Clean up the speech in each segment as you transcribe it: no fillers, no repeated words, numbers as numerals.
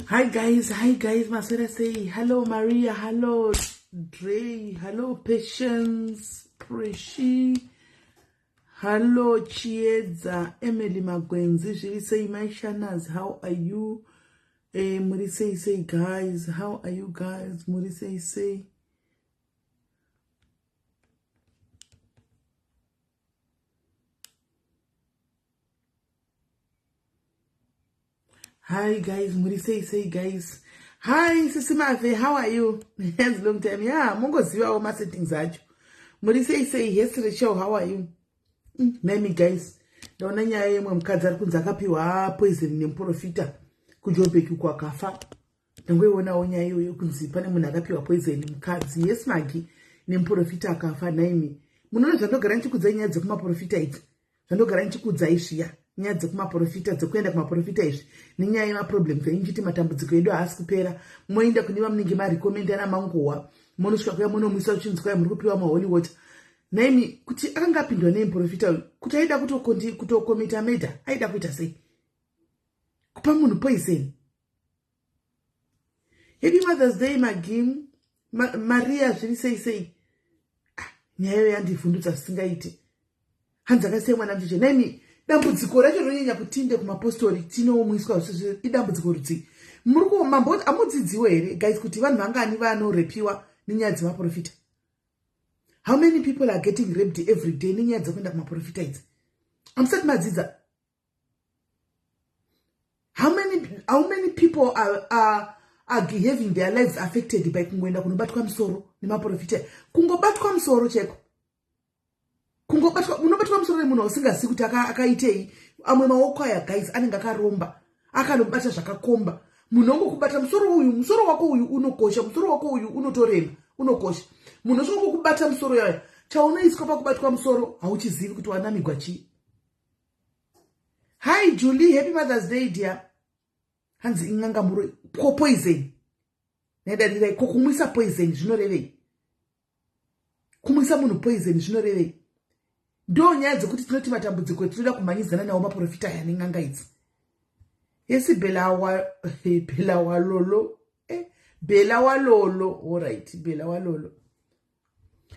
Hi guys, Masera say hello Maria, hello Dre, hello Patience, Preshi, hello Chiedza, Emily Magwenzi, she say my shanas, how are you? Muri say guys, how are you guys? Muri say. Hi guys, Muri say guys. Hi Sisimave, how are you? It's long time. Yeah, Mongo ziwa all my settings acho. Muri say yesterday show, how are you? Nami guys. Ndaona nyaya yemwe mukadzi ari kunzi akapiwa poison nemuprofita kujobeki kwa kafa. Ndangweonawo nyaya iyoyo kunzi pane munhu akapiwa poison mukadzi. Yes magi nemuprofita akafa naimi. Munoona zvandogara ndichikudza nyaya dzekumaprofita idzi. Zvandogara ndichikudza izviya. Nyaya dzekumaprofita dzekuenda kumaprofita izvi nenyaya yemaproblems einjiti matambudziko edu haasi kupera. Moenda kuniva munenge marekomendana mangowa munosvika kuya munomwisa uchinzi kwaya muri kupiwa maholy water. Naimi kuti akanga apindwa nemuprofita uyu kuti aida kutokomita medha aida kuita sei? Kupa munhu poison. Happy Mother's Day magim Maria zviri sei. Nyaya yandivhundutsa zvisingaiti. Hanzi akasiya mwana mucheche. Naimi dambudziko racho rinonyanya kutinde kumapostori tinomwiswa zvisizvo idambudziko rudzi. Muri kumambo amudzidziwo here guys kuti vanhu vangani vanorepiwa nenyaya dzemaprofita? How many people are getting raped every day nenyaya dzekuenda kumaprofita idzi? Amusati madzidza? How many people are having their lives affected by kungoenda kunobatwa musoro nemaprofita? Kungobatwa musoro cheko. Unobatwa musoro nemunhu usingasiyi kuti akaitei. Amwe maoko aya guys anenge akaromba akanobata zvakakomba. Munhu ongokubata musoro wako uyu unokosha, musoro wako uyu unotorema unokosha. Munhu osvongokubata musoro yaya chaunoiswa pakubatwa musoro hauchizivi kuti wanamigwa chii. Hi Julie, happy Mother's Day dear. Hanzi ingangamuro poison. Nedadira kumwisa poison zvinorevei? Kumwisa munhu poison zvinorevei? Ndo nyaya dzekuti tinoti matambudziko tinoda kumhanyidzana nawo maprofita aya nen'anga idzi. Yesi Bella Walolo. Alright, Bella Walolo.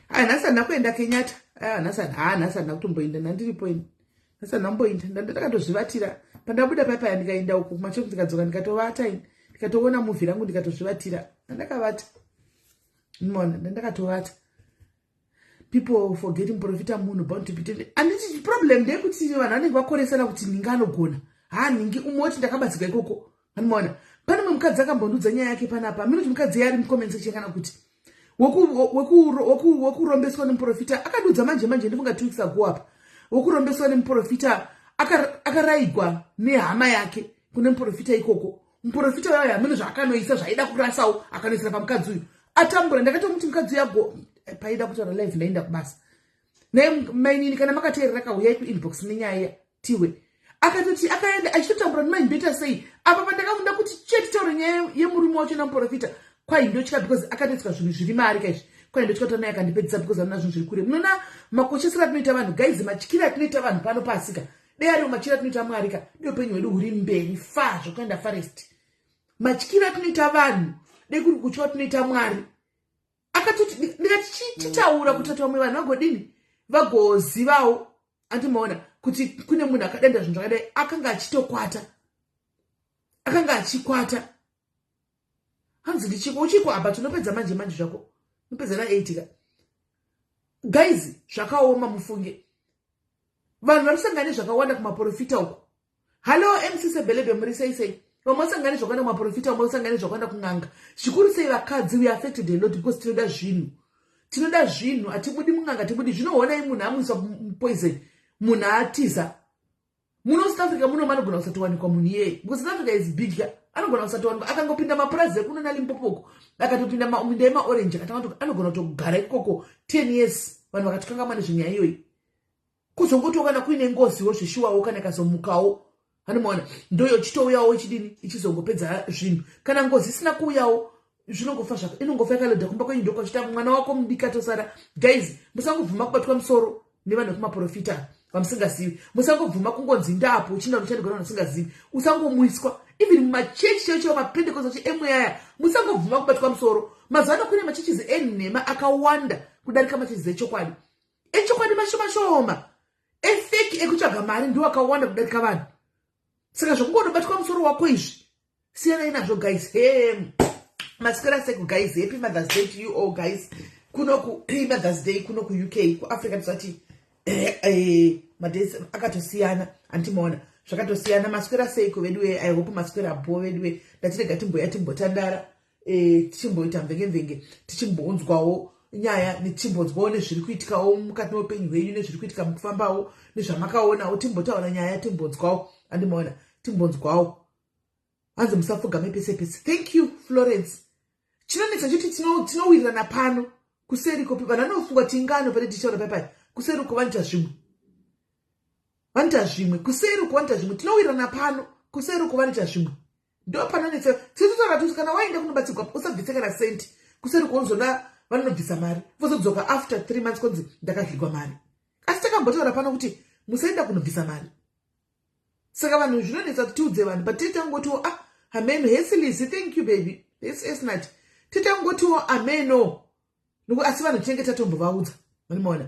Nhasana kuenda Kenyatta. Nhasana kutomboenda nandiripo ini. Nhasana mboenda ndakatozvivatira. Pandabuda papa ndikaenda uku kumacho ndikadzoka ndikatovata ini. Ndikatoona movie rangu ndikatozvivatira. Ndakavata. Mona ndakatovata. People forgetting profita munhu bound to be tempted. And this is problem ndekuti vanhu vanenge vakoresana kuti ninga anogona. Ningi umoti ndakabatsika ikoko. Unoona? Pane mukadzi akambondudza nyaya yake panapa. Mimi kuti mukadzi yari mucomment section kana kuti wokurombeswa nemuprofita akadudza manje ndifunga 2 weeks ago apa. Wokurombeswa nemuprofita akaraigwa nehama yake kune muprofita ikoko. Muprofita waya mino zvakanoisa zvaida kurasawo akanoisira pamukadzi uyu. Atambura ndakatomuti mukadzi yago paida kutaura live ndaenda kubasa. Nemainini kana makateerera kauya kuinbox nenyaya tiwe. Akatoti akaenda achitotambura nemaimbeta sei. Apa pandakafunda kuti chete taura nyaya yemurume wacho namuprofita kwai ndochika because akatotsika zvinhu zviri maari kaizvi. Kwai ndochika kuti naye akandipedzisa because ana zvinhu zviri kure. Munona makoshesera tunoita vanhu guys, matyira tunoita vanhu pano pasika. Dei machira tunoita Mwari ka. Ndio penyu wedu uri mberi far zvokuenda forest. Matyira tunoita vanhu dei kuri kuchwa tunoita Mwari. Akatoti ndikachitaura kuti vamwe vanhu vagodini vagozivawo andimaona kuti kune munhu akadenda zvinhu zvakadai akanga achikwata. Hanzi ndichiko uchiko apa tinopedza manje zvako nopedza na 8 ka guys zvakaoma mufunge vanhu varisangane zvakawanda kumaprofita uko. Hello MC Sebelebe muri sei vamasangane zvakawanda kumaprofita vamasangane zvakawanda kun'anga zvikuru sei vakadzi we affected a lot because tinoda zvinhu atibudi mun'anga tibudi zvinoona munhu amwiswa poison munhu atiza muno South Africa muno manogona kusatowanikwa munhu yeye because South Africa is big anogona kusatowanikwa akangopinda mapraze kuno na Limpopo akatopinda maumindema orange akatanga anogona kutogara ikoko 10 years vanhu vakatukanga nezvinyaya iyoyi kuzongotoka kana kuine ngoziwo zvishuwawo kana kazomukawo. Hanomuona ndoyo chitouyawo chidini ichizongopedza zvinhu kana ngozi isina kuuyawo zvinongofa zvaka inongofa yakalodha kumba kwenyu ndoko chita mwana wako mudika tosara. Guys musangobvuma kubatwa musoro nevanhu vekumaprofita. vamusingazivi. Musangobvuma kungonzi ndapo uchinda unoshandigana vamusingazivi. Usangomuiswa. Even mumachechi chechi wamapentekosti emuyaya musangobvuma kubatwa musoro. Mazano kune machechi enhema akawanda kudarika machechi echokwadi. Echokwadi mashoma. Efeki ekutsvaga mari ndiwo akawanda kudarika vanhu. Saka zvokungonobatwa musoro wako izvi siyana inazvo guys. Maswera seko guys. Happy Mother's Day to you all guys. Kunoku Mother's Day kunoku UK kuAfrica tisati madesi akatosiyana antimaona zvakatosiyana. Maswera seko veduwe. I hope maswera bo veduwe ndatirega timboya timbotandara tichimboita mvenge mvenge tichimbonzwawo nyaya netichimbonzwawo nezviri kuitikawo mukati meupenyu hwenyu nezviri kuitika mukufambawo nezvamakaonawo timbotaura nyaya timbonzwawo andimaona timbonzwawo hanzi musapfugame pese pese. Thank you Florence. Chinonetsa choti tinowirirana pano kuseri kopi vanhu vanofunga tingano pane tichaura papai kuseri uko vanita zvimwe kuseri uko vanita zvimwe tinowirirana pano kuseri uko vanita zvimwe ndo panonetsa titotaura kuti kana waenda kunobatsirwa usabvise kana senti kuseri uko unozoda vanobvisa mari vozodzoka after 3 months konzi ndakadligwa mari. Asi takambotaura pano kuti musaenda kunobvisa mari. Saka vanhu zvinonetsa kuti tiudze vanhu but titangotiwo ameno hesilisi thank you baby esnat titangotiwo ameno nuku asi vanhu tinenge tatombovaudza manimaona.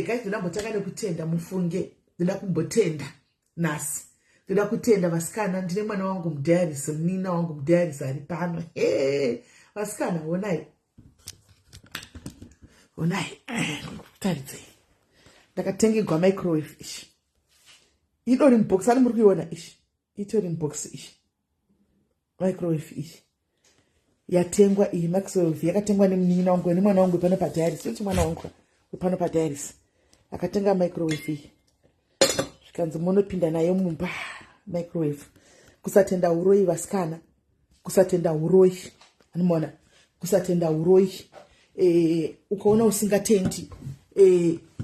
Guys ndoda mbotanga nekutenda mufunge ndoda kumbotenda nasi ndoda kutenda vasikana. Ndine mwana wangu mudiarisi munina wangu mudiarisi ari pano. Vasikana onai taridzei ndakatengegwa microwave ishi idori mubox ani muri kuiona ishi itori mubox ishi microwave ishi yatengwa iyi microwave yakatengwa nemunina wangu nemwana wangu pano padiaris kuti mwana wangu pano padiaris akatenga microwave iyi zvikanzi munopinda nayo mumba microwave. Kusatenda uroi vasikana kusatenda uroi animona kusatenda uroi. Ukaona usingatendi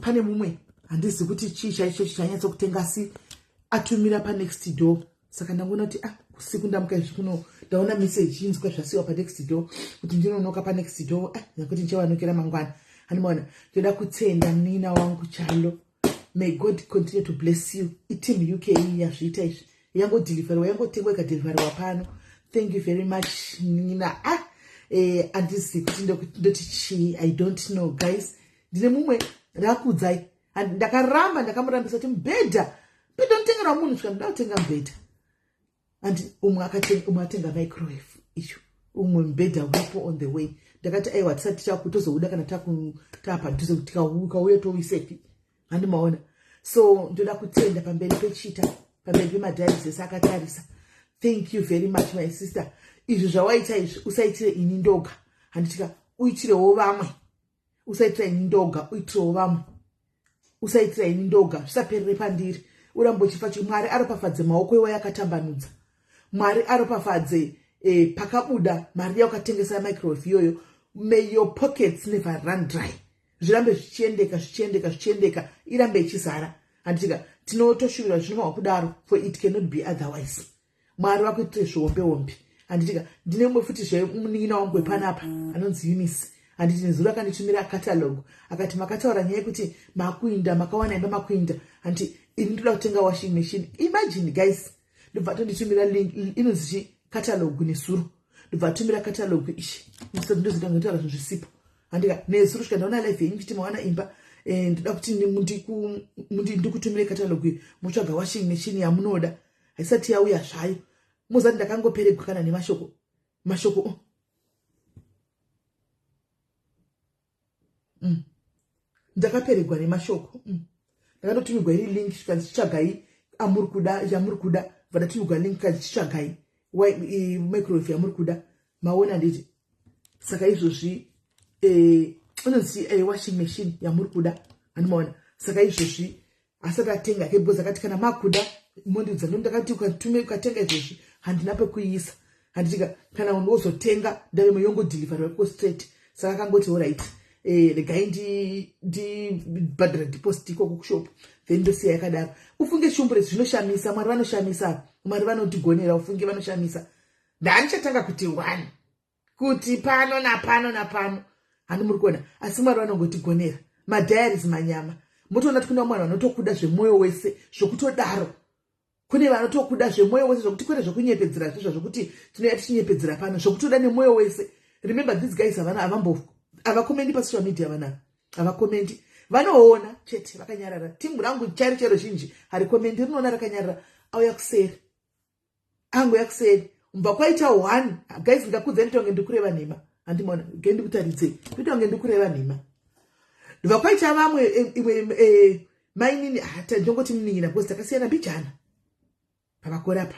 pane mumwe handizi kuti chii chaicho chichanyatsa kutenga asi atumira panext door. Saka ndangona kuti usiku ndamuka izvi kuno ndaona message inzwa zvasiwa panext door kuti ndinonoka panext door nekuti ndichawanokera mangwana animona. Ndoda kutenda nina wangu chalo. May God continue to bless you. Team UK yazviita izvi yangodhilivhariwa yangotengwa ikadhilivhariwa pano. Thank you very much nina. Andisi kuti ndoti chii I don't know guys. Ndine mumwe ndakudzai ndakaramba ndakamurambisa kuti mbedha ndotengera munhu svika ndatenga mbedha and umwe atenga microwave icho umwe mbedha uripo on the way. Ndakati aiwa tisati tichakutozouda kana tapadhuze kuti tikauya towisepi handimaona. So ndoda kutenda pamberi pechita pamberi pemadharizesi akatarisa. Thank you very much my sister. Izvi zvawaita izvi usaitire ini ndoga handitika uitirewo vamwe. Usaitira ini ndoga uitirewo vamwe. Usaitira ini ndoga zvisaperere pandiri. Urambochifa kuti Mwari aropafadze maoko iwe yakatambanudza. Mwari aropafadze pakabuda mari yakatengesa microwave iyoyo. May your pockets never run dry. Zvirambe zvichiendeka irambe ichizara. Handitika tinotoshuvira zvinova kudaro for it cannot be otherwise. Mwari wakuitire zviombe. Handitika ndine mumwe futi zvemunina wangu wepanapa anonzi Eunice. Handiti nezuro akanditumira catalog akati makataura nyaya yekuti makuinda makawana imba makuinda handiti ini ndoda kutenga washing machine. Imagine guys ndobva tonditumira link inonzi catalog nesuro ndobva tumira catalog ishi ndisati ndozoda ngotaura zvinhu zvisipo handika nezuro svika ndaona live yenyu kuti mawana imba ndoda kuti ndikutumire catalog mutsvaga washing machine yamunoda haisati yauya zvayo muzati ndakangoperegwa kana nemashoko ndakaperegwa nemashoko ndakatotumirwa iri link zvikanzi chitsvagai amuri kuda vandatumirwa link kanzi chitsvagai microwave yamuri kuda maona nditi. Saka izvozvi unonzi washing machine yamuri kuda hanimaona. Saka izvozvi asati atenga kebhozi akati kana makuda mondiudza ndakati ukatenga izvozvi handina pekuiisa handitika kana unozotenga ndave muyongodhilivhariwa ko straight. Saka akangoti alright regai ndibhadhara deposit ikoko kushop then ndosiya yakadaro. Ufunge shumbure zvinoshamisa. Mwari vanoshamisa. Mwari vanotigonera. Ufunge vanoshamisa. Ndanichatanga kuti 1 kuti pano napano handi muri kuona asi Mwari vanongotigonera. Madhayaris manyama motoona kuti kuna mwana vanotokuda zvemwoyo wese zvokutodaro. Kune vanotokuda zvemwoyo wese zvokuti kwete zvokunyepedzera zvizvo zvokuti tinoya tichinyepedzera pano zvokutoda nemwoyo wese. Remember these guys avakomendi pasocial media vana avakomendi vanoona chete vakanyarara. Timu rangu chari chero zhinji harikomendi rinoona rakanyarara auya kuseri angu yakuseri umba kwaita 1 guys ngakudze nditonge ndikureva nhema handimona ngendi kutaridze nditonge ndikureva nhema ndibva kwaita vamwe imwe mainini hata ndongoti mnin'ina because takasiyana bijana pamakore apa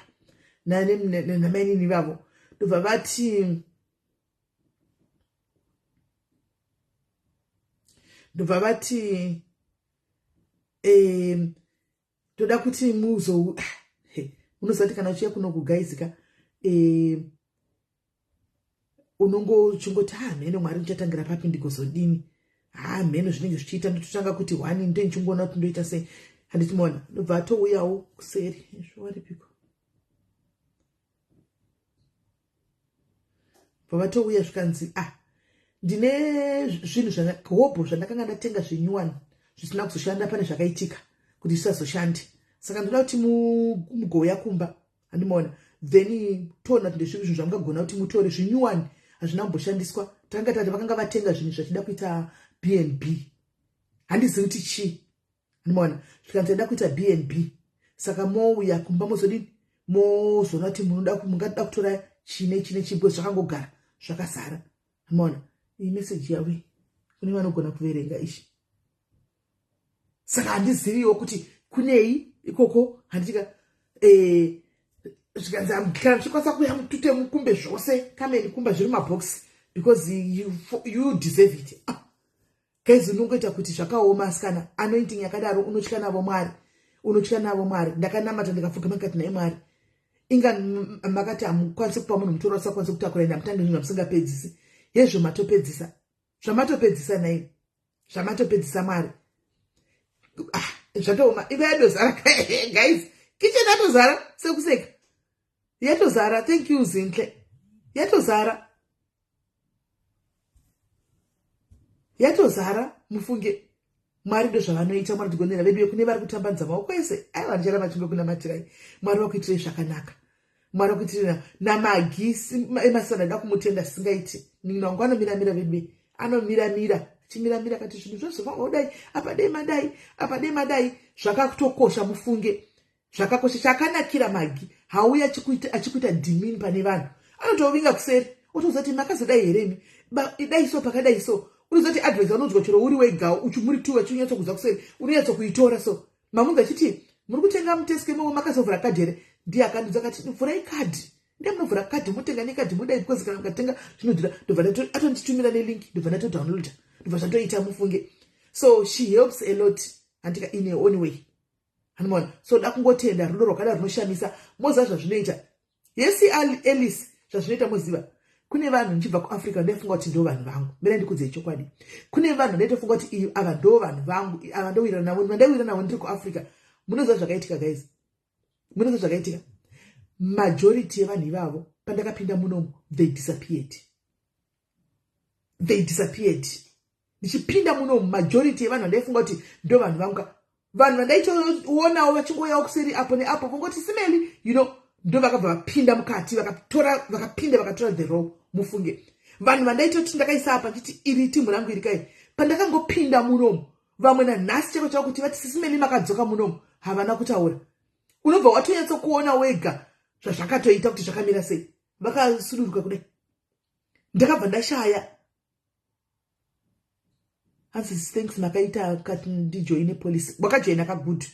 namainini vavo ndobva vati toda kuti unozati kana uchiya kuno kugaizika unongochingoti mhene Mwari uchatangira papi ndigozodini mhene zvinenge zvichiita ndototanga kuti 1 ndo ndichingona kuti ndoita sei handichimona ndobva atouyawo kuseri zvowaripiko pavatouya zvikanzi ndine zvinhu zvakahobho zvandakanga ndatenga zvenyuwani zvisina kuzoshanda pane zvakaitika kuti zvisazoshande saka ndoda kuti mugouya kumba handimona then toona kuti ndezvipi zvinhu zvamungagona kuti mutore zvinyuwani hazvina kumboshandiswa tanga tati vakanga vatenga zvinhu zvachida kuita BNB handizivi kuti chii handimona zvikanzi enda kuita BNB saka mouya kumba mozodini mozoona kuti mungada kutora chine chipo zvakangogara zvakazara handimona iyi meseji yawe kune vanogona kuverenga ishi saka handiziviwo kuti kunei ikoko handitika zvikanzi kana zvikwanisa kuya mutute mukumbe zvose kameni kumba zviri mabhoxi because you deserve it guys unongoita kuti zvakaoma asikana anointing yakadaro unotya navo Mwari ndakanamata ndikafuka makati naye Mwari inga makati hamukwanisi kupa munhu mutoro asakwanisa kutakura enda mutange zvinhu zvamusingapedzisi yezvo zvamatopedzisa naye zvamatopedzisa Mwari zvatooma ive yatozara guys kitchen yatozara sekuseka yatozara thank you Zinhle yatozara mufunge Mwari ndo zvavanoita Mwari tigonera vedu kune vari kutambanidza maoko ese aiva ndichara vachinge kunamatirai Mwari vakuitirei zvakanaka Mwari vakuitirei namagi emasana da kumutenda singaiti nina wangu anomiramira vedu anomiramira chimiramira kati zvinhu zvose odai apadei madai zvakatokosha mufunge zvakakosha chakanakira magi hauya achikuita dimini pane vanhu anotovinga kuseri otozoti makazodai heremi dai so pakadai so unozoti advice unonzwa chero uri wega uchimuri tu wachinyatsa kuza kuseri unonyatsa kuitora so mamunga chiti muri kutenga muteske mwo makazovhura kadhi here ndiye akandudza kati vhurai kadhi ndiye munovhura kadhi mutenga nekadhi mudai because kana mukatenga zvinodhira ndobva atonditumira nelink ndobva ndatodownloada ndobva zvatoita mufunge so she helps a lot andika in her own way hanimona so da kungotenda rudo rwakada runoshamisa moza zvazvinoita yesi Alice zvazvinoita moziva kune vanhu nchibva kuAfrica ndofunga kuti ndo vanhu vangu mira ndikudze chokwadi kune vanhu ndotofunga kuti ava ndo vanhu vangu ava ndowira navo ndiri kuAfrica munoziva zvakaitika guys munoziva zvakaitika majority yevanhu ivavo pandakapinda munomu they disappeared ndichipinda munomu majority yevanhu ndaifunga kuti ndo vanhu vangu vanhu vandaitoonawo vachingoyawo kuseri apo neapo kungoti simeli ndo vakabva vapinda mukati vakapinda vakatora the role mufunge vanhu vandaitoti ndakaisa apa nditi iri timu rangu iri kai pandakangopinda munomu vamwe nanhasi cheko chavo kuti vati sisimeli makadzoka munomu havana kutaura unobva watonyatsa kuona wega zvazvakatoita kuti zvakamira sei vakasuduruka kudai ndakabva ndashaya hansi thanks makaita kati ndijoine police wakajoina kagood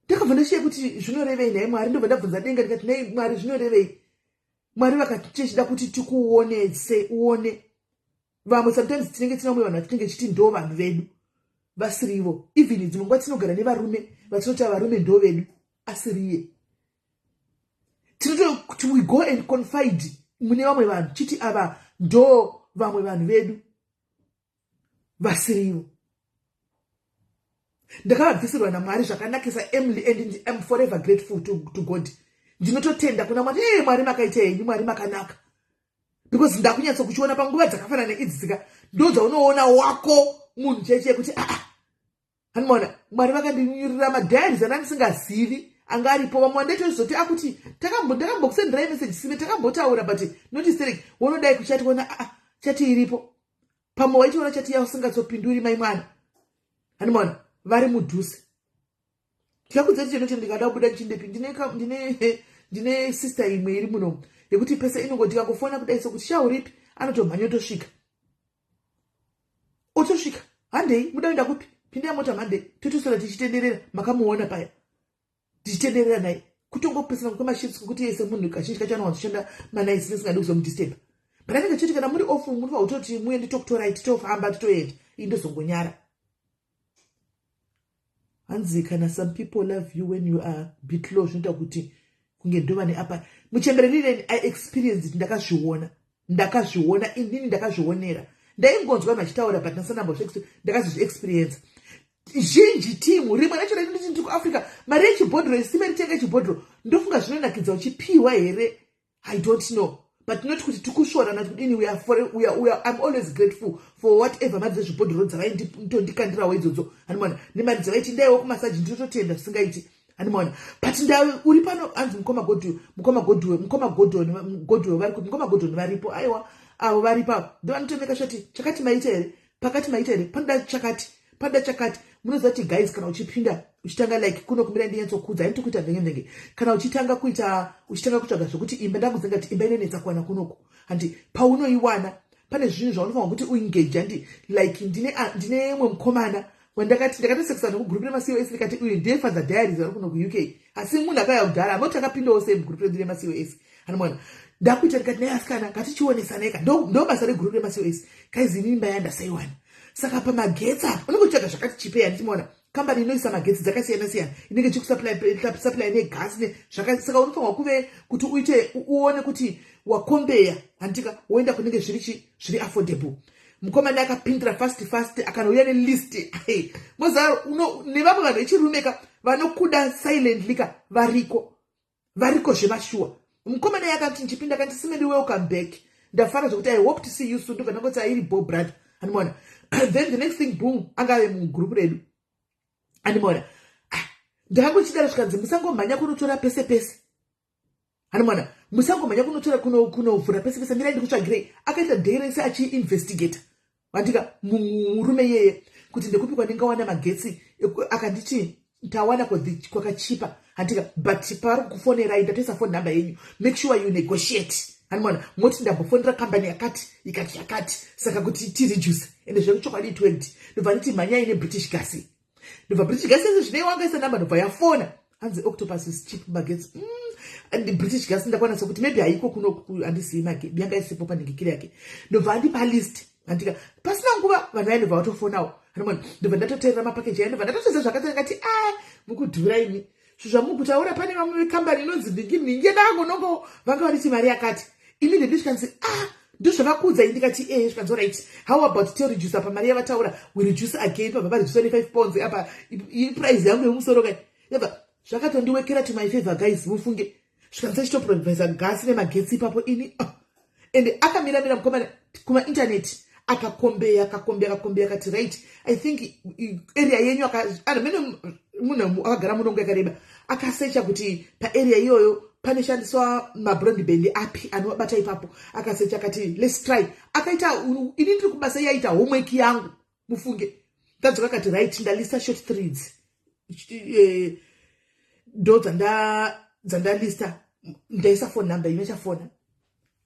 ndakabva ndashiye kuti zvinorevei naye Mwari ndobva ndabvunza denga ndikati nei Mwari zvinorevei Mwari vakati tichida kuti tikuonese uone vamwe sometimes tinenge tinomwe vanhu vatinenge chiti ndo vanhu vedu vasirivo even dzimwe nguva tinogara nevarume vatinoti varume ndo vedu asiriye tinoti kuti we go and confide mune vamwe vanhu chiti ava ndo vamwe vanhu vedu vasirivo ndakavabvisirwa naMwari zvakanakisa Emily and I'm forever grateful to God ndinototenda kuna Mwari Mwari makaita henyu Mwari makanaka because ndakunyatsa kuchiona panguva dzakafanana neidzika ndo dzaunoona wako munhu cheche kuti Hanimona, Mwari vakandinyurira madhayaris anandisingazivi anga aripo. Vamwe vandaitozoti akuti ndakambokusenderai message sime takambotaura but notice unodai kuchati kuona chati iripo. Pamwe waichiona chati yausingazopinduri mai mwana. Hanimona, vari mudhuze. Tikakudzati chino ndikada kubuda chindepi ndine sister imwe iri muno yekuti pese inongoti akufona kudai sokuti shauripi anotomhanya otosvika. Otosvika. Handei muda kuenda kupi? Pinda mota mande totosora tichitenderera makamuona paya. Tichitenderera naye. Kutongopesana kwemashits kuti yese munhu kazhinji kacho anowanzoshanda manaisi nesingadi kuzomudisturba. But anenge chiti kana muri off muri vautoti muende tokutorai tofamba totoenda. Indozongonyara. Hanzi kana some people love you when you are bit low zvinoita kuti kunge ndova neapa. Muchembererire I experienced ndakazviona inini ndakazvionera. Ndaingonzwa machitaura but nasanambozvi ndakazvi-experience. Zhinji timu rimwe racho nditi ndiri kuAfrica mari yechibhodhoro isime ritenga chibhodhoro ndofunga zvinonakidza uchipiwa here. I don't know but not kuti tikushora nati kudini we are I'm always grateful for whatever mari dzezvibhodhoro dzavaindondikandirawo idzodzo. Hanimona nemari dzavaiti ndaiwo kumasaji ndototenda zvisingaiti. Hanimona but uri pano anzi mukoma godhoni varipo aiwa avo varipa ndovanotomeka shoti chakati maita here pakati maita here panda chakati munoziva kuti guys kana uchipinda uchitanga like kuno kumira ndinyatsokudza haiti kuita mvenge kana uchitanga kutsvaga zvokuti imba ndakudzenga kuti imba inonetsa kuwana kunoko handi paunoiwana pane zvinhu zvaunofanwa kuti uengage handi like ndine mwe mukomana ndakatosekesana kugrupu remacos ndikati uyu ndiye father diaries ari kuno kuuk asi munhu akauya kudhara anoti akapindawo sei mugrupu redu remacos. Hanimona ndakuita ndikati naye asikana ngatichionesaneka ndo basa regrupu remacos kaizini imba yandasaiwana. Saka pamagetsi apa unenge utsvaga zvakati chipeya ndimona kambani inoisa magetsi dzakasiyana-siyana inenge ichikusupply negasi saka unofanwa kuve kuti uone kuti wakombeya handika woenda kunenge zviri affordable. Mukomana akapindira fast akanouya nelist mozaro nevamwe vanhu vechirumeka vanokuda silently ka variko zvemashuwa. Mukomana yakati nchipinda kanti simedi welcome back ndafara zvokuti I hope to see you soon ndokana kuti airi bo brother. Hanimona then the next thing boom angave mugrupu redu. Hanimona ndakangochidara zvikanzi musangomhanya kunotora pese. Hanimona musangomhanya kunotora kunovhura pese miraindi kutsvagirei akaita dhairese achiinvestigata vandika murume yeye kuti ndekupi kwandingawana magetsi akanditi tawana kwakachipa handika but pari kufonerai ndatoisa phone number yenyu make sure you negotiate. Hanimona moti ndambofonera kambani yakati ikati yakati saka kuti tireduce ende zvekuchokwadi 20 ndobva nditi mhanyai nebritish gas ndobva british gas izvo zvinei wangaisa namba ndobva yafona hanzi octopus is cheap magetsi and british gas ndakwanisa kuti maybe haiko kuno handisiyi magetsi yanga isipo panhingikiri yake ndobva andipa list handika pasina nguva vanhu vaindobva vatofonawo. Hanimona ndobva ndatoteerera mapakeji aindobva ndatotoza zvakati ngati mukudhura imi zvo zvamukutaura pane vamwe vekambani inonzi ndinginhinge dangu nongo vanga vaniti mari yakati immediately zvikanzi ndozvavakudza ndikati zvikanzi right how about toredusa pamari yavataura we reduce again pabva varedusa ne5 pounds apa price yangu yemusoro kai yabva zvakatondiwekera to my favor guys mufunge zvikanzi chitoprovisa gasi nemagetsi ipapo ini ende akamira mukomana kumaintaneti akakombeya akati right I think area yenyu munhu akagara munongo yakareba akasecha kuti paarea iyoyo panoshandiswa mabrondband api anobata ipapo akasecha akati let's try akaita ini ndiri kubasa yaita homework yangu mufunge ndadzoka akati right ndalista short threads ndo dzandalista ndaisa phone number inechafona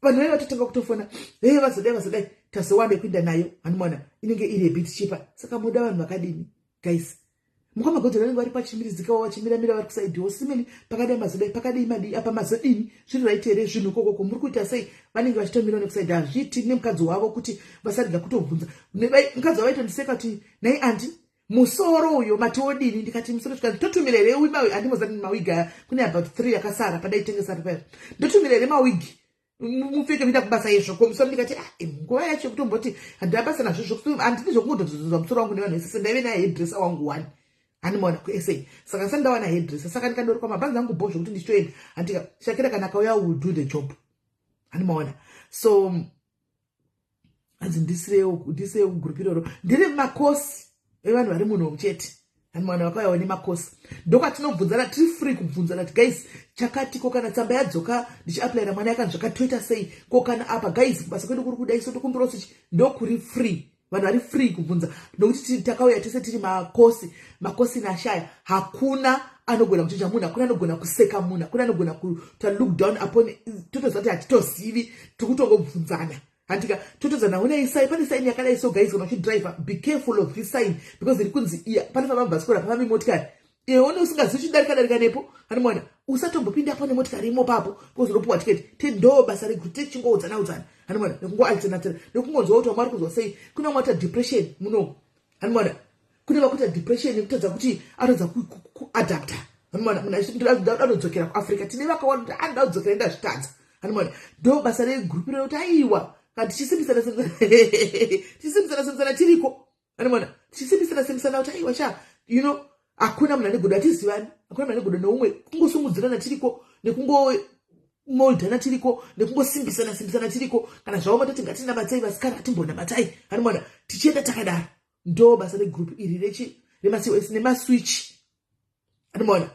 vanhu vaya vatotanga kutofona vazodai tasowambe kuinda nayo. Hanimona inenge iri bit cheaper saka muda vanhu vakadini guys mukamagodzi vanenge vari pachimirizikawo vachimiramira vari kusaidiwo simeni pakadai mazodai pakadai madi apa mazodini zviri right here zvinhu kokoko muri kuita sei vanenge vachitomira nekusaidi hazviti nemukadzi wavo kuti vasarega kutobvunza mukadzi wavo aitondiseka kuti nai andi musoro uyo matiodini ndikati musoro zvikanzi totumirere mawi handimozani mawigi aya kune about 3 akasara padaitengesa paya ndotumirere mawigi mupfeke muita kubasa izvo komusoro ndikati nguva yacho kutomboti handabasa nazvo handini zvokungodzodzwa musoro wangu nevanhu vese sendaive nahedresa wangu 1. Hanimona kusa saka sandawana hairdresser saka ndikandori kwamabhanzi angu bho zvokuti ndichitoenda handika shakira kana kauya will do the job. Hanimona so hanzi ndisirewo group iroro ndiri makosi evanhu vari munhu chete and mwana wakauyawo nemakosi. Ndokatinobvunzana tiri free kubvunzana kuti guys chakati ko kana tsamba yadzoka ndichiaplaira mwana yakanzi zvakatoita sei ko kana apa guys basa kwedu kuri kudai so tokumbirawo kuti ndokuri free. Vanhu vari free kubvunza nokuti takauya tese tiri makosi nashaya. Hakuna anogona kuchinja munhu, hakuna anogona kuseka munhu, hakuna anogona kuta look down upon. Totoziva kuti hatitozivi, tikutongobvunzana. Handika totozana une sign, pane sign yakadai so guys when you drive be careful of this sign because iri kunzi iya pane famba bhasikoro pamami motikari. One usingazivi chidarika nepo hanimwana usatombopinda pane motikari imo papo kuzopuwa tiketi ndo basa regute chingoudzana hanimwana nekungo alternative nekungonzwa kuti wamari kuzwa sei kuna mwata depression muno hanimwana kune vakuita depression nekutadza kuti anodza kuadapta hanimwana munhu anodzokera kuAfrica tine vakawana kuti andaudzokera ndazvitadza hanimwana ndo basa regroup rekuti aiwa kana tichisimbisana tiriko hanimwana tichisimbisana kuti aiwa cha you know hakuna munhu anegodo atizivani, hakuna munhu anegodo neumwe kungosumudzirana tiriko nekungomoldhana tiriko nekungosimbisana tiriko kana zvavomata tingatinamatai vasikana atimbonamatai hanimwana tichienda takadaro. Ndo basa regroup iri remas nemaswitch hanimwana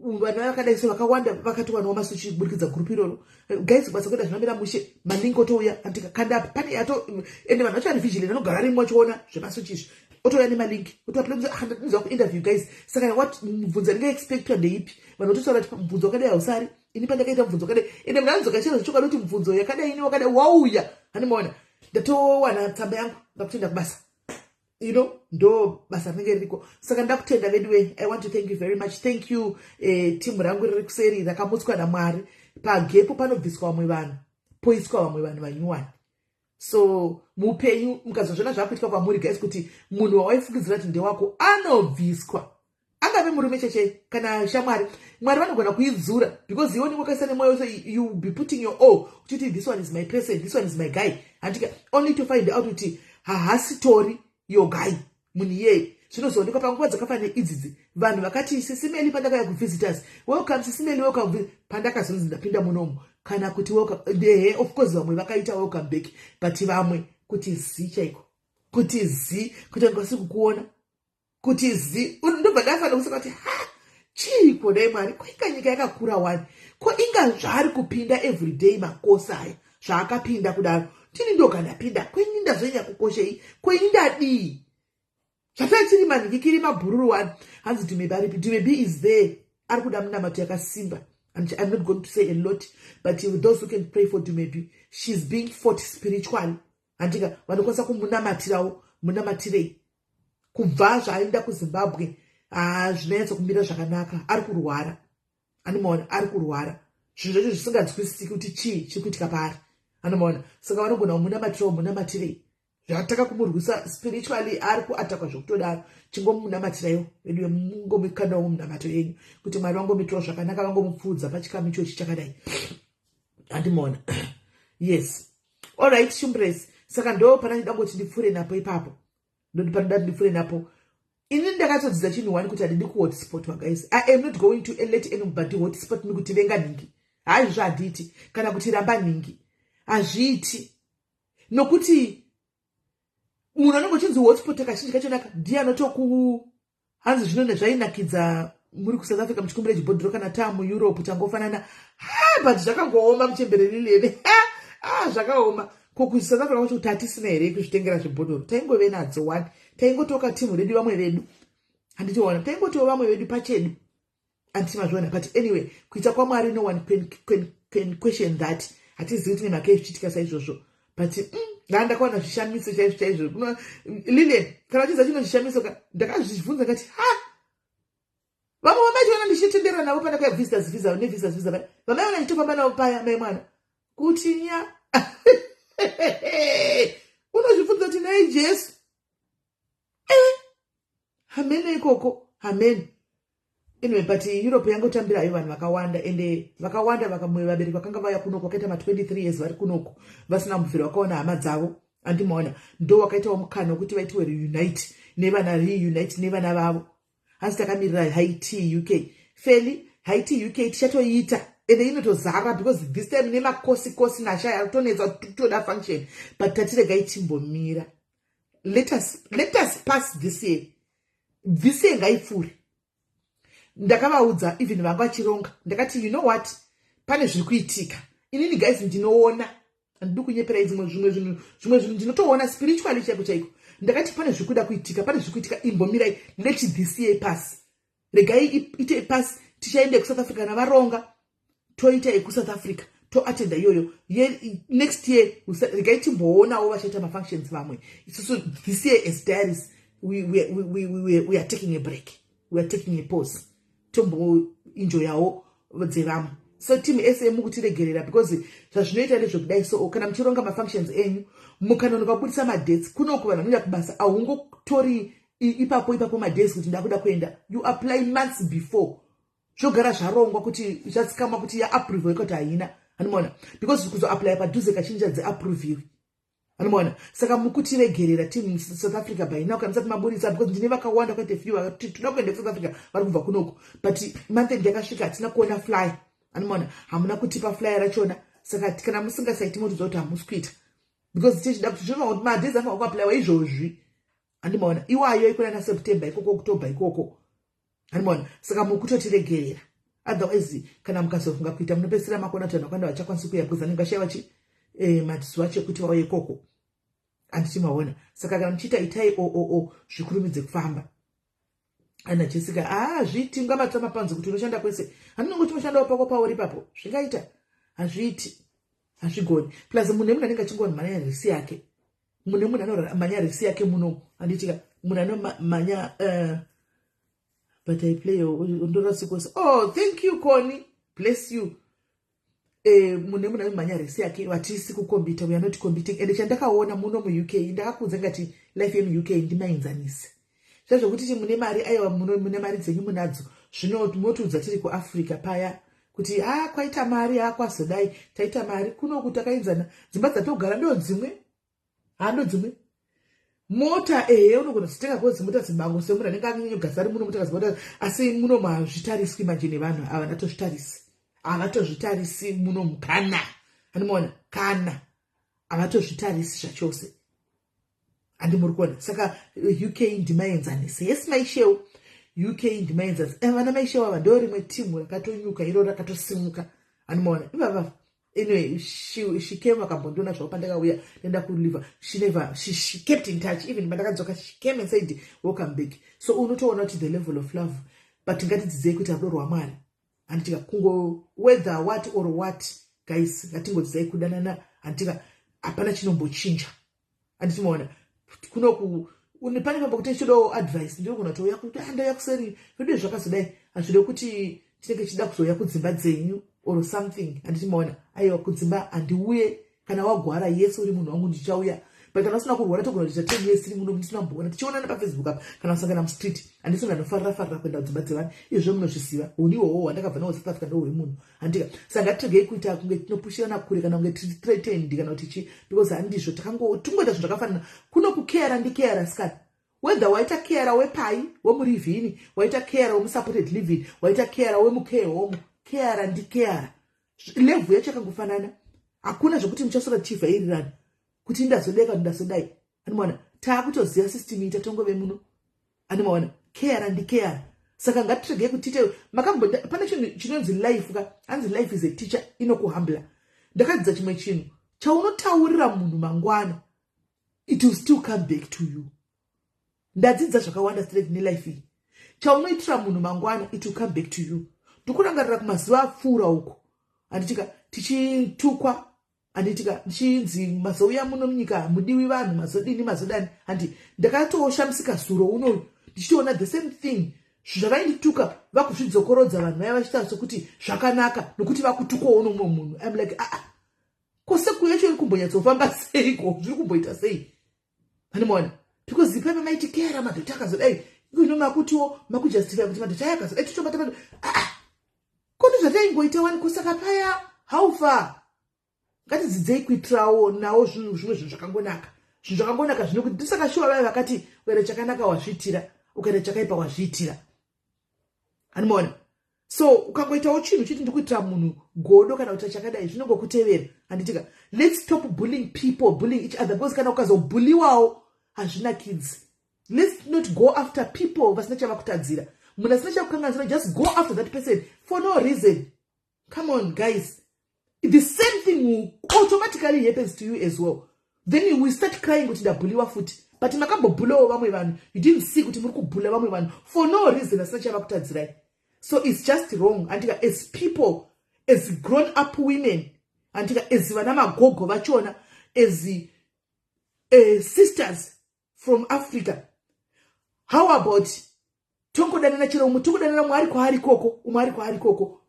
vanhu vakadai so vakawanda vakati vanhu vamaswitch kuburikidza group iroro guys basa kwenda zvinamira mushe maningi otouya andikakanda pane yato ende vanhu vacho vari vigilant vanogara rimwe vachiona zvemaswitch izvi otoya nemalinki otoaplanizwa kuinterview guys saka what mubvunzo ndingaexpectwa ndeipi vanhu vototaura kuti mubvunzo wakadai hausari ini pandakaita mubvunzo wakadai ende munhu anodzoka chero zvichoka kuti mubvunzo yakadai ini wakadai wauya hanimona ndatowana tsamba yangu ndakutenda kubasa you know ndo basa rinenge ririko saka ndakutenda veduwe. I want to thank you very much. Thank you timu rangu riri kuseri rakamutswa naMwari pagepo panobviswa vamwe vanhu poiswa vamwe vanhu vanyuwani. So mupenyu mukazozvona zvakuitika kwamuri guys kuti munhu wawaifungidzira kuti ndewako anobviswa angave murume cheche kana shamwari Mwari vanogona kuidzura because iwe wakaisa nemwoyo so you be putting your all kuti this one is my person, this one is my guy andika only to find out kuti hahasitori your guy munhu iyeye. Zvinozoonekwa panguva dzakafanira idzidzi vanhu vakati sisimeli pandakauya kuvisitors welcome sisimeli welcome pandakazonzi ndapinda munomu kana kuti welcome of course vamwe vakaita welcome back but vamwe kuti zi chaiko kuti zi kuti angasi kukuona kuti zi ndobva ndafanira kusaka kuti chiko dai Mwari ko nyika yakakura wani ko inga zvari kupinda everyday makosi aya zvaakapinda kudaro tini ndokandapinda kweni ndazvenya kukoshei kweni ndadii zvatachiri maningi kiri mabhururu wani hanzi Dumebi is there ari kuda munamato yakasimba. And I'm not going to say a lot, but those who can pray for Dumebi, she's being fought spiritually. Andika vanokwanisa kumunamatirawo munamatirei kubva zvaenda kuZimbabwe zvinoedza kumira zvakanaka ari kurwara anomaona ari kurwara zvinhu zvacho zvisinganzwisisiki kuti chii chiri kuitika paari anomaona saka vanogona kumunamatirawo munamatirei zvataka kumurwisa spiritually ari kuatakwa zvokutodaro chingomunamatirayo vedu mungomukandawo munamato yenyu kuti Mwari vangomitirawo zvakanaka vangomupfudza pachikamu ichochi chakadai andimoona. Yes, all right shumbresi. Saka ndo pana ndangoti ndipfure napo ipapo ndo panoda ndipfure napo. Ini ndakatodzidza chinhu wani kuti handidi kuhotspot guys. I am not going to let anybody hotspot me kuti venga ningi haizvo handiti kana kuti ramba ningi hazviiti nokuti munhu anenge uchinzi hotspot kazhinji kachonaka ndiye anotoku hanzi zvinonge zvainakidza muri kuSouth Africa muchikumbira chibhodhiro kana muEurope tangofanana but zvakangooma muchembereri lene zvakaoma kuSouth Africa kwacho kuti hatisina here kuzvitengera zvibhodhiro taingove nadzo wani taingotoka timu redu vamwe vedu handitiona taingotiwo vamwe vedu pachedu anditimazviona but anyway kuita kwaMwari no one can question that hatizivi kuti nemhaka yezvichitika saizvozvo but ndakaona zvishamiso chaizvo lile kana uchiza chino zvishamiso ndakazvibvunza ngati vamwe vamachiona ndichitendera navo pandakauya visitors visa nevisitors visa vamaiona ndichitofamba navo paya mai mwana kuti nya unozvibvunza kuti nai Jesu hamene ikoko hamene. Anyway, but Europe yangotambira ayo vanhu vakawanda ende vakawanda vakamwe vabereki vakanga vaya kunoko wakaita 23 years vari kunoko vasina mubviro wakaona hama dzavo andimaona ndo wakaitawo mukana wekuti vaitiwe reunite nevana reunite nevana vavo asi takamirira Haiti UK feli Haiti UK tichatoiita ende inotozara because this time nemakosi nashaya kutonedza kutoda function but tatiregai timbomira let us pass this year vhisi ngaipfuure. Ndakavaudza even vanga vachironga, ndakati you know what, pane zviri kuitika. Inini guys ndinoona, handidi kunyeperai zvimwe zvinhu ndinotoona spiritually chaiko chaiko. Ndakati pane zviri kuda kuitika, pane zviri kuitika, imbomirai, let DCA pass. Regai ite pass, tichaende kuSouth Africa navaronga, toita yeku-South Africa, toatenda iyoyo. Next year, regai timboonawo vachaita mafunctions vamwe. So this year as diaries, we are taking a break. We are taking a pause. Tombo enjoy yawo dzevamo. So team SM kutiregerera because zvazvinoita ndezvokudai. So kana muchironga mafunctions enyu, mukanonoka kubudisa madates, kunoku vanhu vanoenda kubasa, ahungotori ipapo madates kuti ndakuda kuenda. You apply months before. Zvogara zvarongwa kuti zvatsikama kuti ya approve kuti haina. Anoona? Because kuzo apply padhuze kachinja dze approve. Anoona? Saka mukutiregerera team South Africa by now kana sati mabudisa because ndine vakawanda kwete few toda kuenda South Africa vari kubva kunoko. But month end yakasvika hatina kuona fly. Anoona? Hamuna kutipa fly rachona. Saka kana musingasaiti moto zoti hamusikuita. Because tichida kuti zvino kuti madays afa kuapply waizvozvi. Anoona? Iwayo ikona na September ikoko October ikoko. Anoona? Saka mukutotiregerera. Otherwise kana mukazofunga kuita munopesera makona tana kwanda vachakwanisa kuya because anenge ashaiwa matisu wacho kuti wauye ikoko. Andichimaona. Saka kana muchiita itai zvikurumidze kufamba. Ana Jessica, zviti ngamatama panze kuti unoshanda kwese. Handinongoti unoshanda pako pauri papo. Zvingaita. Hazviti. Hazvigoni. Plus munhu anenge achingona manya resi yake. Munhu anomanya resi yake muno. Anditika munhu anomanya but I play oh, thank you Connie. Bless you. Munhu anomanya resi yake watisi kukombita, we are not competing. And chandakaona muno mu UK ndakakudza ngati life mu UK ndimainzanise. Zvazvokuti mune mari aiwa mune mari dzenyu munadzo. Zvino motudza tiri ku Africa paya kuti kwaita mari kwazodai taita mari kuno kutakainzana dzimba dzatogara ndo dzimwe. Ndo dzimwe. Mota unogona kutenga kozi mota dzibango semunhu anenge akanyogasa ari muno mota kazibota asi muno mazvitariswi manje nevanhu avanatozvitarisi. Avatozvitarisi muno mukana. Anoona kana avatozvitarisi zvachose. Andi muri kuona. Saka UK ndimaenzanise. Yes maishewo. UK ndimaenzanise. Vana maishewo ava ndo rimwe timu rakatonyuka iro rakatosimuka. Anoona. Ivava. Anyway, she came akambondona zvawo pandakauya nenda kuliva. She kept in touch. Even pandakadzoka she came and said welcome back. So unotoona kuti the level of love. But ngatidzidzei kuti adorwa Mwari. Anditika kungo whether what or what guys ngatingodzidzai kudanana anditika hapana chinombochinja. Anditimaona kuno unipane pamba kuti chido advice ndio kuna toya kuti andaya kuseri zvodo zvakazodai azvide kuti tinenge chida kuzoya kudzimba dzenyu or something. Anditimaona aiwa kudzimba andiuye kana wagwara Yesu uri munhu wangu ndichauya. But kana usina kurwara togona kuti 10 years iri muno ndisina mbona tichiona pa Facebook apa kana usangana mu street andisina nofarira kuenda kudzimba dzevanhu izvo munozvisiva uniwo wandakabva nawo South Africa ndo uri munhu andika sanga tigei kuita kunge tinopushirana kure kana kunge threatened kana kuti chi because handizvo tungoita zvinhu zvakafanana kuno kukera ndikera skani whether waita kera wepai womurivhini waita kera wemusupported living waita kera wemukeye home kera ndikera level yacho yakangofanana hakuna zvokuti muchasora chivhairirana kuti ndazodeka ndazodai. Anoona taakutoziva system ita tongove muno. Anoona care ndikera. Saka ngatiregei kutite makambonda pane chinhu chinonzi life ka anzi life is a teacher inokuhambla. Ndakadzidza chimwe chinhu chaunotaurira munhu mangwana it will still come back to you. Ndadzidza zvakawanda straight ne life iyi. Chaunoitira munhu mangwana it will come back to you. Ndikurangarira kumazuva apfuura uko. Anditika tichitukwa anditika chinzi mazouya muno munyika mudiwi vanhu mazodini mazodani andi ndakatoshamisika suro uno ndichiona the same thing zvakaindituka vakuzvidzokorodza vanhu vaya vachita sokuti zvakanaka nokuti vakutukawo uno mumwe munhu. I'm like kose kuyacho iri kumbonyatsofamba sei ko zviri kumboita sei. Anoona because ipepe maiti kera madhota akazodai ino makutiwo makujustify kuti madhota aya akazodai tichobata kodi zvataingoita wani kusaka paya how far. Ngatidzidzei kuitirawo nawo zvimwe zvinhu zvakangonaka. Zvinhu zvakangonaka zvinokuti ndisakashuva vaya vakati ukaita chakanaka wazviitira ukaita chakaipa wazviitira. Anoona. So ukangoitawo chinhu chiti ndikuitira munhu godo kana kuita chakadai zvinongokutevera. Anditika let's stop bullying people, bullying each other because kana ukazobulliwawo hazvina kids. Let's not go after people vasina chavakutadzira. Munhu asina chakukanganzira, just go after that person for no reason. Come on, guys. The same thing will automatically happens to you as well. Then you will start crying with the bully foot. But you didn't see for no reason asina chavakutadzira. So it's just wrong. And as people, as grown-up women, and as vanama gogo vachona, as the sisters from Africa, how about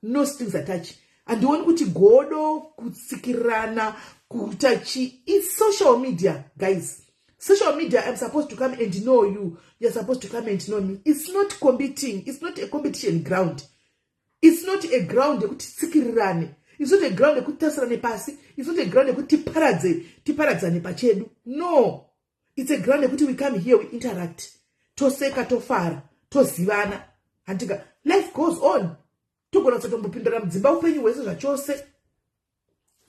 no strings attached? And the one kuti godo kutsikirana kutachi, it's social media, guys. Social media, I'm supposed to come and know you. You're supposed to come and know me. It's not competing. It's not a competition ground. It's not a ground kuti it's not a ground kuti pasi. It's not a ground kuti tiparadzane pachedu. No. It's a ground kuti we come here, we interact. Toseka tofara, tozivana. Antika life goes on.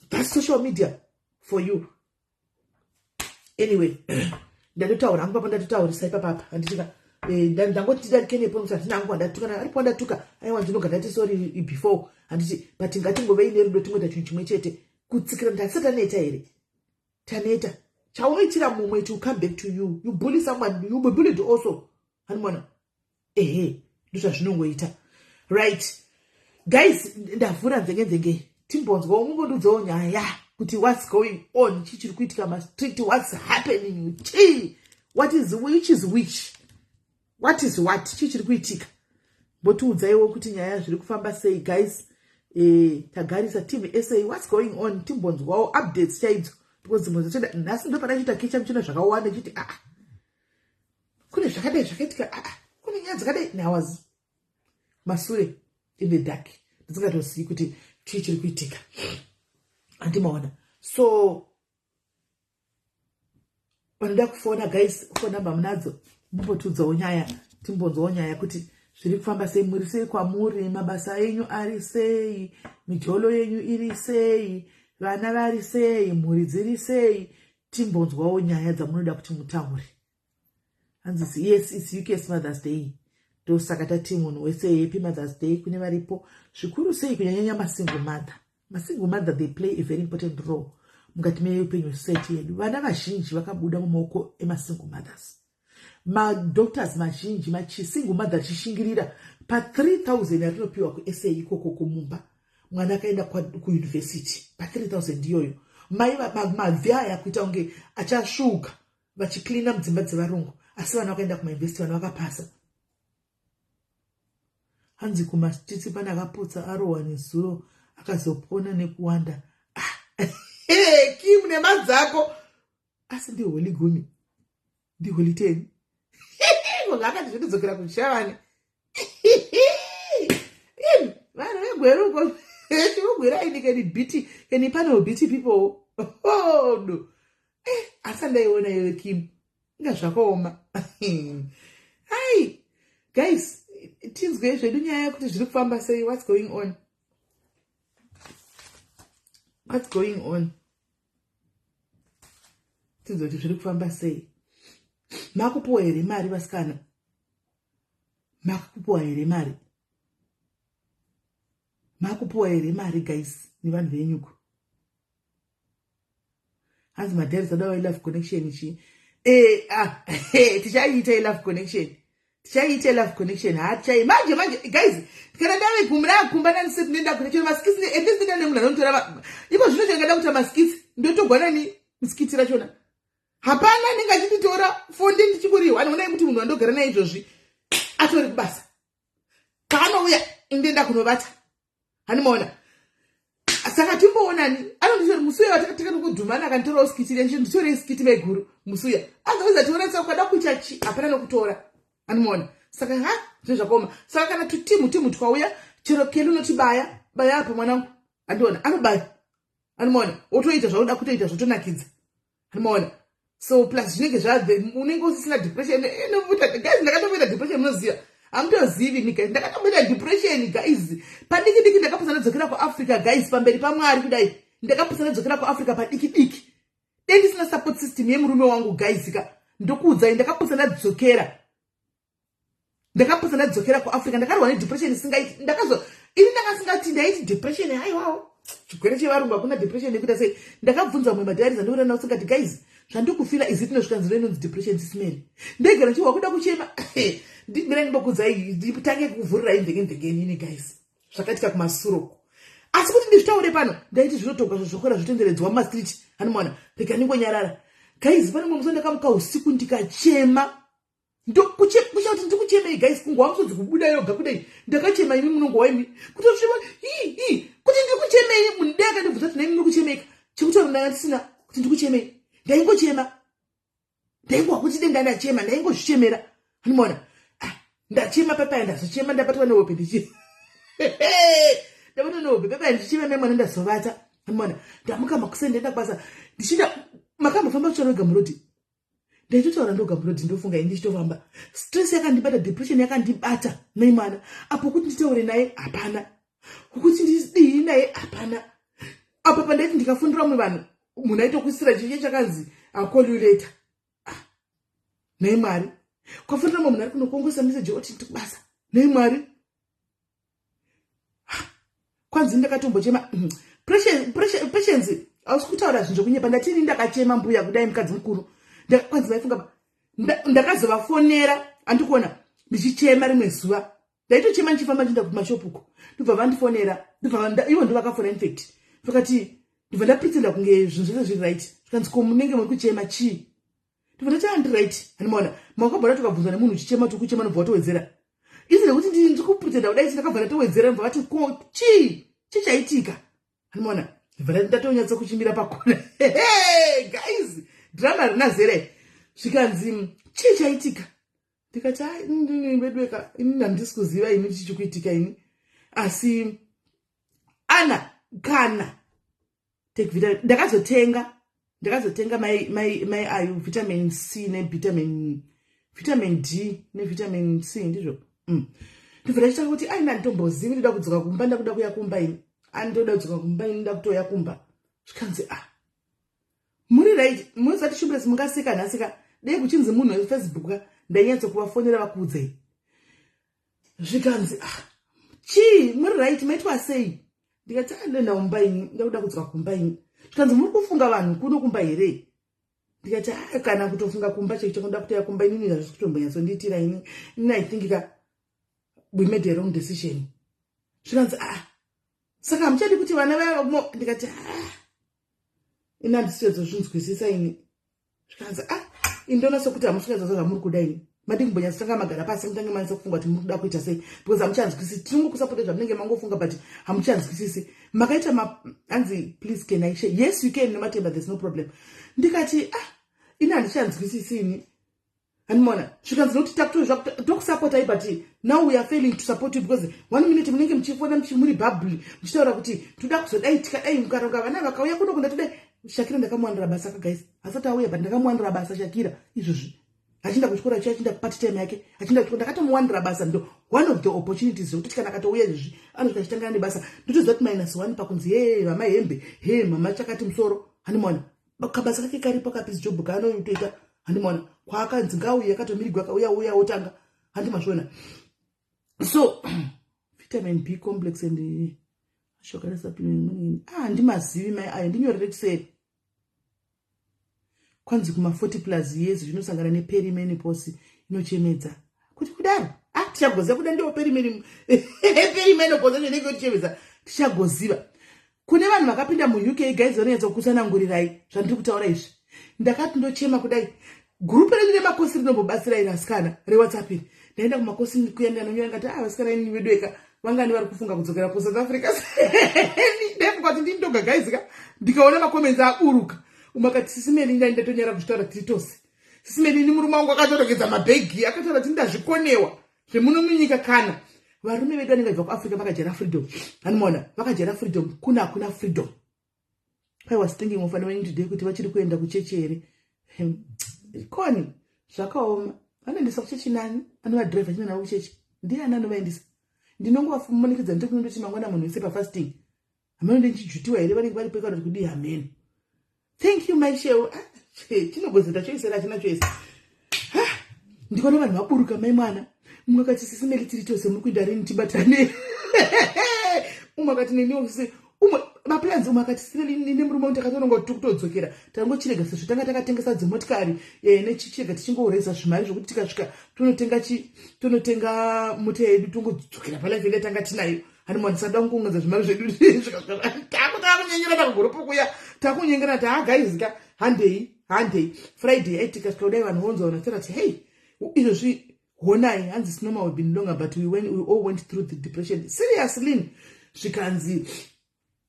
That's social media for you. Anyway, ndatotaura hangu papa ndatotaurisai papa anditika ndangoti tidarikene pomusa tinangu ndatukana aripo ndatuka aiwa ndinoga ndati sorry before anditi but ngatingove nerudo tingota chinhu chimwe chete kutsikira ndasati taneta here taneta chaunoitira mumwe to come back to you. You bully someone, you be bullied also. Hanimona ndizva zvinongoita. Right guys, ndavhura nzenge timbonzwa umbondudzawo nyaya kuti what's going on, chichiri kuitika mastreet, what's happening, what is which, what is what, chichiri kuitika. Mbotiudzaiwo kuti nyaya zviri kufamba sei guys. Tagarisa team SA, what's going on, timbonzwawo updates chaidzo, because mbozotoda nhasi ndo panachiita kicha mchina zvakawanda chiti kune zvakadai zvakaitika kune nyaya dzakadai, and I was masure in the dark, ndisingatozii kuti chii chiri kuitika. Andimaona. So vanoda kufona guys, phone number munadzo, mumbotudzawo nyaya, timbonzwawo nyaya kuti zviri kufamba sei, muri sei kwamuri, mabasa enyu ari sei, mijolo yenyu iri sei, vana vari sei, mhuri dziri sei, timbonzwawo nyaya dzamunoda kuti mutaure. Hanzi yes, it's UK Mother's Day. Ndosaka tati munhu wese happy Mother's Day kune varipo. Zvikuru sei kunyanya masingle mother. Masingle mother, they play a very important role mukati meupenyu society yedu. Vana vazhinji vakabuda mumaoko emasingle mothers. Madoctors mazhinji single mother chishingirira pa 3000 yarinopiwa ku SA ikoko kumumba. Mwana akaenda kuuniversity pa 3000 iyoyo. Mai mavya kuita unge achashuka vachiklina mudzimba dzevarungu, asi vana vakaenda kumauniversity, vana vakapasa. Hanzi kumastiti pana akaputsa arowa nezuro akazopona nekuwanda. Kim nemadzako asi ndi holi gumi, ndi holi 10. Ngakati zvinodzokera kuchavani. Vana vegweruko chimugwira indikeni biti keni pano biti people. Oh no. Asandaiona iwe Kim. Nga zvakaoma. Hi guys, tinzwe zvedu nyaya kuti zviri kufamba sei, what's going on? What's going on? Tinzwe kuti zviri kufamba sei. Makupuwa here mari vasikana? Makupuwa here mari? Makupuwa here mari guys ni vanhu venyuko? Hanzi madhari zadawa love connection ichi. Tichaita love connection. Tichaita love connection. Hachai manje guys, kana ndave kumra kumbana niseti nenda connection maskisi at least ndenda nemuna notora. Iko zvino changada kuti maskisi ndotogwana ni msikiti rachona. Hapana ndingachitora fondi ndichikuriwa. Anoona kuti munhu andogara naye izvozvi atori kubasa. Paanouya ndenda kunovata. Hanimoona. Saka timboonani, anondizvo musuya watakataka nokudhumana akantora uskiti lenje nditore uskiti meguru musuya. Azoweza tiona saka kwada kuita chi hapana nokutora. Hanimoona. Saka zvino zvakoma. Saka kana timu tukauya chero kelu notibaya baya apa mwanangu. Andiona anobaya. Hanimoona. Otoita zvaoda kutoita zvotonakidza. Hanimoona. So plus zvinenge zvadze unenge usisina depression inovuta guys, ndakatomira depression munoziva. Amtozivi nika ndakatomira depression guys. Padiki ndakapasa nadzokera ku Africa guys, pamberi pamwari kudai. Ndakapasa nadzokera ku Africa padiki. Ndisina support system yemurume wangu guys ka. Ndokuudza ndakapasa nadzokera. ndakaposa ndadzokera kuAfrica ndakarwa nedepression isingaiti ndakasingati ndaiti depression haiwawo chigwere chevarungu hakuna depression yekuita sei. ndakabvunza mumwe madhari zandiura nawo singati guys zvandikufila izi tinosvikanziro inonzi depression smell ndegera chiwa kuda kuchema ndimira ndinokudzai nditange kuvhurirai mvengeni ini guys zvakatika kumasuro. Asi kuti ndizvitaure pano ndaiti zvinotoka zvokora zvotenderedzwa mumastreet hanimwana rega ndingonyarara guys. pane mumwe musi ndakamuka usiku ndikachema kucha kuti ndikuchemei guys kungwa musodzi kubuda yoga kudai ndakachema imi munongo waimi kuti zviva kuti ndikuchemei munde akandibvunza kuti naimi munikuchemeka chekutaura ndanga ndisina kuti ndikuchemei ndaingochema ndaingwa kuti denda ndachema ndaingozvichemera hanimwana ndachema papai ndazochema ndabatwa nehope ndichi ndabatwa nehope papai ndichema memwana ndazovata hanimwana ndamuka makuseni ndaenda kubasa ndichida makambofamba kuchano gamurodi ndaitotaura ndogamurodi ndofunga ini ndichitofamba stress yakandibata depression yakandibata naimwana apo kuti nditaure naye hapana kuti ndidii naye hapana. Apo pandaiti ndikafundira mumwe vanhu munhu aitokwisira chiche chakanzi call you later naimwari kwafundira mumwe munhu ari kunokongesa meseji oti ndikubasa naimwari kwanzi ndakatombochema patience hausi kutaura zvinhu zvokunyepa ndatini ndakachema mbuya kudai mukadzi mukuru kwanzi maifunga ndakazovafonera andikuona ndichichema rimwe zuva ndaitochema ndichifamba ndienda kumashopuko ndobva vandifonera ivo ndo vakafona infact vakati ndibva ndapritenda kunge zvinhu zvese zviri right zvikanzi ko munenge muri kuchema chii ndibva ndati handi right handimaona makabva tokabvunzwa nemunhu uchichema tokuchema nobva watowedzera izile kuti ndikupritenda kudai ndakabva ndatowedzera ndobva vati ko chii chichaitika handimaona ndibva ndatonyatsa kuchimira pakona guys drama rina zere zvikanzi chii chaitika ndikati vedweka ini handisi kuziva ini chichikuitika ini asi ana kana take vitamin ndakazotenga mai ayo vitamin C vitamin D vitamin C ndizvo ndibva ndachitanga kuti aina nditombozivi ndoda kudzoka kumba ndakuda kuya kumba ini andoda kudzoka kumba ini ndoda kutoya kumba zvikanzi muri right muzati shumbiresi mungaseka nhasika dai kuchinzi munhu wefacebook ndainyatso kuvafonera vakuudzai zvikanzi chii muri right maitwa sei ndikati ndenda kumba ini ndakuda kudzoka kumba ini zvikanzi muri kufunga vanhu kuno kumba here ndikati kana kutofunga kumba chaicho ndoda kutoya kumba ini hazvisi kutombonyatsondiitira ini I think we made a wrong decision zvikanzi saka hamuchadi kuti vana vavo ndikati ini handisitedzo zvinzwisisa ini zvikanzi indona sokuti hamusvikazoza zvamuri kuda ini mandingombonyatsotanga magara pasi mutange manisa kufunga kuti muri kuda kuita sei because hamuchanzwisisi tinongokusapota zvamunenge mangofunga but hamuchanzwisisi makaita hanzi please can I share yes you can nematemba there's no problem ndikati ini handichanzwisisi ini handimaona zvikanzi nokuti takutokusapotai but now we are failing to support you because 1 minute munenge muchifona muri babhuli muchitaura kuti toda kuzodai tikadai mukaronga vana vakauya kuno kunda todai Shakira ndakamuwanira basa guys asati auya but ndakamuwanira basa Shakira izvozvi achinda kuchikora chacho achinda kupati time yake achinda kuchikora ndakatomuwanira basa ndo one of the opportunities zvokuti kana akatouya izvozvi anosvika achitangana nebasa ndotoziva kuti -1 pakunzi mama hembe mama chakati musoro handimaona kabasa kake karipo kapisi job kaanoitoita handimaona kwaakanzi ngauye akatomirigwa akauya otanga handimazviona so vitamin B complex and shokara supplement ndimazivi mai ayo ndinyorere kuseri kwanzi kuma 40+ years zvinosangana neperimenopause inochemedza kuti kudaro tichagoziva kuda ndiwo perimenopause inenge inochemedza tichagoziva kune vanhu vakapinda muUK guys vanonyatsa kukusanangurirai zvandiri kutaura izvi ndakati ndochema kudai gurupu redu remakosi rinombobatsira iri asikana rewhatsapp iri ndaenda kumakosi kuenda nonyora ngati vasikana ini vedweka vangani vari kufunga kudzokera kuSouth Africa ndepukati ndindoga gaizika ndikaona makomenzi aburuka umakati sisimeni ndatonyara kuzvitaura tiri tose sisimeni ni murume wangu akatodokedza mabhegi akataura kuti ndazvikonewa zvemuno munyika kana varume vedu vanenge vabva kuAfrica vakajera freedom hanimona vakajera freedom hakuna freedom I was thinking of an today kuti vachiri kuenda kuchechi here koni zvakaoma vanoendesa kuchechi nani anovadhiraivha chinoenda kuchechi ndiani anovaendesa ndinongovafumanikidza ndokunondoti mangwana munhu wese pafasting hamenondi ndichijutiwa here vanenge vari pekana kudii amen thank you my show chinogozeta choisera achina choise ndikaona vanhu vaburuka mai mwana mwakati SIS MELLY tiri tose muri kuenda rini tibatane. Umakati neni ofisi maplans umakati sirili nini murume ndakatononga kutodzokera tangochirega sezvo tanga takatengesa dzimotikari nechichirega tichingoreza zvimari zvokuti tikasvika tonotenga mota yedu tongodzokera palife ile tanga tinayo. Hanimwana sada kungounganidza zvimari zvedu takunyenyera takugoropokuya takunyengera taagaizika handei Friday yaitika svika kudai vanhu vonzwa ati hey izvozvi honai hanzi sinoma we've been longer but we all went through the depression seriously. Zvikanzi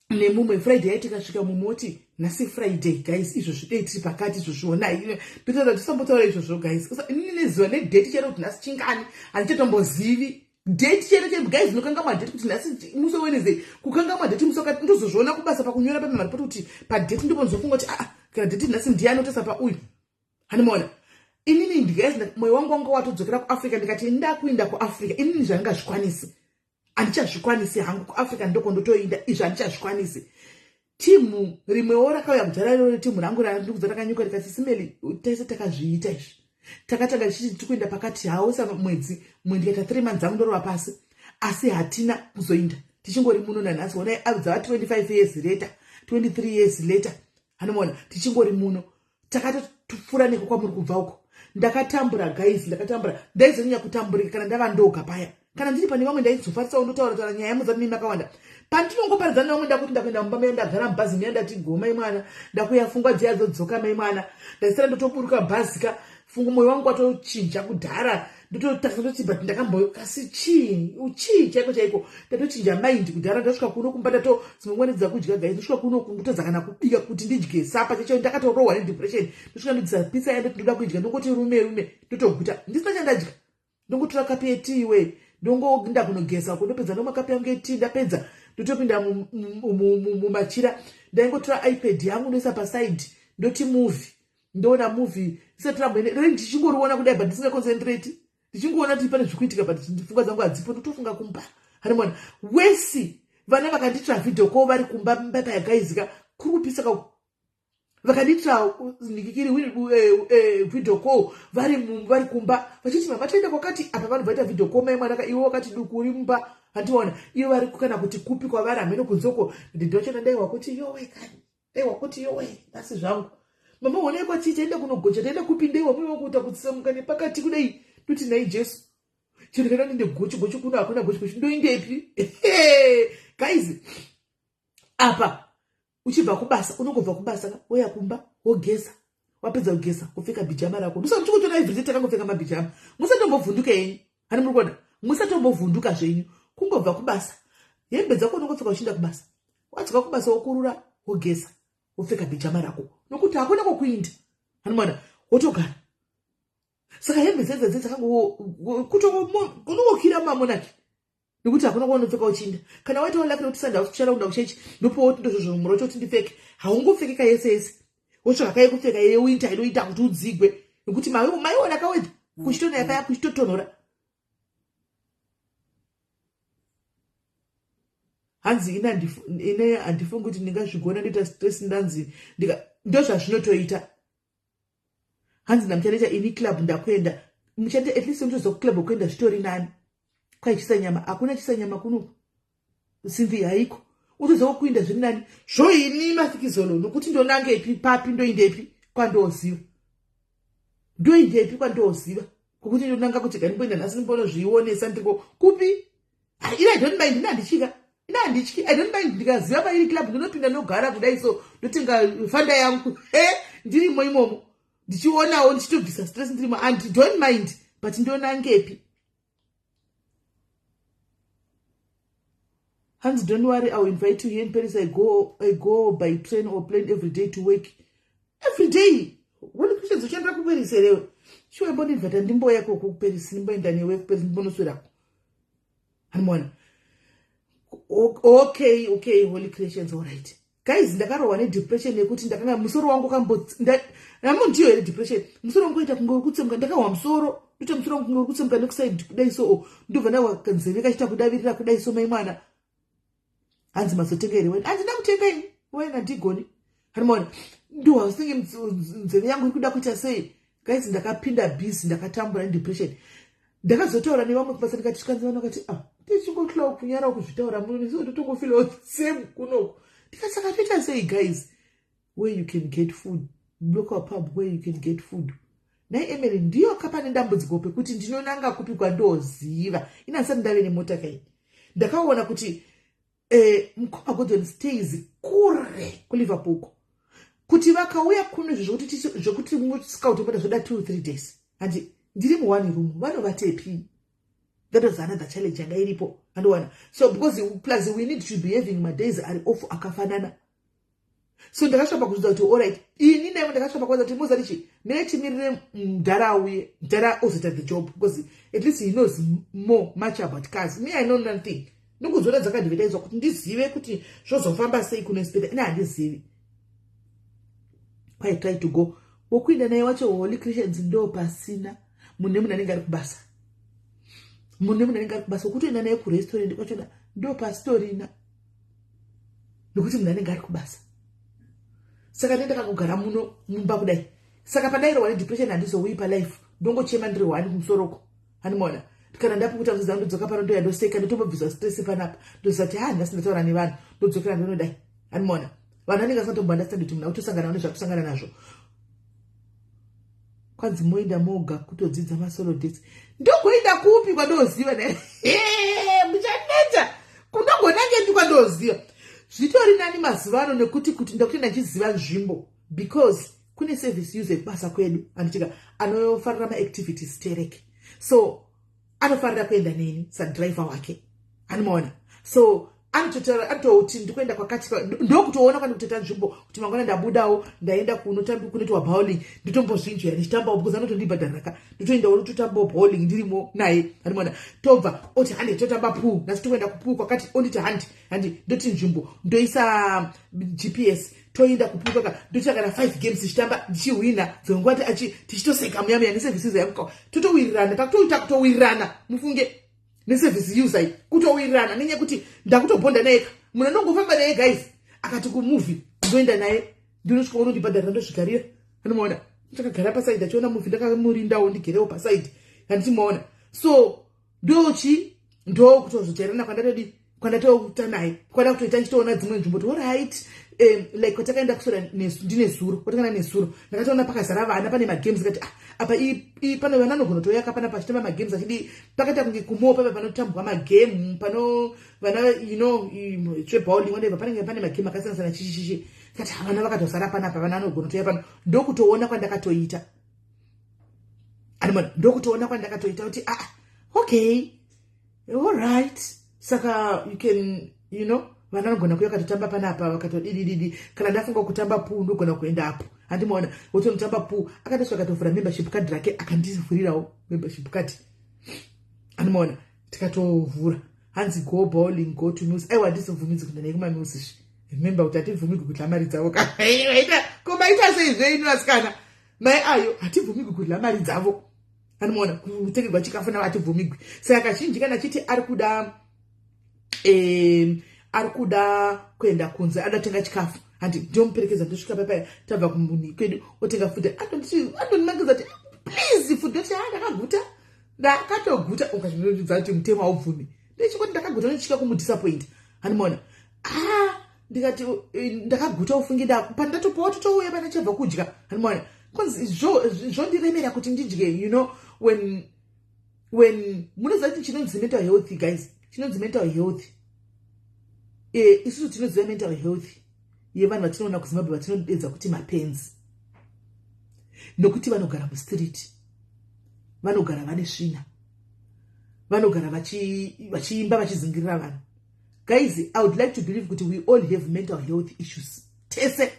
nemumwe Friday yaitikasvika mumoti nhasi Friday guys izvozvo dei tiri pakati izvozvionai totaura tisambotaura izvozvo guys nezuva nedate chero kuti nhasi chingani handichatombozivi date chero guys nokangamwa date kuti nhasi musi Wednesday kukangamwa date musi wakati ndozozviona kubasa pakunyora pamamari poto kuti padate ndibonzofunga kuti kana date nhasi ndiye anotesa pauyu. Hanimona inini guys mwoyo wangu wanga watodzokera kuAfrica ndikati ndakuenda kuAfrica inini zvandingazvikwanisi handichazvikwanisi hangu kuAfrica ndoko ndotoinda izvo handichazvikwanisi. Timu rimwewo rakauya mudzara timu rangu randikuza rakanyuka rikati SIS MELLY taise takazviita izvi takatanga tichiti tikuenda pakati hawo samwedzi ndikaita 3 months angu ndorova pasi asi hatina kuzoinda tichingori muno nanhasi onai dzava 25 years later 23 years later. Hanimona tichingori muno takatopfura neko kwamuri kubva uko. Ndakatambura guys ndaizonyanya kutamburika kana ndava ndoga paya kana ndiri pane vamwe ndaizofarisa ndotaura nyaya muzanini makawanda pandinongoparadzana nevamwe ndakuti ndakuenda mumba mai ndagara mubhazi miya ndati go mai mwana ndakuya pfungwa dziya dzodzoka mai mwana ndaisara ndotoburuka bhazika fungu mwoyo wangu watochinja kudhara ndototarisa toti but ndakamboyokasi chii chaiko ndatochinja mind kudhara ndasvika kuno kumba dzimwe kudya guys ndosvika kuno kutodza kana kubika kuti ndidye sapa checho ndakatorohwa nedepression ndosvika ndodzisa pizza yangu ndoda kudya ndongoti rume ndotoguta ndisina chandadya ndongotora kapi yetii we ndongoenda kunogesa kundopedza ndomwa kapi yangu yetii ndapedza ndotopinda mumachira ndaingotora iPad yangu ndoisa paside ndoti movie ndoona movie ndichingoriona kudai but ndisingaconcentrate ndichingoona kuti pane zvikuitika but pfungwa dzangu hadzipo ndotofunga kumba. Hanimwana wesi vana vakanditira video call vari kumba mbapa yagaizika kuri kupisa vakanditira nikikiri video call vari kumba vachiti mama toenda kwakati apa vanhu vaita video call mai mwana iwe wakati duku uri mumba handiona iwe vari kana kuti kupi kwavari hamene kunzoko ndindochena daiwa kuti yowe asi zvangu mama honai kwati taenda kunogocha taenda kupindeiwa mumwe wakuita kutsisamuka nepakati kudai ndoti nai Jesu chirikana ninde gochi kuno hakuna gochi ndoindepi guys apa uchibva kubasa unongobva kubasa woya kumba wogeza wapedza kugeza kupfeka bijama rako ndosati chikutora everyday takangopfeka mabijama musatombovhunduka yenyu hani muri kuona musatombovhunduka zvenyu kungobva kubasa hembe dzako unongopfeka uchinda kubasa wadzoka kubasa wokurura wogeza wopfeka bijama rako nokuti hakuna kokuinda hani mwana wotogara saka hembe dzedze kunongokira mamonaki nekuti hakuna kuonopfeka uchinda kana waitawo lakira kuti sanda kuchara kuda kuchechi ndopowo ndozvozvomuro choti ndipfeke haungopfekeka yese wotsvaka kai kupfeka yewinter inoita kuti udzigwe nekuti maiona kawedza kuchitona yakaya kuchitotonhora hanzi ine handifungi kuti ndingazvigona ndoita stress ndanzi ndozvazvinotoita hanzi ndamuchaita ini club ndakwenda muchaita at least mutoziva kuclub wokuenda zvitori nani kwai chisanyama hakuna chisanyama kuno simbi haiko utoziva kuinda zviri nani zvoini mafikizolo nokuti ndonangepi papi ndoindepi kwandooziva kokuti ndonanga kuti ganimboenda nhasi ndimbono zviionesa ndiko kupi ina don't mind inandichika I don't mind ndikaziva pairi club ndinopinda nogara kudai so ndotenga fanda yangu ndirimo imomo ndichionawo ndichitobvisa stress ndirimo and don't mind but ndonangepi. Hans, don't worry, I'll invite you here in Paris. I go by train or plane every day to work. Every day. When Christians can go to Paris, sure about it, but I'm going to Paris, and then you work Paris, Bonosura. And one. Okay, holy Christians, all right. Guys, ndakaro wane depression yekuti ndakanga musoro wangu namo ndiyo depression. Musoro wangu ita kungokutsemka ndakawa musoro. Ndito musoro wangu kungokutsemka nekuside kudai so ndobva nawakanzeveka chita kudavirira kudai so mai mwana. Hanzi mazotengere wena andina kutengai wena ndigoni hanimona ndo wasinge nzeve yangu ikuda kuita sei guys ndakapinda busy ndakatambura depression ndakazotaura nevamwe kubasa ndikati tikanzivana vakati tichingotlawo kunyara kuzvitaura muno so totongofila same kunoku ndikati saka toita sei guys where you can get food local pub where you can get food naiemery ndiyo kapa nedambudziko pekuti ndinonanga kupikwa ndoziva inasati ndave nemota kai ndakaona kuti mukoma Gordon stays kure kuLiverpool kuti vakauya kuno zvokuti muscout pata zvoda 2-3 days and ndiri muone room vanovatepi. That was another challenge yanga iripo andowana. So because plus we need to be having my days are off akafanana. So ndakashamba kuzuza kuti all right ini nayo ndakashamba kwanza kuti muza richi nechimirire mdara uye mdara also at the job because at least he knows much about cars. Me I know nothing. Nokuzona dzakadivhidaidzwa kuti ndizive kuti zvozofamba sei kuno speed ina handizivi. I try to go wokuinda naye wacho Holy Christians ndo pasina munne munanenge ari kubasa. Munne munanenge ari kubasa ukutoenda naye ku restaurant kwacho ndo pastorina. Nokuti munanenge ari kubasa. Saka ndenda kugara muno mumba kudai. Saka padairo wali depression handizouipa life. Ndongochema ndiri wani kumsoroko. Hanimona. Kana ndapukuta mzizi wangu ndodzoka pano ndoya ndoseka ndotombobvisa stress panapa. Ndozati ndasindataura nevanhu ndodzokera ndonodai. Hanimona. Vanhu vanenge vasantombo understand kuti muna kutosangana nezvakusangana nazvo. Kwanzi moenda moga kutodzidza masolo dates. Ndogoenda kupi kwandoziva ne? Muchaneta. Kundongonange ndi kwandoziva. Zvitori nani mazivano nekuti kuti ndakuti ndachiziva nzvimbo because kune service user basa kwedu andichika anofarira ma activities tereke. So anofarira kuenda neni sa driver wake. Animona. So anototi ndikuenda kwakati ndokutoona kana kuteta nzvimbo kuti mangwana ndabudawo ndaenda kunoitwa bowling nditombozvinjira ndichitamba because anotondibhadharaka nditoendawo ndototamba bowling ndirimo naye animona tobva oti handi totamba pool nasi toenda kupool kwakati onditi handi ndoti nzvimbo ndoisa GPS toenda kupool kwaka ndochakana 5 games tichitamba ndichiwina dzongwati tichitoseka muyamya neservices yamukao totowirirana takutoita kutowirirana mufunge neservice user kutowirirana nenye kuti ndakutobhonda naye muna nongofamba naye guys akati kumovie ndoenda naye ndinosvika unondibhadharira ndozvigarira anomuona ndakagara paside achiona movie ndakamurindawo ndigerewo paside handitimuona so ndo kutozojairana kwandatouta naye kwada kutoita ndichitoona dzimwe nzvimbo to alright like kwatakaenda kusora ndine zuro kwatakana nezuro ndakatoona pakazara vana pane magames kati apa pano vana nogonotoya kapana pachitamba magames achidi pakaita kunge kumo papa panotambwa magame pano vana bowling whatever panenge pane magame akasiyana chichichichi kati vana vakatosara panapa vana nogonotoya pano ndokutoona kwandakatoita animal ndokutoona kwandakatoita kuti okay all right saka you can vana vanogona kuuya katotamba panapa vakatodidididi kana ndafunga kutamba pool ndogona kuenda apo handimona wotonotamba pool akatosva akatovhura membership card rake akandivhurirawo membership card handimona tikatovhura hanzi go bowling go to news aiwa handizobvumidzi kuenda naye kumanews remember kuti hativhumigwi kudla mari dzavo komaita seizveinu asikana mai ayo hativhumigwi kudla mari dzavo handimona kutengerwa chikafu navo hativhumigwi saka kazhinji kana chiti ari kuda kuenda kunze adatenga chikafu handi ndomuperekedza ndosvika papa tabva kumuni kwedu otenga futi andonimangidza kuti please futi ndoti ndakatoguta ukazvinodza kuti mutema waubvumi ndechikoti ndakaguta ndochika kumudisappoint handimona ndikati ndakaguta ufungi pandatopawo totouya pana chabva kudya handimona kwanzi zvondiremera kuti ndidye when munoziva kuti chinonzi mental health guys chinonzi mental health isusu tinoziva mental health yevanhu vatinoona kuzimbabwe vatinodedza kuti mapenzi nokuti vanogara mustreet vanogara vane svina vanogara vachiimba vachizingirira vanhu guys I would like to believe kuti we all have mental health issues tese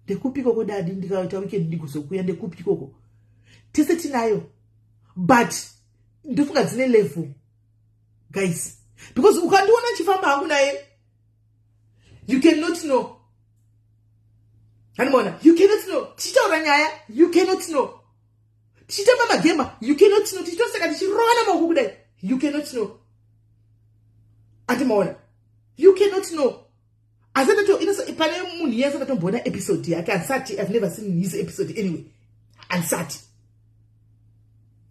ndekupi koko dadi ndikaita weekend ndikuzokuya ndekupi koko tese tinayo but ndofunga dzine level guys because ukandiona chifamba hangu naye you cannot know handimona you cannot know tichitaura nyaya you cannot know tichitamba magema you cannot know tichitoseka tichirovana maoko kudai you cannot know atimaona you cannot know pane munhu iye asatatomboona episode yake ansati I've never seen his episode anyway ansati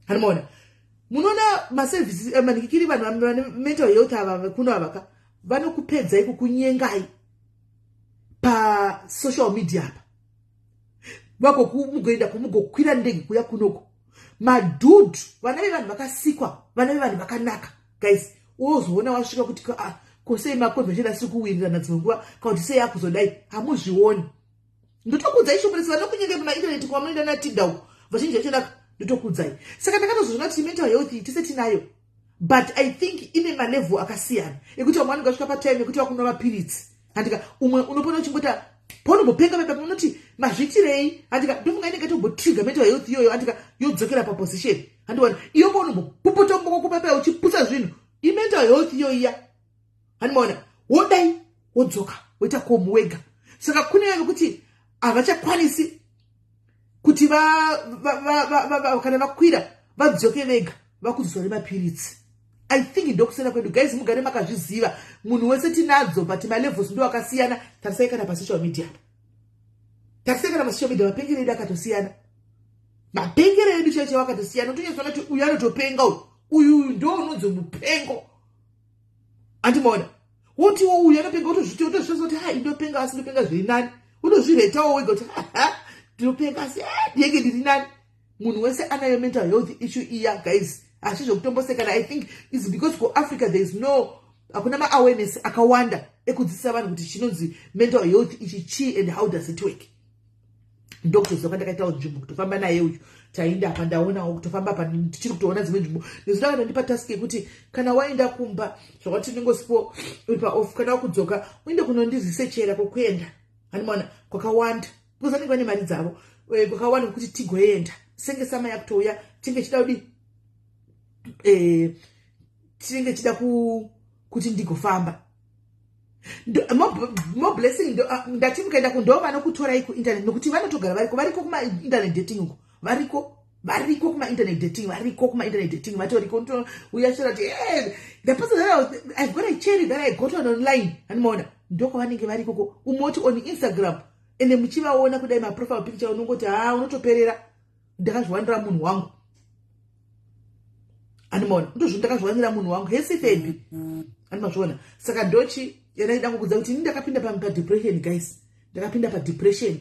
Hanimona. Munoona maservices manikiri vanhu vane mental health ava kuno avaka vanokupedzai kukunyengai pa social media apa. Wako kumugoenda kumugokwira ndege kuya kunoko. Madudhu vana vevanhu vakasikwa, vana vevanhu vakanaka. Guys, wozoona wasvika kuti kosei makonvention asiri kuwirirana dzimwe nguva kana kuti sei akuzodai hamuzvioni. Ndotokudzai shumurisi vanokunyenge pamaindaneti kwamanoenda natidau vazhinji vachonaka ndotokudzai. Saka ndakatozozvona kuti mental health tise tinayo, but I think ine malevel akasiyana ekuti vamwe vanenge vasvika patime yekuti vakunwa mapiritsi. Handika umwe unopona uchimbota paunombopenga pepa unoti mazvitirei. Handika ndofunga inenge tombotrigger mental health iyoyo. Handika yodzokera paposition. Handiwana iyo paunombopupota mboko pepa uchipusa zvinhu imental health iyoyo iya. Handimaona wodai wodzoka woita komu wega. Saka kune vekuti havachakwanisi kuti kana vakwira vadzoke vega vakudzwa nemapiritsi. I think ndokusena kwedu. Guys, mugare makazviziva munhu wese tinadzo but malevels ndo akasiyana. Tarisai kana pasocial media. Tarisai kana pasocial media mapengere edu akatosiyana. Mapengere edu chaicho akatosiyana. Utonyatsona kuti uyu anotopenga uyu ndo unonzi mupengo. Andimaona woti uyu anopenga utozviti kuti hai ndopenga asi ndopenga zviri nani. Unozviretawo wega kuti ndopenga asi ndiyenge ndiri nani. Munhu wese anayo mental health issue iya guys. Achizvokutombosekana. I think it's because for Africa there is no akuna ma-awareness akawanda ekudzidzisa vanhu kuti chinonzi mental health ichi chi and how does it work. Ndokutozoka ndakaitawo nzvimbo kutofamba naye uyu taenda apa ndaonawo kutofamba apa tichiri kutoona dzimwe nzvimbo. Nezvino akandipa task yekuti kana waenda kumba zvakati ndingosipo uri paoff kana wakudzoka uende kunondizisechera kokuenda. Handimaona kwakawanda because vanenge vane mari dzavo kwakawanda kuti tigoenda senge sama yakutouya tinge chida kudi tinenge chida kuti ndigofamba. More blessing ndati mukaenda kundo vanokutorai kuinternet nokuti vanotogara variko kuma internet dating uko variko kuma internet dating vatoriko uyashira kuti the person that I've got a cherry that I got on online. Handimaona ndoko vanenge variko umoti on Instagram ende muchivaona kudai ma profile picture unongoti unotoperera ndakazviwanira munhu wangu. Handimaona ndozvo ndakazviwanira munhu wangu hesi baby. Handimazviona. Saka ndochi yanaida kukudza kuti ndakapinda pa depression guys. Ndakapinda pa depression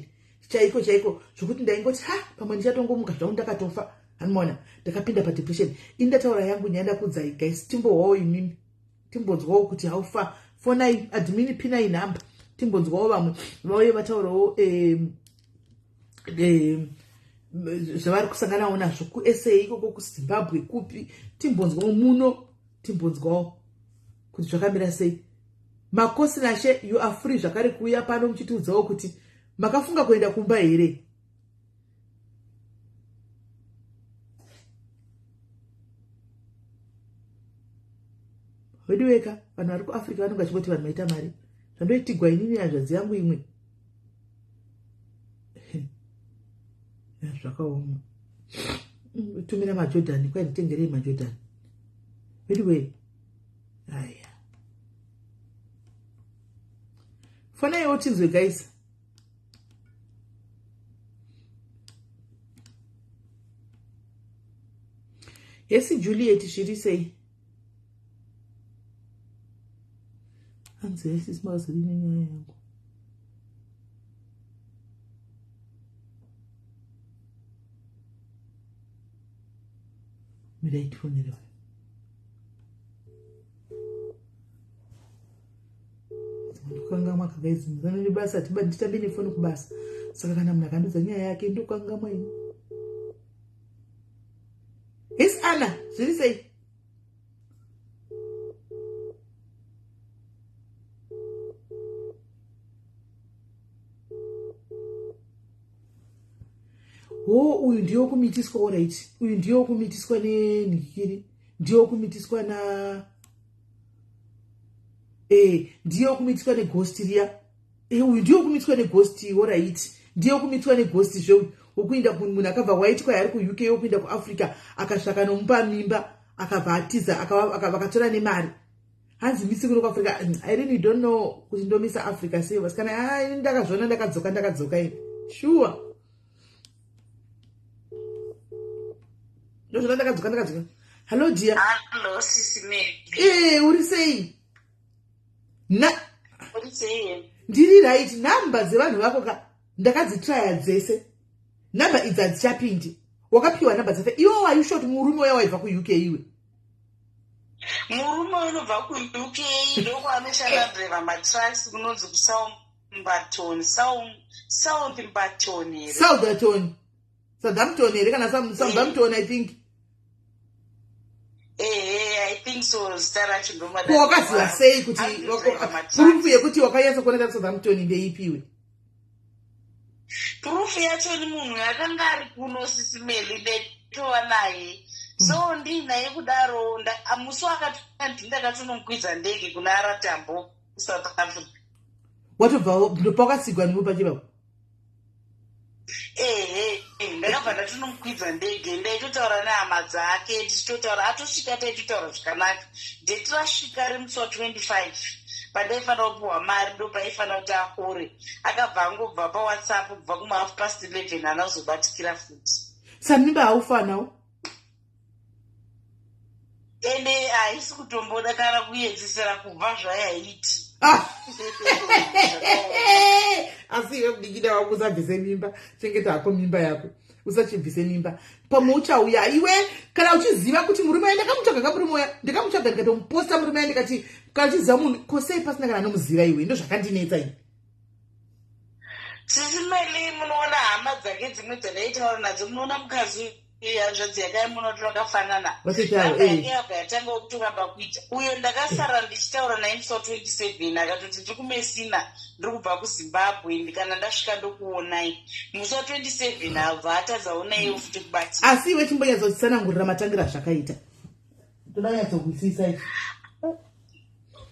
chaiko zvokuti ndaingoti pamwe ndichatongomuka zvangu ndakatofa. Handimaona ndakapinda pa depression. Indataura yangu nyaenda kudzai guys. Timbozwawo imini timbonzwawo kuti haufa fonai admin pina inhamba timbonzwawo vamwe vauye vataurawo zvavari kusanganawo nazvo kuSA ikoko kuZimbabwe kupi timbonzwawo muno timbonzwawo kuti zvakamira sei. Makosi nashe you are free zvakare kuuya pano muchitiudzawo kuti makafunga kuenda kumba here. Weduweka vanhu vari kuAfrica vanenge vachingoti vanhu vaita mari zvandoitigwa inini hazvadzi yangu imwe zvakaoma. Tumira maJordan kwai nditengerei maJordan. Anyway, aya fana yotinzwe guys. Yesi Juliet zviri sei. Anzi yesi smazuri nenyaya yangu. Miraitonera. Ndokanga mwakagaizi muzana nebasa titambe nefoni kubasa. Saka kana munhu akandudza nyaya yake ndokanga mwaini. Yes Anna, zviri sei? Uyu ndiyo kumitiswa alright. Uyu ndiyo kumitiswa nenhikiri. Ndiyo kumitiswa na ndiyo kumitiswa neghost riya. Uyu ndiyo kumitiswa neghost alright. Ndiyo kumitiswa neghost zvo ukuinda munhu akabva white kwa ari kuUK yokuinda kuAfrica akasvaka nomupa mimba akabva atiza akatora nemari. Hanzi misi kuno kuAfrica. I really don't know kuti ndomisa Africa sei basi kana ndakazvona ndakadzoka ini. Sure. ndozvona ndakadzoka. Hello dear. Hello SIS MELLY. Uri sei? Uri sei? Ndiri right. Namba dzevanhu vako ka ndakadzitraya dzese. Namba idzi hadzichapindi. Wakapiwa namba dzese. Iwo waishoti murume uya waibva kuUK iwe. Murume unobva kuUK ndoko anoshanda driver matrucks kunonzi kuSouthampton. Southampton here. Southampton here kana Southampton I think. I think so. Stara chindoma. Ko wakaziva sei kuti proof yekuti wakanyatsa kuoneka Southampton ndeipiwe? Proof yacho ni munhu akanga ari kuno SIS MELLY ndetova naye. So ndinaye kudaro musi wakati ndakatonomukwidza ndege kuna Aratambo kuSouth Africa. Watobva ndopakasigwa niwe pachivavo? Ndakabva ndatonomukwidza ndege ndaitotaura nehama dzake tichitotaura atosvika taitotaura zvakanaka. Deti rasvika remusi wa25 pandaifanira kupiwa mari ndopaifanira kuti akore. Akabva angobva paWhatsApp kubva kuma11:30 haana kuzobatikira futi. Samimba haufanawo? Ende haisi kutomboda kana kuedzesera kubva zvayaiti. Asi iwe kudikida wako usabvise mimba, chengeta hako mimba yako. Usachibvise mimba. Pamuchauya iwe kana uchiziva kuti murume waenda kamutsvaga kamurume uya ndikamutsvaga ndikatomuposta murume waenda ndikati kana uchiziva munhu kosei pasina kana anomuziva iwe ndo zvakandinetsa ini. SIS MELLY munoona hama dzake dzimwe dzandaitaura nadzo munoona mukadzi hanzvadzi yakaimuno takafanana. Yabva yatanga kutokamba kuita uyo ndakasara ndichitaura naye musi wa27 akatoti ndiri kumesina ndiri kubva kuZimbabwe kana ndasvika ndokuonai. Musi wa27 abva atadzaonaiwo futi kubatika. Asi iwe chimbonyatsotisanangurira matangira zvakaita. Toda kunyatsokuisisa izvi.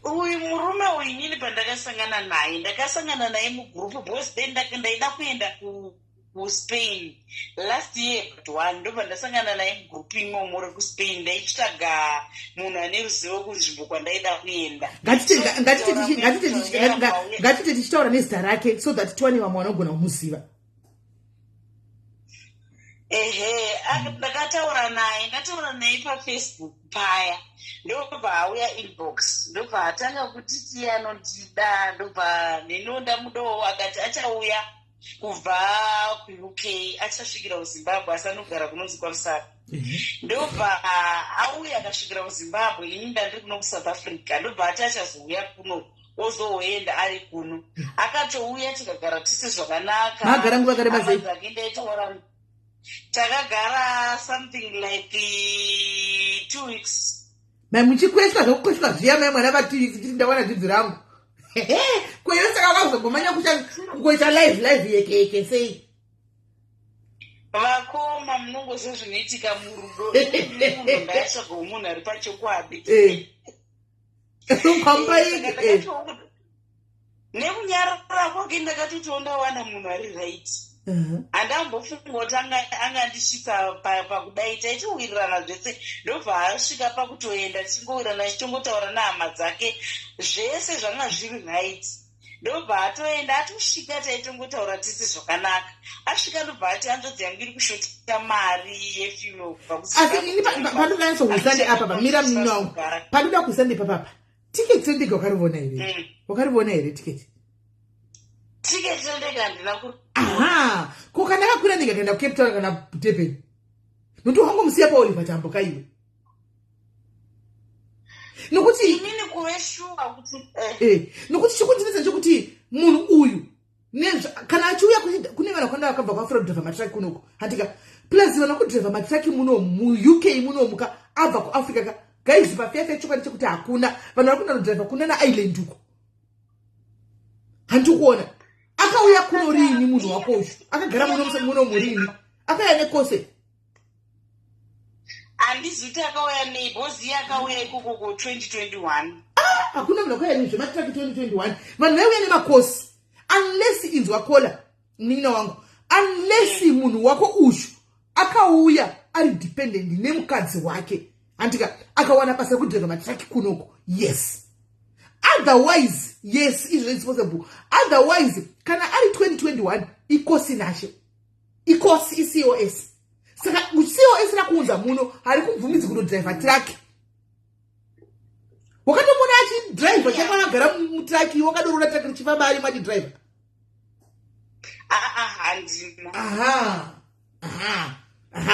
Uyu murume uyu inini ndakasangana naye mugroup boys ndaida kuenda kuSpain last year but one ndobva ndasangana naye mugroup imomo rekuSpain ndaichitsvaga munhu ane ruzivo kunzvimbo kwandaida kuenda. Ngatite tichitaura nezita rake so that tiwane vamwe vanogona kumuziva. Ndataura naye paFacebook paya ndobva auya inbox ndobva atanga kuti anondida ndobva neno ndamudowo akati achauya kubva kuUK achasvikira kuZimbabwe asi anogara kunonzi kwaMusaka. Ndobva auya akasvikira kuZimbabwe ini ndandiri kuno kuSouth Africa ndobva ati achazouya kuno ozoenda ari kuno akatouya tikagara tisi zvakanaka. Magara nguva kareba sei? Takagara something like 2 weeks. Muchikweshwa zvokukweshwa zviya mai mwana va 2 weeks chiti ndawana dzidzi rangu. Kweyo saka wakazogomanya kuita live yeke sei? Vakoma munongozva zvinoitika murudo. Munhu ndaitsvaga munhu ari pachokwadi. Nekunyarara kwake ndakatoti ndawana munhu ari right. Handambofunga kuti angandisvitsa pakudai taitowirirana zvese ndobva asvika pakutoenda tichingowirirana tichongotaura nehama dzake zvese zvanga zviri right. Ndobva atoenda atosvika taitongotaura tisi zvakanaka. Asvika ndobva ati hanzvadzi yangu iri kushota mari yefuel kubva kuZimbabwe. Pandodanyatso kuisande apa pamira munhu wangu. Pandoda kuisande papapa. Tiketi rendege wakarivona here? Wakarivona here tiketi? Tiketi rendege handina ku. Ko kana kakwira ndege kaenda kuCape Town kana kuDurban. Nokuti wangomusiya paOliver Tambo kaiwe. Nokuti imini kuveshuwa kuti nokuti chikundinetsa chokuti munhu uyu kana achiuya kune vanhu vakanda vakabva kwafura kudriva matraki kunoko handika plus vanhu vakudriva matraki munomu muUK munomu ka abva kuAfrica ka guys pafiafi chokwadi chekuti hakuna vanhu vari kuenda kudriva kuna naIreland uko handikuona akauya kuno rini munhu wako uyu akagara muno murini akauya nekose handizviti akauya nebhozi akauya ikoko ku 2021. Hakuna munhu akauya nezvematraki 2021 vanhu vaiuya nemakosi unless inzwa kola nina wangu unless munhu wako uyu akauya ari dependent nemukadzi wake handika akawana basa rekudriva matraki kunoko yes otherwise yes is possible otherwise kana ari 2021 ikosi nashe ikosi iCOS saka COS rakuunza muno hari kubvumidzi kundodriva traki. Wakatomona achidriva chakwana agara mutraki wakadorora traki richifamba ari machidriva. Handina.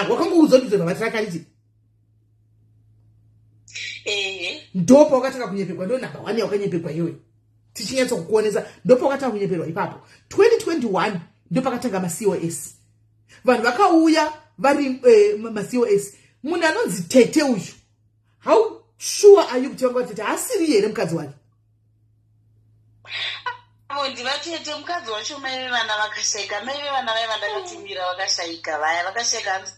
Wakangoudzwa kudriva matraki ariti. Ndopa wakatanga kunyepekwa, ndo namba 1 wakanyepekwa iwe. Tichinyatsa kukuonesa ndopa wakatanga kunyeperwa ipapo. 2021 ndopa katanga ma-COS. Vanhu vakauya vari ma-COS. Munhu anonzi Tete uyu. How sure are you kuti vanga Tete asiri here mukadzi wake? Ndivatete mukadzi wacho mai vana vakashayika. Mai vana vai vandakatumira vakashayika. Vaya vakashayika hanzi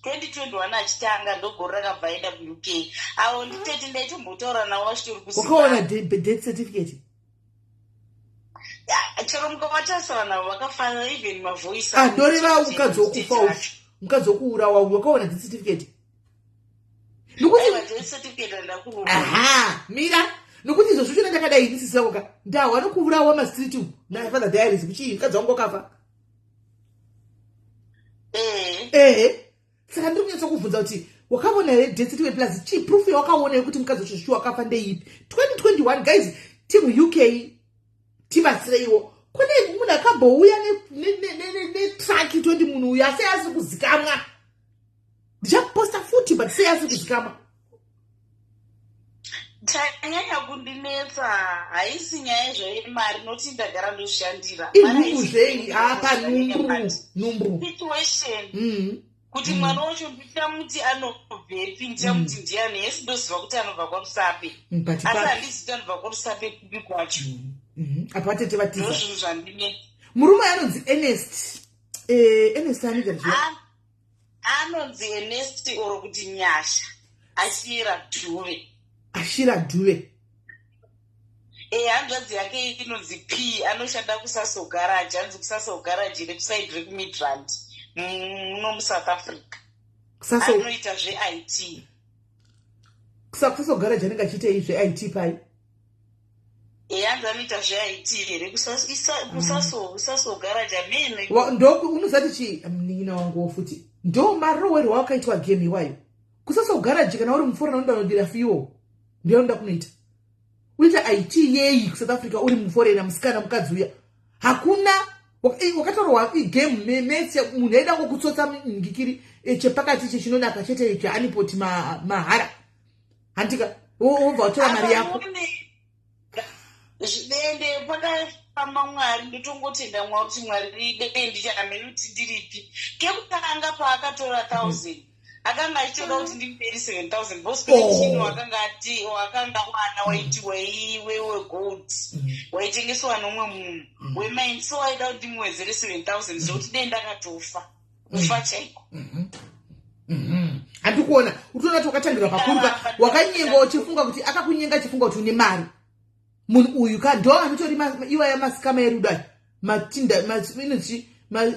2021 achitanga ndogoro rakabva enda kuUK. Avo nditete ndaitombotaura navo vachitori kuziva. Wakaona death certificate? Chero mukavatarisa navo vakafanira even mavoice. Ndoreva mukadzi wokufa uyu. Mukadzi wokuurawa uyu wakaona death certificate? Death certificate ndakuona. Mira. Nokuti izvo zvicho ndakadai ndisisa koka ndawa nokuurawa mastreet umu nafather diaries kuchii mukadzi wangu wakafa. Saka ndiri kunyatsa kuvhunza kuti wakaona here death certificate plus chii proof yawakaona yekuti mukadzi wacho zvicho wakafa ndeipi? 2021 guys, team UK tibatsireiwo. Kune munhu akambouya netraki 20 munhu uyu asi asiri kuzikamwa. Ndichaposta futi but sei asiri kuzikamwa. Nyaya kundinetsa haisi nyaya zvemari noti ndagara ndoshandira. Inhumbu zvei apa numbu. Situation. Kuti mwana wacho ndichamuti anobvepi ndichamuti ndiani yesi ndoziva kuti anobva kwaRusape. Asi handisi kuti anobva kwaRusape kupi kwacho. Apa Tete vatiza. Ndozvinhu zvandinetsa. Murume anonzi Ernest. Ernest anigara zvii? Anonzi Ernest oro kuti Nyasha. Ashira Dhuve. Hanzvadzi yake inonzi P, anoshanda kuSaso Garage, hanzi kuSaso Garage rekusaidi rekuMidrand muno muSouth Africa. Anoita zveIT. Kusaso Garage anenge achiitei zveIT pai? Hanzi anoita zveIT rekuSaso Garage amene. Ndo unozati chii mnina wangu wofuti. Ndo marowero wakaitwa game iwayo. Kusaso Garage kana uri mufora unoda kunodira fiwo. Ndiyo nda kunoita. Uita IT yei South Africa uri muforena musikana mukadzi uya. Hakuna wakatorwa game metse munhu aida kukutsotsa ngikiri chepakati chechinonaka chete chaanipoti mahara. Handika wobva watora mari yako. Zvende pakafamba Mwari ndotongotenda Mwari kuti Mwari ndichaameni kuti ndiripi. Kekutanga paakatora 1000 akanga achitoda kuti ndimuperi 7,000 bospechino wakanga wana waiti wewe gold waitengeswa nomwe munhu wemaini so waida kuti ndimuwedzere 7,000 zvokuti dei ndakatofa kufa chaiko. Handikuona utoona kuti wakatangira pakuruka wakanyenga uchifunga kuti akakunyenga achifunga kuti une mari. Munhu uyu ndo anotori iwaya masikama erudai matinda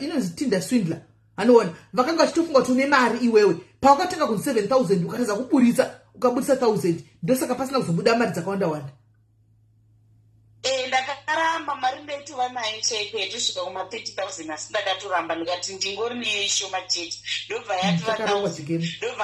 inonzi tinda swindler. Anoona vakanga vachitofunga kuti une mari iwewe pawakatanga kuti 7,000 ukatadza ukabudisa 1,000 ndosaka pasina kuzobuda mari dzakawanda wanda. Ndakaramba mari ndaitova nayo chaiko yatosvika kuma 30,000 asi ndakatoramba ndikati ndingori neyo ishoma chete ndobva yatova 1,000 ndobva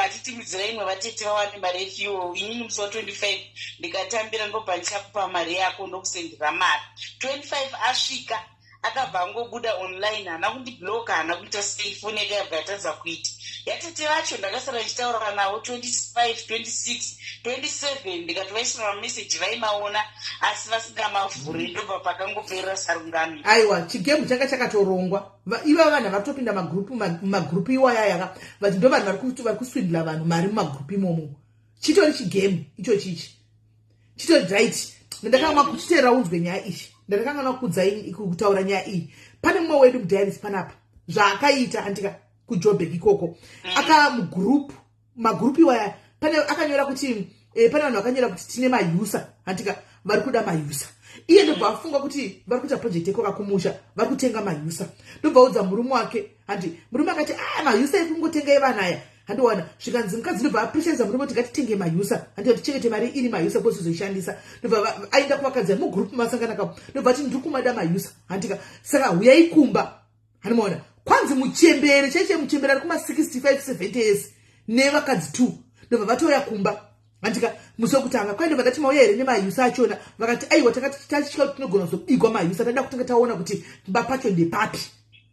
handititumidzira imwe vatete vawane mari yefiwo inini musi wa25 ndikatambira ndobva ndichakupa mari yako ndokusendera mari 25 asvika akabva angobuda online hana kundibloka hana kuita safe oneka yabva yatadza kuita yatete vacho ndakasara ndichitaura navo 25 26 27 ndikatovaisira mameseji vaimaona asi vasingamavhuri ndobva pakangoperera sarungano. Aiwa chigemu changa chakatorongwa iva vanhu vatopinda magrupu iwayaya vati ndo vanhu vari kuswindira vanhu mari mumagrupu imomo chitori chigemu icho chichi chitori right. Ndakanga kuchiteera unzwe nyaya ichi ndakanga nakudzai kutaura nyaya iyi. Pane mumwe wedu mudiaris panapa zvaakaita andika kujobek ikoko aka magrupu iwaya pane akanyora kuti pane vanhu vakanyora kuti tine mayusa andika vari kuda mayusa. Iye ndobva afunga kuti vari kuita project ikoka kumusha vari kutenga mayusa. Ndobva audza murume wake handi murume akati mayusa ekungotengai vanhu aya handiwana zvikanzi mukadzi ndobva apreshenza murume kuti ngatitenge mayusa handi tichengete mari iri mayusa bosizoishandisa. Ndobva aenda kuvakadzi mugrupu masangana kapo ndobva ati ndiri kumada mayusa handika saka huyai kumba handimaona kwanzi muchembere cheche muchembere ari kuma 65 70 years nevakadzi 2 ndobva vatoya kumba andika musokutanga kwaende vakati mauya here nemayusa achona vakati aiwa takati tachika kuti tinogona kuzobigwa mayusa tanda kutanga taona kuti baba pacho ndepapi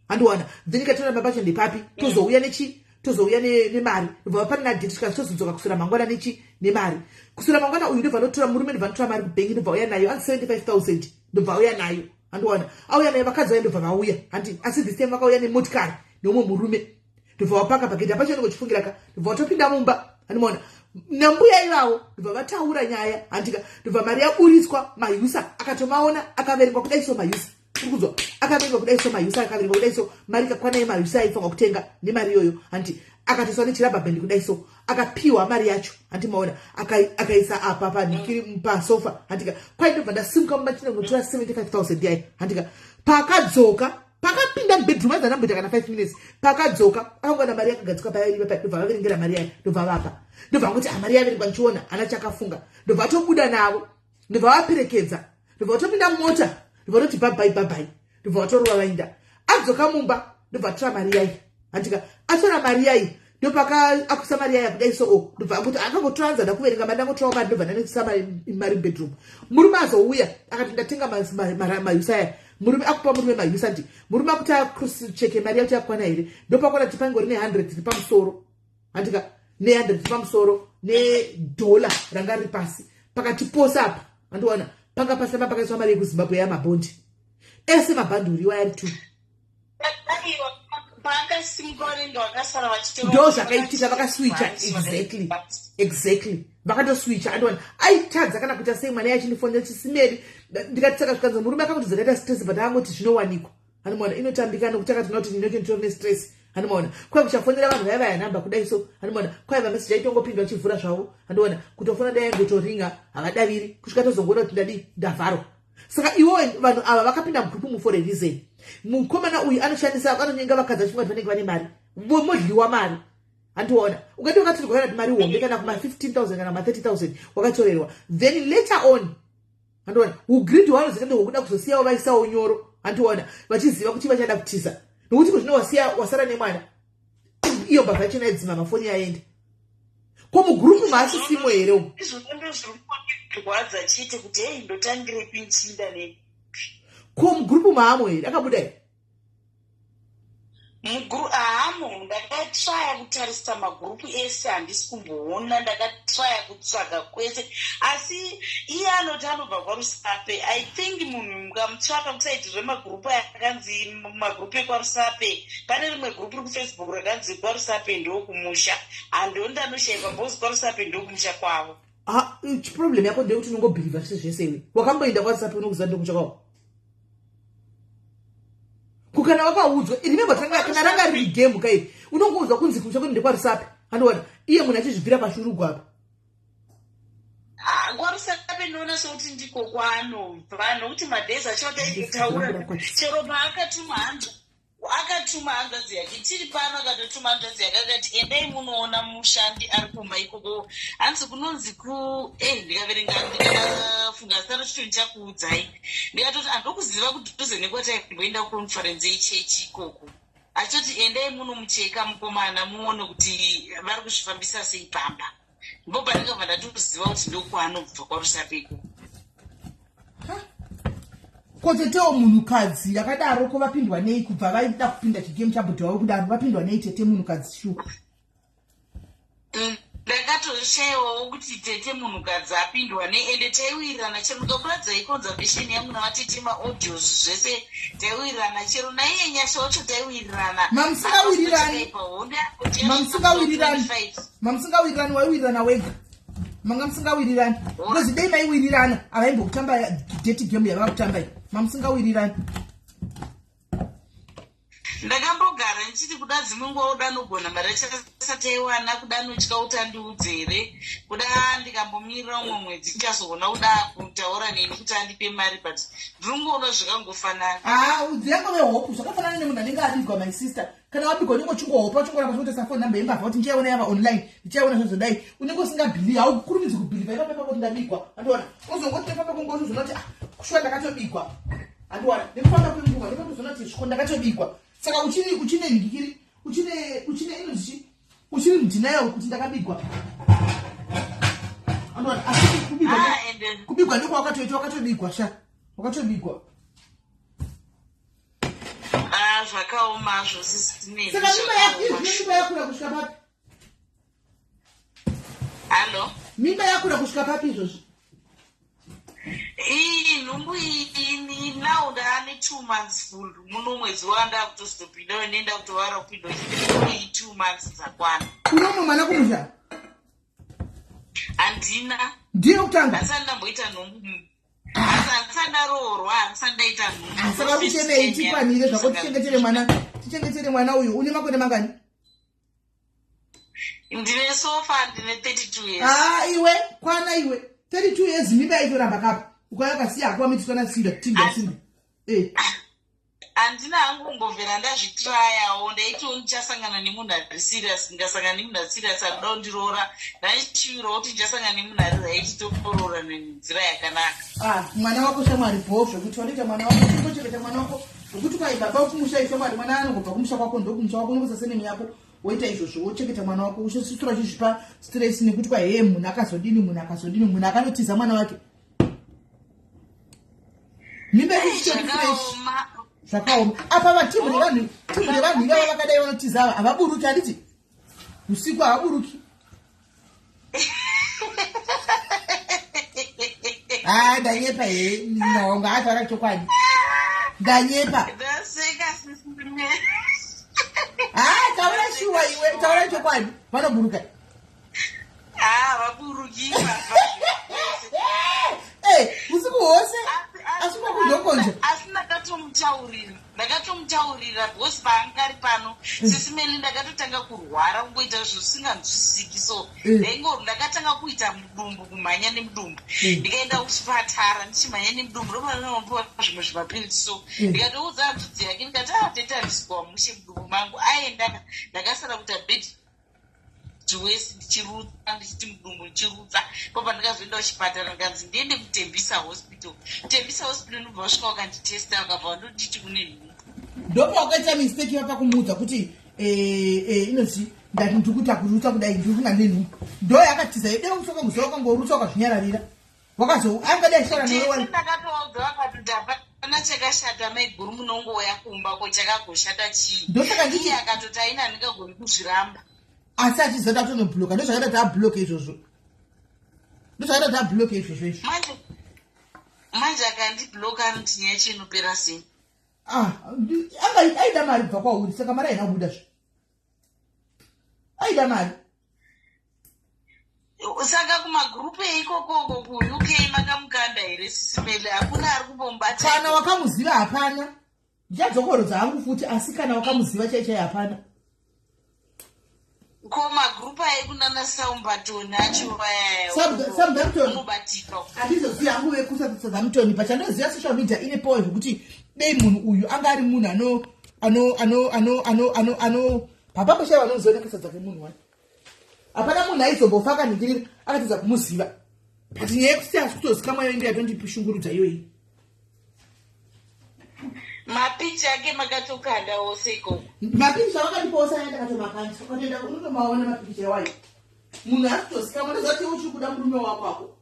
andiwana then ikationa baba pacho ndepapi tozouya nechi tozouya nemari ndobva vapari nadheti tikazi tozodzoka kusura mangwana nechi nemari kusura mangwana uyu ndobva notora murume ndobva notora mari kubhengi ndobva uya nayo asi 75,000 ndobva uya nayo andiwana auya nayo vakadzi vaye ndobva vauya handi asi this time vakauya nemotikari neumwe murume ndobva vapaka pagedhi apacho ndingochifungiraka ndobva vatopinda mumba andimona nambuya ivavo ndobva vataura nyaya handika ndobva mari yaburiswa mayusa akatomaona akaverengwa kudai so mayusa urikuzwa akaverengwa kudai so mayusa akaverengwa kudai so mari ikakwana yemayusa aifanwa kutenga nemari iyoyo handi akatoswa nechirabha bhendi kudai so akapiwa mari yacho handimaona akaisa apa pasofa handika kwai ndobva ndasimuka mumachina kunotora 75,000 yai handika pakadzoka pakapinda mubedroom adzanamboita kana 5 minutes pakadzoka akangona mari yakagadzikwa payairiva pa ndobva vaverengera mari yayo ndobva vapa ndobva kuti mari yaverengwa ndichiona hana chakafunga ndobva vatobuda navo ndobva vaperekedza ndobva vatopinda mumota ndobva vatoti bhabhai ndobva vatorova vainda adzoka mumba ndobva atora mari yayi handika atora mari yayi ndopaakusa mari yayi kudai so ndobva akuti akangotora nzada kuverenga mari angotorawo mari ndobva ndanetisa mari bedroom murume azouya akati ndatenga mayusa yaya murume akupa murume mayusa ndi murume akuti akucheke mari yakuti yakwana here ndopakona kuti pangori ne100 ri pamusoro handika ne100 ri pamusoro nedola ranga riri pasi pakati pose apa andiona panga pasamba pakaiswa mari yekuzimbabwe yamabhondi ese mabhanduri wayari 2 ndo zvakaitika vakaswicha exactly vakatoswicha andiwana aitadza kana kuita sei mwana yachinifonera chisimeri ndikati saka zvikanzi murume akangoti zvakaita stress but angoti zvinowanikwa handimaona inotambika nokuti akati noti ndinoti nditori nestress handimaona kwai kuchafonera vanhu vaya vayanamba kudai so handimaona kwai vameseji aitongopindwa achivhura zvavo handiona kutofona dai yangotoringa havadaviri kusvika tozongoona kuti ndadi ndavharwa saka iwo vanhu ava vakapinda mugrupu for a reason mukomana uyu anoshandisa anonyenga vakadzi vachimwa vanenge vane mari modliwa mari handiona ukati wakatorerwa kana mari hombe kana kuma 15,000 kana kuma 30,000 wakatorerwa then later on handiona ugrid hwavo zikande hwokuda kuzosiyawo vaisawo nyoro handiona vachiziva kuti vachada kutisa nokuti kuzvino wasara nemwana iyo mbavha yachona yadzima mafoni yaenda ko mugrupu maasisimo here umu rwadza chete kuti hei ndotangire pinchinda ne ko mugrupu maamo here akabudai haamo ndakatraya kutarisa magrupu ese handisi kumboona ndakatraya kutsvaga kwese asi iye anoti anobva kwarusape I think munhu mukamutsvaka kusaiti zvemagrupu akanzi magrupu ekwarusape pane rimwe grupu ri kufacebook rakanzi kwarusape ndokumusha handondanoshaikwa bhozi kwarusape ndokumusha kwavo chiproblem yako ndeyekuti unongobhirivha zvese zvesewe wakamboenda kwarusape unokuziva ndokumusha kwavo kukana wakaudzwa remember kana ranga riri game kai unongoudzwa kunzi kumusha kuti ndekwarusape handiona iye munhu achizvibvira pashurugwa apa kwarusape ndinoona sekuti ndiko kwaanobva nokuti madhezi acho ataitaura chero paakatuma hanzvadzi yake tiri pano akatotuma hanzvadzi yake akati endai munoona mushandi ari kuma ikoko hanzi kunonzi ndikaverenga ndikafunga zita rachito ndichakuudzai ndikatoti handokuziva kuti tuze nekwatai kumboenda kukonferensi yechechi ikoko achitoti endai munomucheka mukomana muone kuti vari kuzvifambisa sei pamba ndipo pandikabva ndatokuziva kuti ndokwaanobva kwarusape ikoko kotetewo munhukadzi yakadaro ko vapindwa nei kubva vaida kupinda chigame chabhodhi wavo kudaro vapindwa nei tete munhukadzi shuwa ndakatoshayiwawo kuti tete munhukadzi apindwa nei ende taiwirirana chero ndikakuradza iconservation yamuna vatete maaudios zvese taiwirirana chero naiye nyasha wacho taiwirirana mamusingawirirani waiwirirana wega manga musingawirirani because dei maiwirirana havaimbokutamba date game yavakutamba mamusingawirirani ndakambogara ndichiti kuda dzimwe nguva kuda nogona mari achasataiwana kuda notya utandiudze here kuda ndikambomirira umwe mwedzi ndichazoona kuda kutaura neni kuti andipe mari but ndinongoona zvakangofanana udzengo vehopu zvakafanana nemunhu anenge avigwa my sister kana wabigwa unenge uchingohopa uchingona pasinotosa phone number yembavha kuti ndichaiona yava online ndichaiona zvozodai unenge usingabhiliva haukurumidzi kubhiliva ipapepa kuti ndabigwa andona uzongoti nepapa kungozozonoti kushuwa ndakatobigwa andona nekufamba kwenguva nepapozonoti sviko ndakatobigwa saka uchine ndikiri uchine inozvi uchiri mdenial kuti ndakabigwa. Anona asi kubigwa ndiko wakatobigwa sha. Wakatobigwa. Zvakaoma zvosisine. Saka mimba yakura kusvika papi? Hello? Mimba yakura kusvika papi izvozvo? Nhumbu iyi now ndaane 2 months full. Muno mwedzi wanda kutozopinda nenda kutovara kupinda 2 months dzakwana. Kunomwe mwana kumusha? Handina. Ndiye kutanga? Asana ndamboita nhumbu. Asana roorwa, asana ndaita nhumbu. Saka kuchene itikwanire zvako tichengetere mwana uyu. Une makore mangani? Ndine sofa ndine 32 years. Iwe kwana iwe 32 years mimba yaitoramba kapa ukayakasiya akuwa mitisana sida timba. Handina hangu ngomvera ndazvitrayawo ndaitiwo ndichasangana nemunhu ari serious ndingasangana nemunhu ari serious anoda kundiroora ndaichiwirawo kuti ndichasangana nemunhu ari raiti tokoroora nenzira yakanaka. Mwana wako shamwari bhovho kuti wanoita mwana wako kutochengeta mwana wako zvokuti ukai baba ukumusha shamwari mwana anongobva kumusha kwako ndokumusha kwako unokusa senemi yako woita izvozvo wochengeta mwana wako ushisura chizvipa stress nekuti kwa munhu akazodini munhu akanotiza mwana wake. Mimba zvakaoma apa vatimu nevanhu ivava vakadai vanotiza ava havaburuki handiti usiku havaburuki. Ndanyepa naonga atara chokwadi ndanyepa. Taura shuwa iwe taura chokwadi vanoburuka. Vaburuki. Usiku hwose asina kuzokonja. Ndakatomutaurira bhosi paanga ari pano SIS MELLY ndakatotanga kurwara kungoita zvisinganzwisisiki so ndaingori ndakatanga kuita mudumbu kumhanya nemudumbu ndikaenda kuchipatara ndichimhanya nemudumbu ndopaanopiwa zvimwe zvimapiriti so ndikatoudza hanzvudzi yake ndikati tete handiswa mushe mudumbu mangu aenda ndakasara kuita bed wese ndichirutsa ndichiti mudumbu ndichirutsa papa ndikazoenda kuchipatara ndikanzi ndiende kutembisa hospital ndobva vasvika vakanditesta vakabva vandoditi kune nhumbu. Ndopa wakaita mistake papa kumuudza kuti inozvi ndati ndikuti akurutsa kudai ndirikunga nenhumbu ndo yakatiza dei kusoka muzo wakangorutsa wakazvinyararira wakazo angadai shara newe ndakatoudza vakati hapana chakashata maiguru munongoya kumba ko chakagoshata chii ndosaka nditi akatoti aina handingagoni kuzviramba asi achizoda kutonobhuloka ndozvakaita taabhuloke izvozvo izvi manje akandibhuloka anoti nyaya chinopera sei. Anga aida mari kubva kwauri saka mari haina kubuda zve aida mari saka kumagurupu eikokoko kuuk makamukanda here SIS MELLY hakuna ari kumbomubata. Kana wakamuziva hapana ndichadzokorodza hangu futi asi kana wakamuziva chaichai hapana. Ko magurupu aikunana Saumbatoni acho unobatika handizoziva hangu vekusatsa Saumbatoni pachandoziva social media ine power zvekuti dei munhu uyu anga ari munhu ano papapashaya vanozoonekesa dzake munhu wani hapana munhu aizombofa akaningirira akatidza kumuziva but nyaya yekuti asi kutozikamwa yo india tondipishungurudza iyoyi. Mapicha ake makatokanda wose ikoko. Mapicha wakandiposa yaenda katomakanda unotoenda unotomaona mapicha wayo munhu ari kutozikamwa ndozoti uchikuda murume wako ako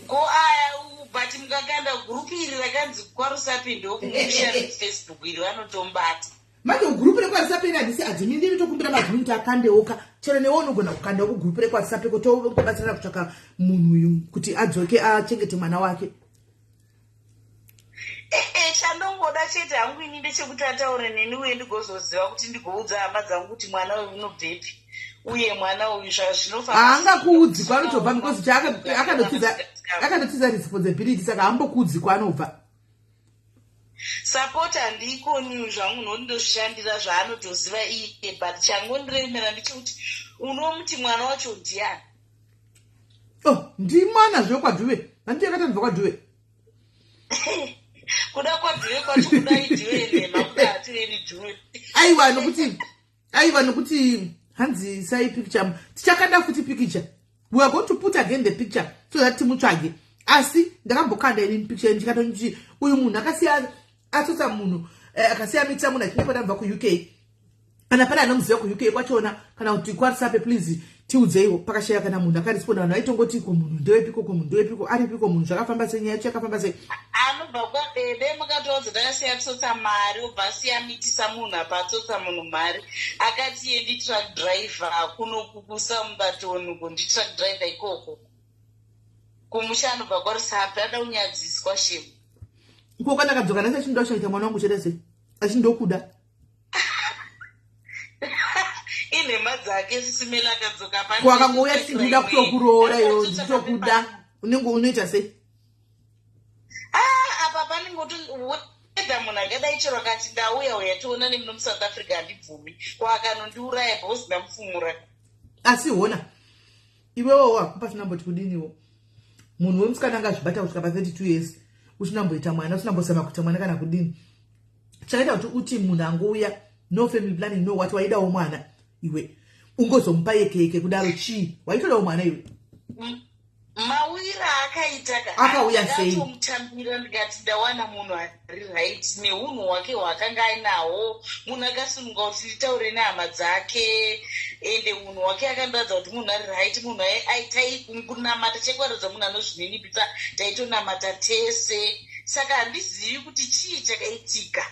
ko aya but mukakanda gurupu iri rakanzi kwarusapi ndokumusha Facebook iri vanotombata manje gurupu rekwarusapi iri handisi admin ndiri tokumbira madmin kuti akandeuka chero newe unogona kukanda kugurupu rekwarusapi kutobatsira kutsvaka munhu uyu kuti adzoke achengete mwana wake. Chandongoda chete hangu ini ndechekuti ataure neni uye ndigozoziva kuti ndigoudza hama dzangu kuti mwana uyu unobvepi uye mwana uyu zvazvinofamba haangakuudzi kwanotobva because akandotiza responsibility saka hambokuudzi kwanobva support handikoni zvangu nokuti ndozvishandira zvaanotoziva iye but changondiremera ndechekuti unomuti mwana wacho ndiani. ndimwana zvekwadhuve handiti yakatandva kwadhuve kuda kwadhuve kwacho kuda idhuve nhema kuda hatireni dhuve aiwa nokuti hanzi sai picture tichakanda futi picture we are going to put again the picture so that timutsvage asi ndakambokanda ini picture ndikatoniti uyu munhu akasiya atsotsa munhu akasiya mitsa munhu achinge patambva kuuk kana pane anomuziva kuuk kwachona kana kuti kwaWhatsApp please tiudzeiwo pakashaya kana munhu akaresponda vanhu vaitongoti ko munhu ndewepiko ko munhu ndewepiko aripiko munhu zvakafamba sei nyaya yacho yakafamba sei anobva kwadede mukataudza takasiya tsotsa mari obva asiya mitisa munhu apatsotsa munhu mari akati ye nditruck driver kunokukusa mubatoni uko nditruck driver ikoko kumusha anobva kwaRusape ada kunyadziswa shemu uko kana kadzoka nase chindu achaita mwana wangu chete sei achindokuda inhema dzake SIS-MELLY akadzoka kwakangouya sikuda kutokuroora iyo nditokuda unenge unoita sei apa panengoti weda munhu akadai chero akati ndauya uya tiona nemuno muSouth Africa handibvumi kwakanondiuraya bhosi ndamufumura asi hona iwewo pasvinamboti kudiniwo munhu wemusikana angazvibata kusvika pa32 years uchinamboita mwana usinambosama kuita mwana kana kudini chakaita kuti uti munhu angouya no family planning no wati waidawo mwana iwe ungozomupa yeke kudaro chii waitodawo mwana iwe mawira akaita akauya sei akatomutambira ndikati ndawana munhu ari right neunhu hwake hwaakanga ainawo munhu akasununga kuti nditaure nehama dzake ende munhu wake akandiradza kuti munhu ari right munhu aikunamata chekwaradza munhu anozvininipisa taitonamata tese saka handizivi kuti chii chakaitika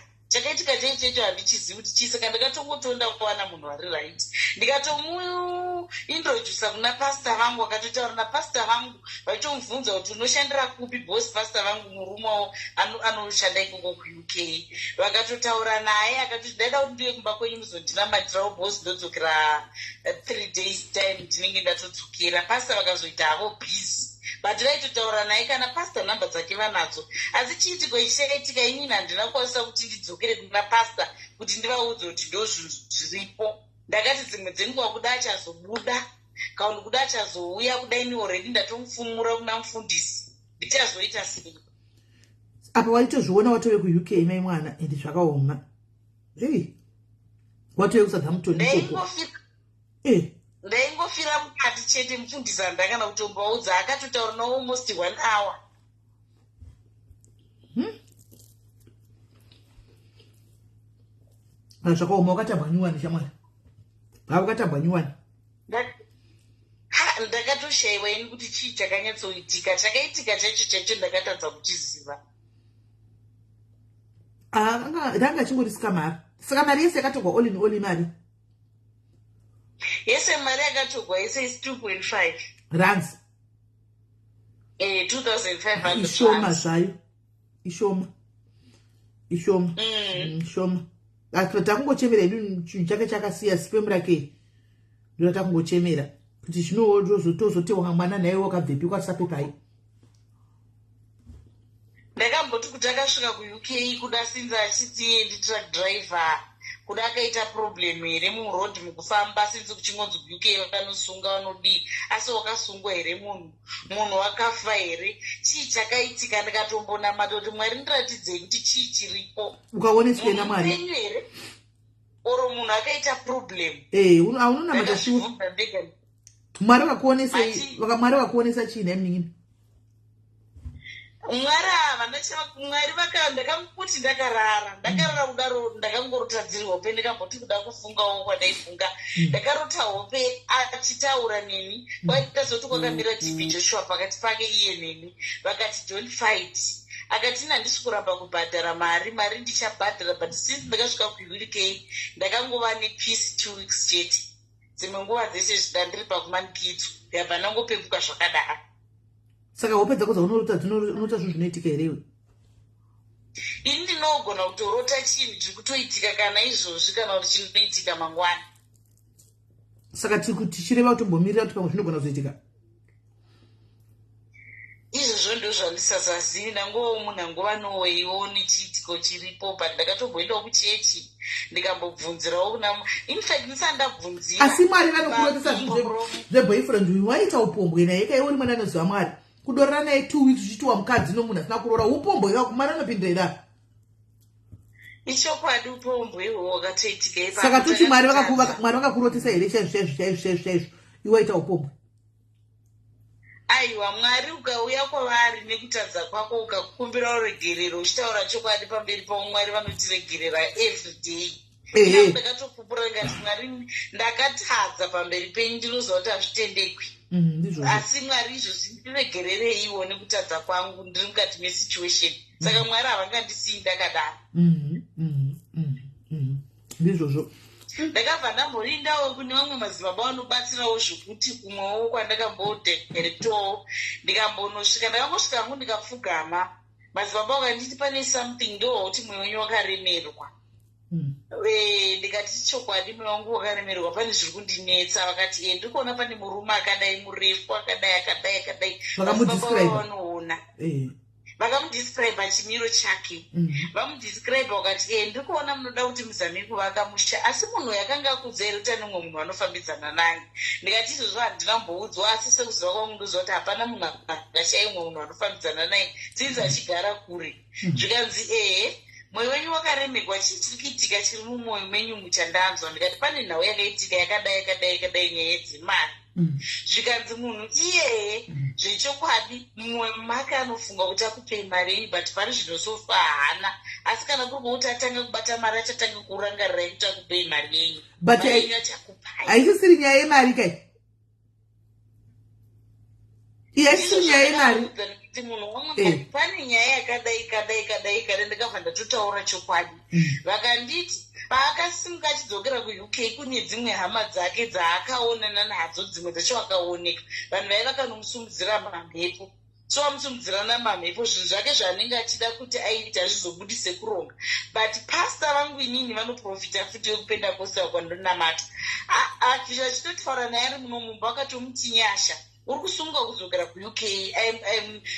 chaichecho handichizivi kuti chii saka ndakatongotonda kuwana munhu ari right ndikatomuintrodusa kuna pasta vangu akatotaura napasta vangu vaitomubvunza kuti unoshandira kupi bosi pasta vangu murume wavo anoshanda ikoko kuuk vakatotaura naye akatoti ndaida kuti ndive kumba kwenyu muzondinamatirawo bosi ndodzokera 3 days time ndinenge ndatodzokera pasta vakazoita havo busy but vaitotaura naye kana pasta nhamba dzake vanadzo asi chiitiko ichaitika inini handina kukwanisa kuti ndidzokere kuna pasta kuti ndivaudze kuti ndo zvinhu zviripo ndakati dzimwe dzenguva kuda achazobuda kaundi kuda achazouya kudaini already ndatomufumura kuna mufundisi ndichazoita sei apa waitozviona watove kuuk mai mwana ende zvakaoma watove kusadhamutoni ndaingofira mukati chete mufundisi andakana kutombaudza akatotaura na almost 1 hour zvakaoma wakatambwa nyuwani shamwana wakatambwa nyuwani ndakatoshayiwa ini kuti chii chakanyatsoitika chakaitika chaicho ndakatadza kuchiziva ranga chingorisica mari saka mari yese yakatogwa all in all mari yese mari yakatogwa yese is 2.5 rands 2500 ishoma zvayo ishoma asi takungochemera idu chinhu chake chakasiya sipemu rake ndo takungochemera kuti zvinotozotewa mwana naye wakabvepi kwasape pai ndakamboti kuti akasvika kuuk kuda sinzi achiti nditruck driver kuda akaita problem here muroad mukufamba sinzi kuchingonzi kuuk vakanosunga vanodii asi wakasungwa here munhu wakafa here chii chakaitika ndikatombonamata kuti mwari ndiratidzei kuti chii chiripo ukaoneswe namwari enyu here oro munhu akaita problem aunonamata mwari vakakuonesa chii naimningini mwari ava mwari ndakamuti ndakarara kudaro ndakangorotadziri hope ndikamboti kuda kufungawo kwandaifunga ndakarota hope achitaura neni kwaitazoti kwakamira tv Joshua pakati pake iye neni vakati don't fight akati handisi kuramba kubhadhara mari ndichabhadhara but since ndakasvika kuuk ndakangova nepeace 2 weeks chete dzimwe nguva dzese zvida ndiri pakumanikidzwa yabva nangopepuka zvakadaro saka hope dzako dzaunota zvinhu zvinoitika herewe ini ndinogona kutorota chinhu chiri kutoitika kana izvozvi kana kuti chinoitika mangwana saka tichireva kutombomirira kuti pamwe zvinogona kuzoitika izvozvo ndo zvandisasazivi nangowo munhu angova noweioni chiitiko chiripo but ndakatomboendawo kuchechi ndikambobvunzirawo kuna infact ndisati ndabvunzira asi mwari vanokurotesa zvinhu zveboyfriend uyu waita upombwe naye kaioni mwana anoziva mwari kudorana naye 2 weeks uchitiwa mukadzi nomunhu asina kuroora upombwe mwari anopindirira ichokwadi upombwe ihwo wakatoitika saka toti mwari vakakurotesa here chaizvo iwaita upombwe aiwa Mwari ukauya kwavari nekutadza kwako ukakumbira uregerero uchitaura chokwadi pamberi paMwari vanotiregerera everyday. Ndakatopupura ngati Mwari ndakatadza pamberi penyu ndinoziva kuti hazvitendekwi. Asi Mwari izvozvi ndiregerereiwo nekutadza kwangu ndiri mukati mesituation. Saka Mwari havangandisii ndakadaro. Ndizvozvo. Ndakabva ndamborindawo kune vamwe madzibaba vanobatsirawo zvokuti kumwewo kwandakambodherektowo ndikambonosvika ndakangosvika hangu ndikapfugama madzibaba vakanditi pane something ndohoti mweya wenyu wakaremerwa. Ndikati chokwadi mweya wangu wakaremerwa pane zviri kundinetsa. Vakati ndiri kuona pane murume akadai murefu akadai madzibaba vanoona vakamudescribe chimiro chake. Vamudescribe vakati ndiri kuona munoda kuti muzame kuvaka musha asi munhu yakanga akudzai kuti ane mumwe munhu anofambidzana naye. Ndikati izvozvo handingamboudzwa asi sekuziva kwangu ndoziva kuti hapana munhu angashai mumwe munhu anofambidzana naye sinzi achigara kure. Zvikanzi mwoyo wenyu wakaremerwa chii chiri kuitika chiri mumwoyo menyu muchandanzwa. Ndikati pane nhau yakaitika yakadai nyaya dzemari. Zvikanzi munhu iyeye zvechokwadi mumwe make anofunga kuti akupei mari yenyu but pari zvinosofa haana asi kana kuri kuti atanga kubata mari achatanga kurangarirai kuti akupei mari yenyu haisisiri nyaya yemari kai haisisiri nyaya yemari munhu wamwe pane nyaya yakadai kare ndakabva ndatotaura chokwadi. Vakanditi paakasimuka achidzokera kuUK kune dzimwe hama dzake dzaakaonana nadzo dzimwe dzacho akaoneka vanhu vaiva kanomusumudzira mamhepo. So vamusumudzirana mamhepo zvinhu zvake zvaanenge achida kuti aite azvizobudise kuronga but pasta vangu inini vanoprofita futi yokupenda kosta kwandonamata. Achitotaura naye ari muno mumba akatomuti nyasha uri kusunga kudzokera kuUK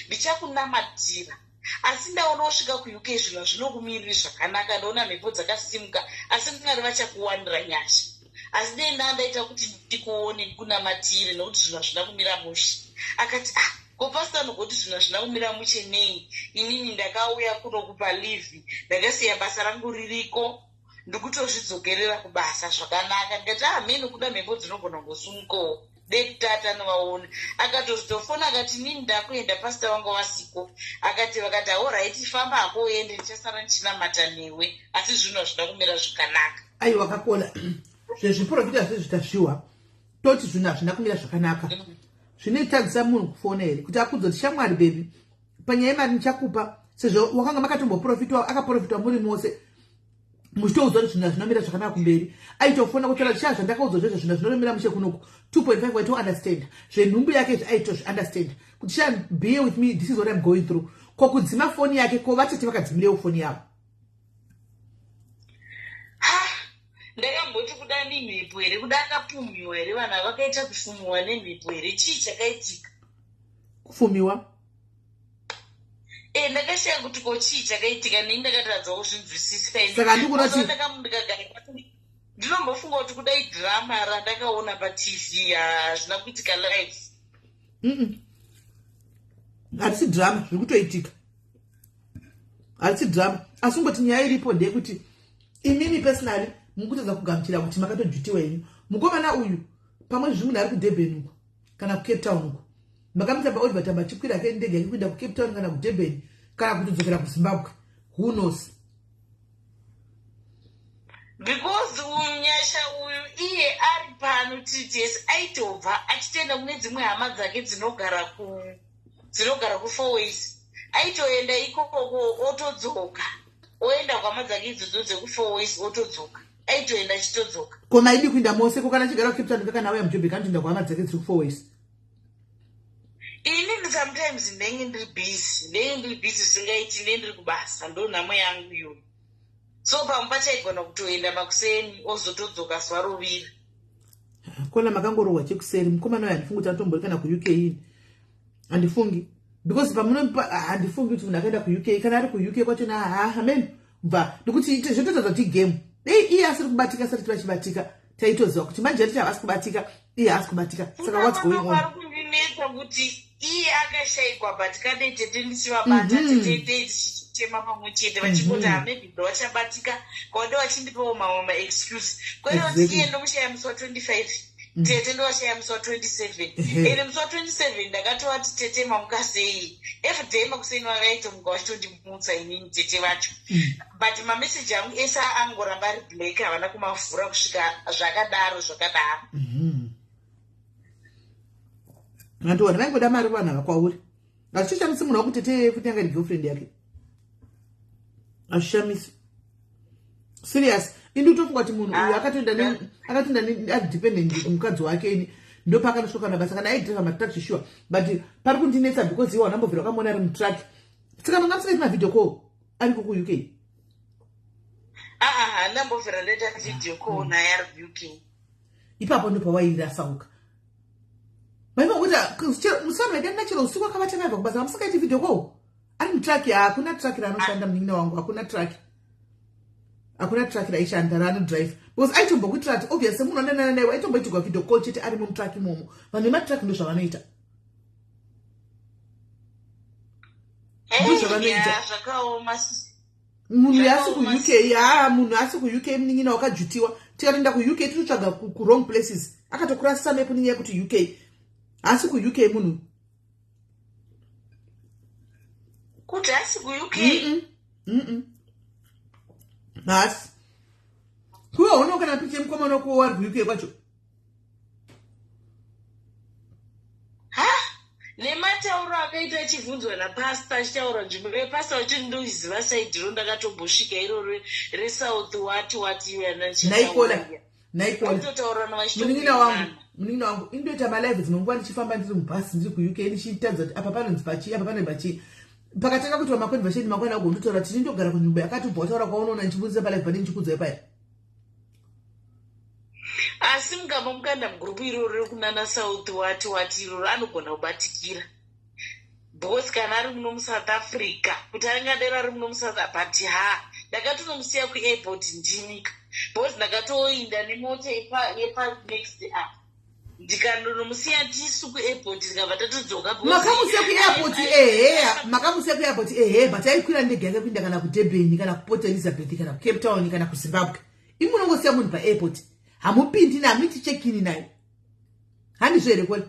ndichakunamatira asi ndaona usvika kuUK zvino zvinokumiriri zvakanaka ndaona mhepo dzakasimuka asi kungari vachakuwanira nyasha asi dei ndandaita kuti ndikuone ndikunamatire nokuti zvino hazvina kumira mushe. Akati kopasta nogoti zvino hazvina kumira mushe nei inini ndakauya kunokupa livhi ndakasiya basa rangu ririko ndikutozvidzokerera kubasa zvakanaka. Ndikati mheni kuda mhepo dzinogona kungosumukawo dekutata novaona. Akatozotofona akati nini ndakuenda pasta wangu wasiko vakati alright famba hako uende ndichasara ndichinamata newe asi zvino hazvina kumira zvakanaka. Aiwa wakakola zvezviprofita zvezvitasviwa toti zvino hazvina kumira zvakanaka. Zvinoitadzisa munhu kufona here kuti akudzoti shamwari bebi panyaya yemari ndichakupa sezvo wakanga makatomboprofitwa akaprofitwa muri mose muchitoudzwa kuti zvinhu zvinomira zvakanaka kumberi aitofona kutaura kuti zvandakaudzwa zvezvo zvinhu zvinomira mushe kunoku 2.5 waito understand zvenhumbu yake aitozviunderstand kuti bear with me this is what I'm going through. Kokudzima foni yake ko vatete vakadzimirewo foni yavo. Ndakamboti kuda nemhepo here kuda akapumiwa here vanhu vakaita kufumiwa nemhepo here chii chakaitika kufumiwa ndakashaya kuti ko chii chakaitika nei ndakatadzawo zvinzwisisa saka ndikunoti ndinombofunga kuti kudai dhirama randakaona patv hazvina kuitika live. Hatisi dhirama zviri kutoitika hatisi dhirama asi ungoti nyaya iripo ndeyekuti inini personally mukutadza kugamuchira kuti makatodhutiwa henyu mukomana uyu pamwe zvimwe ari kuDurban uko kana kuCape Town uko makamutamba Oliver chikwira ke ndege kuenda kuCape Town kana kuDurban kana kutodzokera kuZimbabwe who knows because unyasha uyu iye ari pano TTS aitobva achitenda kune dzimwe hama dzake dzinogara ku 4 ways aitoenda ikoko otodzoka oenda kwama dzake idzodzo dzeku 4 ways otodzoka aitoenda achitodzoka. Koma idi kuinda mose ko kana chigara kuCape Town kana uya mujobbe kantoenda kwama dzake dzeku 4 ways. Inini sometimes ndenge ndiri busy singaiti ndiri kubasa ndo nhamo yangu iyo. So pamba chaigona kutoenda makuseni ozotodzoka zuva rovira. Kona makangorohwa chekuseri mukomana uyu handifungi kuti atombori kana kuUK ini handifungi because handifungi kuti munhu akaenda kuUK kana ari kuUK kwachona amen bva nekuti zvototadza kuti game iye asiri kubatika asati vachibatika taitoziva kuti manje tichavasi kubatika iye asi kubatika saka what's going on ari kundinetsa kuti iye akashayikwa but kadai tete ndichivabata tete tema pamwe chete vachingoti maybe ndo vachabatika kwade vachindipawo mamwe maexcuse kwaiva tichienda mushaya musi wa 25 tete ndoshaya musi wa27 ene musi wa27 ndakatova ti tete mamuka sei everyday makuseni vakaitomuka vachitondimutsa inini tete vacho but mameseji angu ese angoramba ari black havana kumavhura kusvika zvakadaro vantu vaingoda mari vanhaka kwauri hazvichishamisi munhu wakutete kuti anga girlfriend yake hazvishamisi serious indi utofunga kuti munhu uyu akatoenda adependent kumukadzi wake ini ndopakanosvoka nabasa kana aidriva matrack sure but pari kundinetsa because iwo wanambobvira wakamona ari mutrack saka manga musingaiti mavideo call ariko kuuk ndambobvira ndaita video call naye ari uk ipapo ndopawairasauka vaivakuita musanoita nachero usiku akavata naibva kubasa vamusikaiti video call ari mutrack hakuna track raanoshanda munin'ina wangu hakuna track raishanda raanodrive because aitombokuitira ati obviously munhu andanana naye aitomboitirwa video call chete ari mumutrack imomo vanhu vematrack ndo zvavanoita munhu asi kuuk munhu asi kuuk munin'ina wakajutiwa tikatoenda kuuk titotsvaga kurong places akatokurasisa mepo ninyaya yekuti uk asi kuuk munhu kuti asi kuuk hasi kuyoona kana picha mukomana ko wari kuuk kwacho nematauro akaita achibvunzwa napasta achitaura nzvimbo repasta vacho ndoiziva saidhiro ndakatombosvika iroro resouth wati naikototaura munin'ina wangu indoita malive dzinonguva ndichifamba ndiri mubhasi ndiri kuuk ndichitadza kuti apa panonzi pachi apa pane pachi pakatanga kuti maconversation makwana ago ndotaura kuti ndindogara kunyumba yakati ubva wataura kwaunoona ndichibudisa palive pane ndichikudzai paya asi mugamba mukanda mugurupu iroro rekunana south wati iroro anogona kubatikira because kana ari muno musouth africa kuti angadera ari muno musouth but ndakatonomusiya kuairport ndinika because ndakatoinda nemota yepa next up ndikanonomusiya tisu kuairport ndikabva tatodzoka makamusiya kuairport but aikwira ndege yake kuinda kana kudurban kana kuport elizabeth kana kucape town kana kuzimbabwe imunongosiya munhu paairport hamupindi nahamiti chekini naye handizvo here kweli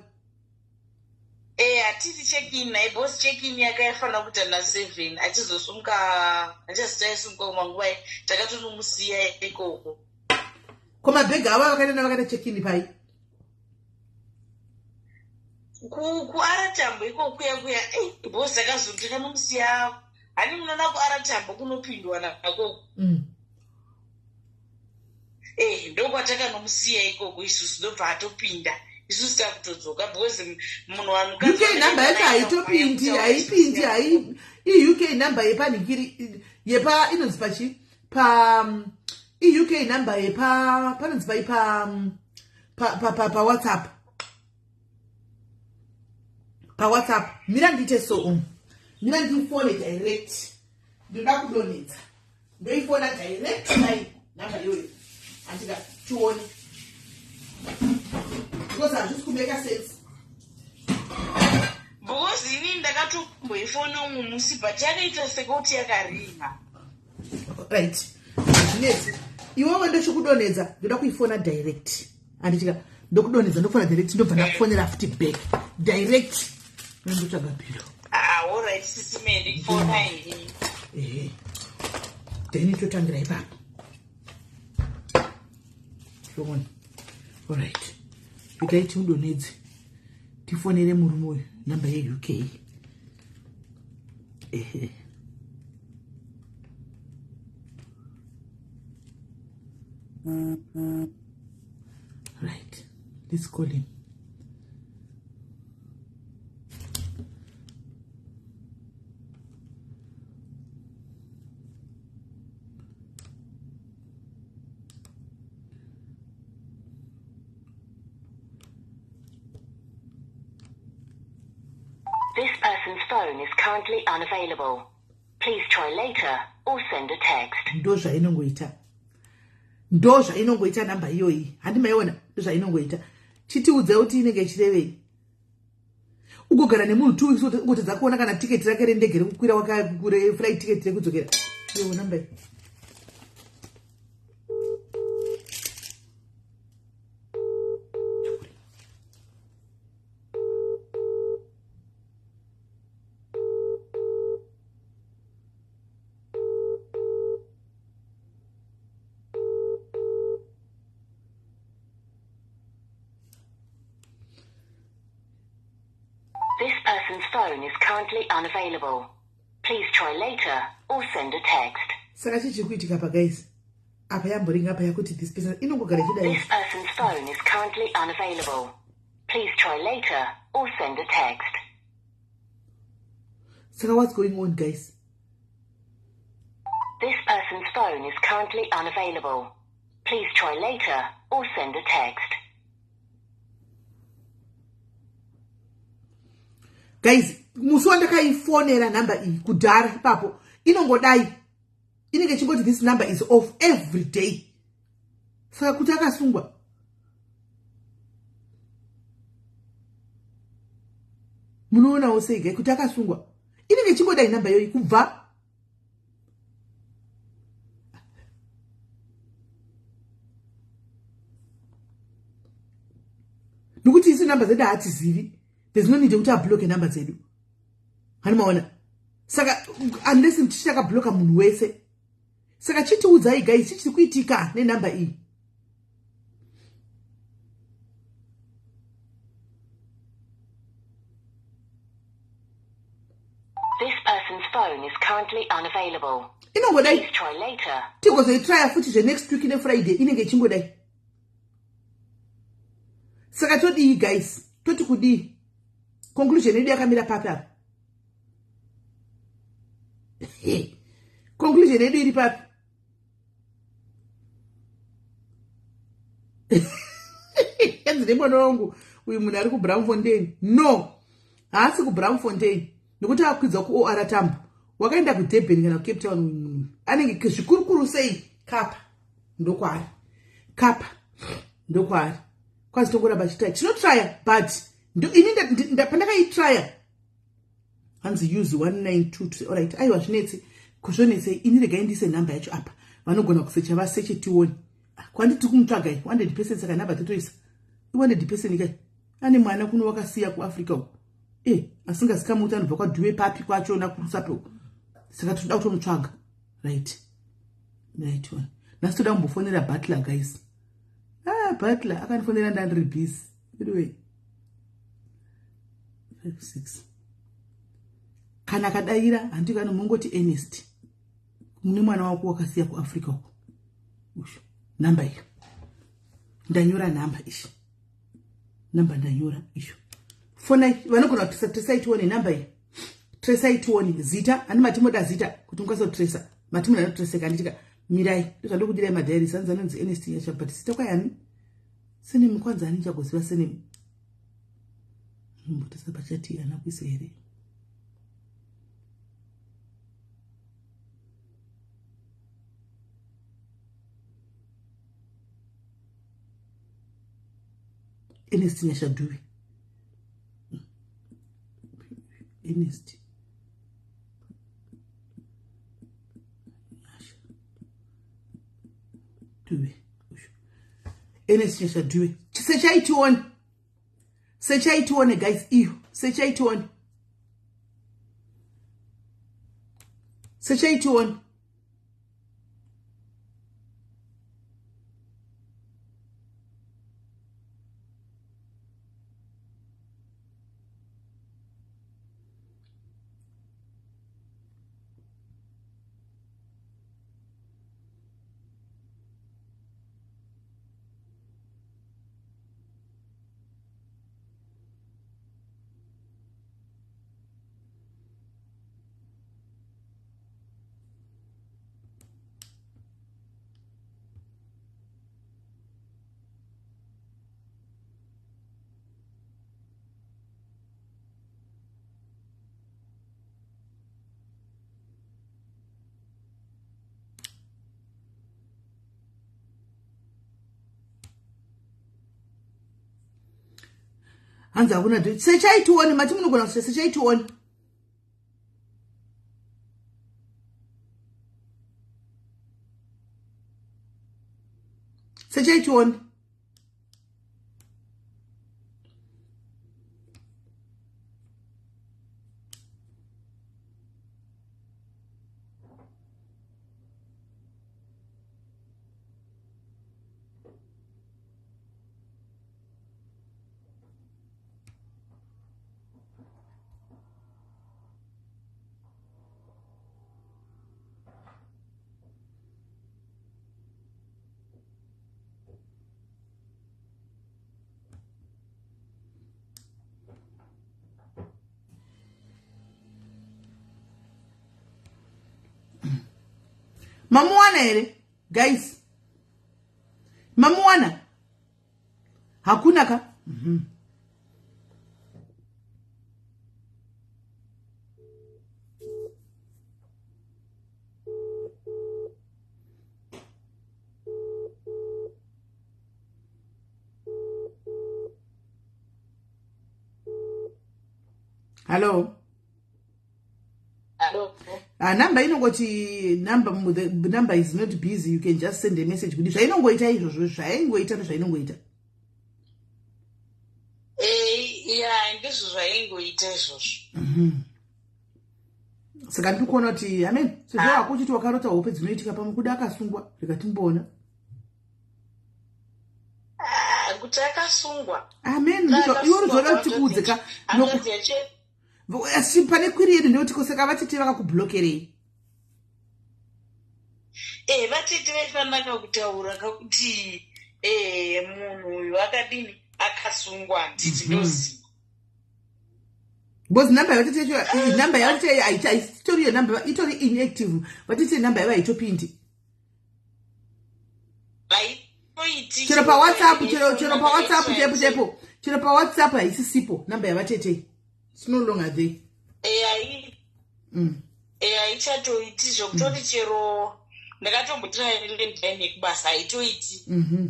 hatiti chekini naye bos chekini yake yaifanira kuita na7 achazitaisumuka manguva takatonomusiya ikoko komabhegi ava vakaita chekini pai kuaratambo iko kuya bos akazoti takanomusiya hani munoona kuaratambo kunopindwa nakoko ndokwatakanomissiya ikoko isusu ndobva atopinda isusu takutodzoka because munhu uk namba yacho haitopindi iuk namba yepanhikiri yepa inonzi pachi iuk namba yepa panonzi pai pawhatsapp mira ndiite so mira ndifone direct ndoda kudonedza ndoifona direct nai namba iyoyo andika tione because hazvisi kumeka sense because ini ndakatomboifona umwe musi but yakaita sekuti yakarima right zvinezi iwewe ndochikudonedza ndoda kuifona direct anditika ndokudonedza ndofona direct ndobva ndakufonera futi back direct ndotsvaga bhiro alright sisi mendi fona iyi then totangira ipapo shomoni alright itai tiudonedze tifonere murume uyu namba yeuk right, let's call him. This person's phone is currently unavailable. Please try later or send a text. Ndozva inongoita namba iyoyi. Handimaiona ndozva inongoita. Chitiudze kuti inenge ichirevei. Ugogara nemunhu 2 weeks ungotadza kuona kana tiketi rake rendege rekukwira wakakure flight ticket rekudzokera. Iyo namba iyi. phone is currently unavailable. Please try later or send a text. Saka chichikuitika pa guys. Apa yamboringa apa yakuti this person inongogara chidai. This person's phone is currently unavailable. Please try later or send a text. Saka what's going on guys? This person's phone is currently unavailable. Please try later or send a text. Guys, musi wandakaifonera number iyi kudhara ipapo inongodai inenge chingoti this number is off every day. Saka kuti akasungwa. Munoonawo sei gai kuti akasungwa. Inenge chingodai number yoyi kubva. Nokuti isi number zedu hatizivi. There's no need to block a number zedu. Hanimaona. Saka unless tichaka block munhu wese. Saka chitiudzai guys chichiri kuitika nenumber iyi. This person's phone is currently unavailable. Inongodai. Please try later. Tigozoitry futi the next week ne Friday inenge chingodai. Saka todi guys, toti kudi. Conclusion yedu yakamira papi apa. Conclusion yedu iri papi. Yanzi nemwana wangu uyu munhu ari kuBrownfontein. No. Haasi kuBrownfontein. Nokuti akwidza kuOR Tambo. Wakaenda kuDurban kana kuCape Town munhu. Anenge zvikurukuru sei kapa. Ndokwari. Kapa. Ndokwari. Kwazi tongoramba chita. Tinotrya but ini pandakaitrya hanzi use 192 alright aiwa zvinetsi kuzvonetse ini regai ndise number yacho apa vanogona kusecha vaseche tione kwanditi kumutsvaga 100% saka number totoisa 100% kai ane mwana kuno wakasiya kuAfrica uko asingazikamutsa anobva kwaDhuwe papi kwachona kusapo saka toda kutomutsvaga right one nasi toda kumbofonera Butler guys Butler akanifonera ndandiri busy anyway 6 kana kadaira handiti kana mungoti Ernest mune mwana wako wakasiya kuAfrica uko usho number iyo ndanyora number ishi number ndanyora isho fona vanogona kutrace tione number iyi trace tione zita hani matimoda zita kuti ungaso trace matimoda anotrace kanditika mirai ndozvandokudirai madhairi sanza anonzi Ernest yacha but zita kwayani sene mukwanza ani chagoziva sene mbotesa pachati ana kuisa here Ernest Nyashadui Ernest Nyashadui Ernest Nyashadui sechaitione guys iyo sechaitione hanzi hakuna do sechaitione mati munogona kuti sechaitione sechaitione Mamuwana ere guys, mamuwana hakuna ka. Hello. Hello. Number inongoti the number is not busy, you can just send a message kuti zvainongoita izvozvo zvaingoita nezvainongoita. Ndizvo zvaingoita izvozvo. Saka ndiri kuona kuti amen sezvo hakuchiti wakarota hope dzinoitika pamwe kuda akasungwa rikatimboona. Kuti akasungwa. Amen iwo ruzoda kuti kuudze ka pane kwiri yedu ndoti koseka vatete vakakublokerei. Vatete vaifanaka kutaura kakuti munhu uyu akadini akasungwa nditi ndoziva. Because number yavatete number yavatete haitori yo number itori inactive vatete number yavo haitopindi. Chero pa WhatsApp chero pa WhatsApp haisisipo number yavatete. It's no longer there. Haichatoiti zvokutoti chero ndakatombotirairendaine nekubasa haitoiti.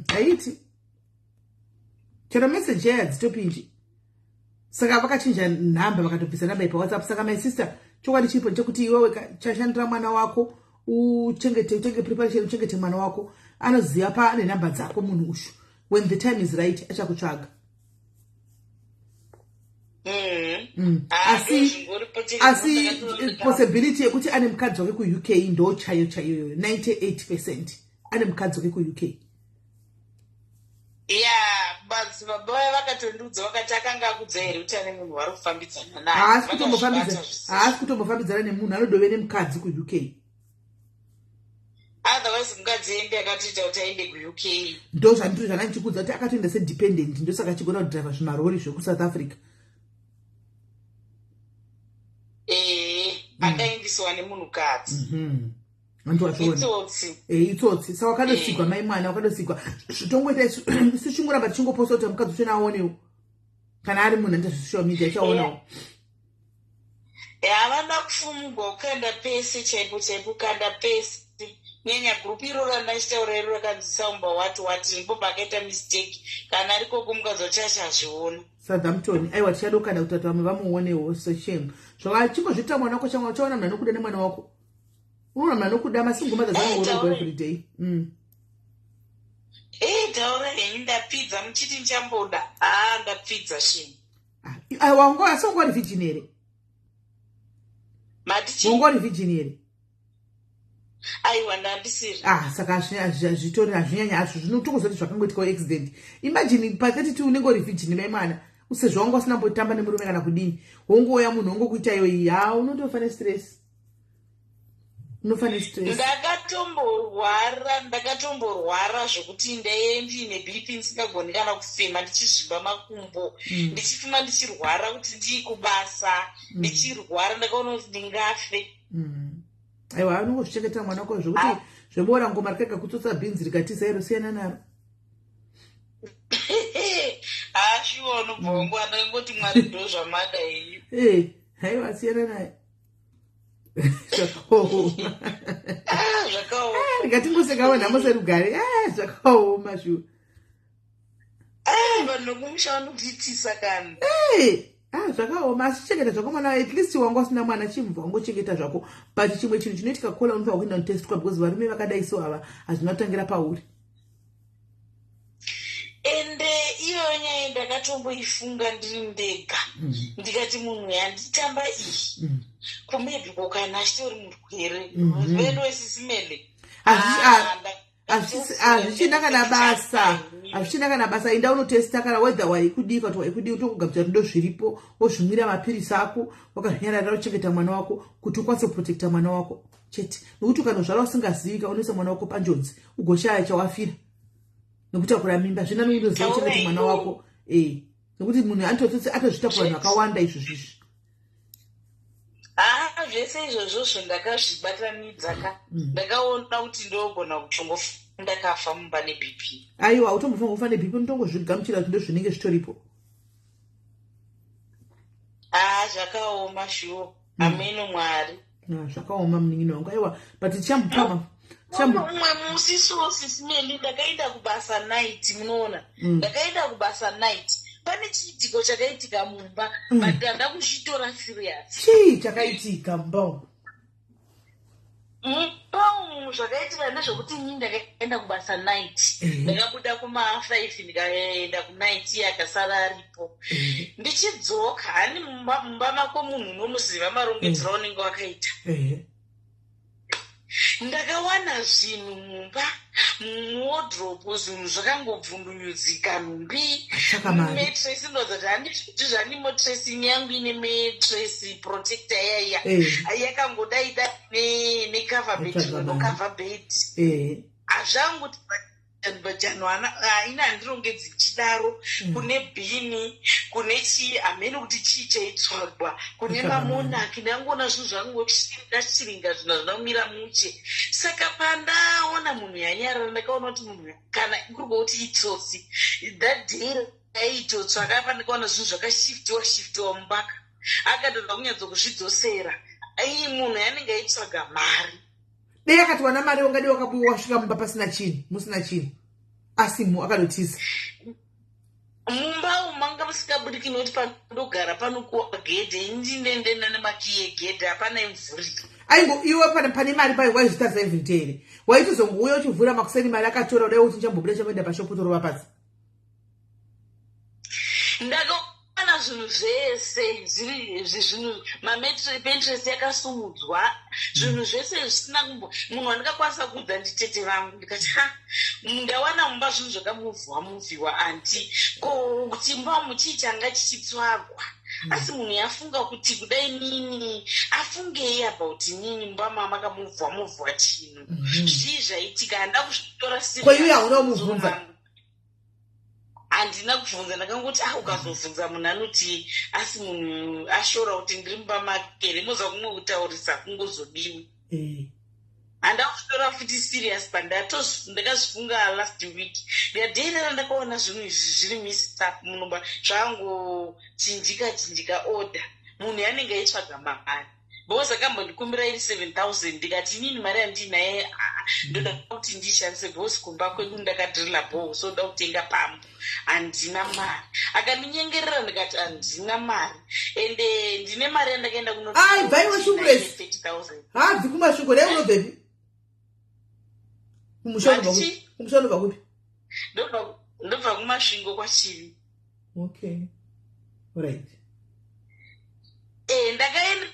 Haiti. Chero message yaya hadzitopindi. Saka vakachinja nhamba vakatobvisa nhamba ipa WhatsApp. Saka my sister chokwadi chipo chekuti iwewe chashandira mwana wako utenge preparation uchengete mwana wako anoziva pa ane nhamba dzako munhu ushu. When the time is right achakutsvaga. Asi possibility yekuti ane mukadzi wake ku-UK ndo chayo 98% ane mukadzi wake ku-UK. But baba vakatondiudza vakati akanga akudza here kuti ane munhu wari kufambidzana naye. Haasi kutombofambidzana nemunhu anodove nemukadzi ku-UK. Otherwise mukadzi ende akatoita kuti aende ku-UK. Ndo zvandiri zvandichikudza kuti akatoenda sedependent ndosaka achigona kudhraivha zvimarori zvekuSouth Africa. Akaendiswa nemunhukadzi. Itsotsi. Saka wakadosigwa mai mwana wakadosigwa. Tongoita isu chingoramba tichingoposta kuti mukadzi uchena aonewo. Kana ari munhu anda social media achaonawo. Havana kufumugwa ukaenda pese chaipo ukaenda pese. Nyanya group iroro randachitaura iro rakanzisaumba wati ndipo pakaita mistake kana ariko kumukadzi wachazviona. Southampton aiwa tichadokana kuti vamwe vamuonewo seshame. Zvaka chimbozviita mwana wako chamwa uchaona munhu anokuda nemwana wako. Unoona munhu anokuda masingomadza dzangu every day. Taura henyu ndapidza muchiti nchamboda. Ndapidza shame. Aiwa asi ungori virgin here. Matichi. Ungori virgin here. Aiwa ndandisiri. Saka zvitori hazvinyanya hazvo zvinotongozoti zvakangoitika accident. Imagine pa 32 unenge uri virgin mai mwana. Usezvo wanga usina mbotamba nemurume kana kudini. Wongoya munhu wongokuita iyo iyi. Unotofane stress. Unofane stress. Ndakatomborwara zvokuti ndiine BP ndisingagoni kana kufema ndichizvimba makumbo. Ndichifuma ndichirwara kuti ndii kubasa. Ndichirwara ndakaona kuti ndingafe. Aiwa unongozvichengeta mwana wako zvokuti zvebora ngoma rikega kutsotsa bhinzi rikatiza iro siyana naro. Ashiwa unobvongo anangoti mwari ndo zvamada henyu. Aiwa siyana naye. Zvakaoma. Rikatingosekawo nhamo serugare. Zvakaoma shu. Vanhu kumusha vanobvitisa kana. Zvakaoma asi chengeta zvako mwana at least wanga usina mwana chimva wangochengeta zvako. But chimwe chinhu chinoitika kola unofanira kuenda kutestwa because varume vakadai so ava hazvina kutangira pauri. Ende iyo nyaya ndakatomboifunga ndiri ndega. Ndikati munhu yanditamba iyi. Kumebhi kokana chitori murwere. Veno SIS MELLY. Hazvichina kana basa enda unotesta kana whether waikudii kuti waikudii utokugamuchira rudo zviripo wozvimwira mapirisi ako wakazvinyararira uchengeta mwana wako kuti ukwanise kuprotekta mwana wako chete. Nokuti ukanozvara usingazivi unoisa mwana wako panjodzi ugoshaya chawafira nekutakura mimba zvina nokutoziva uchengeta mwana wako. Nokuti munhu atozviita kuvanhu vakawanda izvo zvizvi. zvese izvozvo zvandakazvibatanidza ndakaona kuti ndogona kuchongofunda kafa mumba neBP. Aiwa, utombofa kufa neBP unotongozvigamuchira kuti ndozvinenge zvitoripo. Zvakaoma shuwo. Ameno Mwari. Zvakaoma munin'ina wangu. Aiwa, but tichambupama. Umwe musi SIS MELLY ndakaenda kubasa night, munoona. Ndakaenda kubasa night. Pane chiitiko chakaitika mumba, but ndakuchitora serious. Chii chakaitika mbao? Zvakaitika ndezvekuti inini ndakaenda kubasa night. Ndakabuda kuma5 ndikaenda kunight yakasara aripo. Ndichidzoka hani mumba mako munhu unomuziva marongedzero unenge wakaita. Ndakawana zvinhu mumba, muwardrobe, zvinhu zvakangobvundunyudzika, nhumbi, matress. Ndozati handizviti zvandimotressing yangu ine matress protector yaya yakangodaida necover bed nocover bed. Hazvangu janwana haina handirongedzi chidaro, kune bhini, kune chii, hamene kuti chii chaitsvagwa, kune mamonaki, ndangoona zvinhu zvakangochiringa zvinhu zvinomira muche. Saka pandaona munhu yanyarara ndakaona kuti munhu kana kuri kuti itsotsi, that day aitotsva akapa ndakaona zvinhu zvakashiftiwa mubaka, akatoda kunyatsokuzvidzosera. Munhu yanenge aitsvaga mari. Dei akati wana mari ungadi wakabuya wasvika mumba pasina chinhu, musina chinhu. Asi akadotiza. Mumba manga musikabudiki nokuti panogara panokuwa gedhe, ndinendena nemakiyi egedhe, hapana imvuri. Aingo iwe pane mari pai waizvitadza everyday here. Waitozongouya uchivhura makuseni mari akatora udai kuti chambobuda chamboenda pashopu torova pasi. Ndakaona zvinhu zvese zvinhu mametress yakasumudzwa, zvinhu zvese zvisina munhu wandikakwanisa kuudza nditete vangu. Ndikati ndawana mumba zvinhu zvakamuvhiwa anti kuti mumba muchii changa chichitsvagwa. Asi munhu yafunga kuti kudai nini afungei about nini mumba makamuvhiwa chinhu. Zvii zvaitika, handina kuzvitora serious. Kwa hiyo hauna kumubvunza? Handina kubvunza, ndakangoti ukazobvunza munhu anoti asi munhu ashora kuti ndiri mumba make remoza kumwe kutaurisa kungozodiwi. Handina kuzvitora futi serious, ndakazvifunga last week. Ndikadheerera ndakaona zvinhu izvi zviri mixed up munomba zvangochinjika order. Munhu yanenge aitsvaga mari. Boza akambondikumbira iri 7,000 ndikati inini mari yandinaye ndoda kuti ndishandise bosi kumba kwedu ndakadhirila bho, so ndoda kutenga pambu, handina mari. Akandinyengerera ndikati handina mari, ende ndine mari yandakaenda kunoti 30,000. Hadzi kumasvingo dai unobvepi? Kumushano bakupi? Ndobva kumasvingo kwaChivi. Okay. Right. Ndakaenda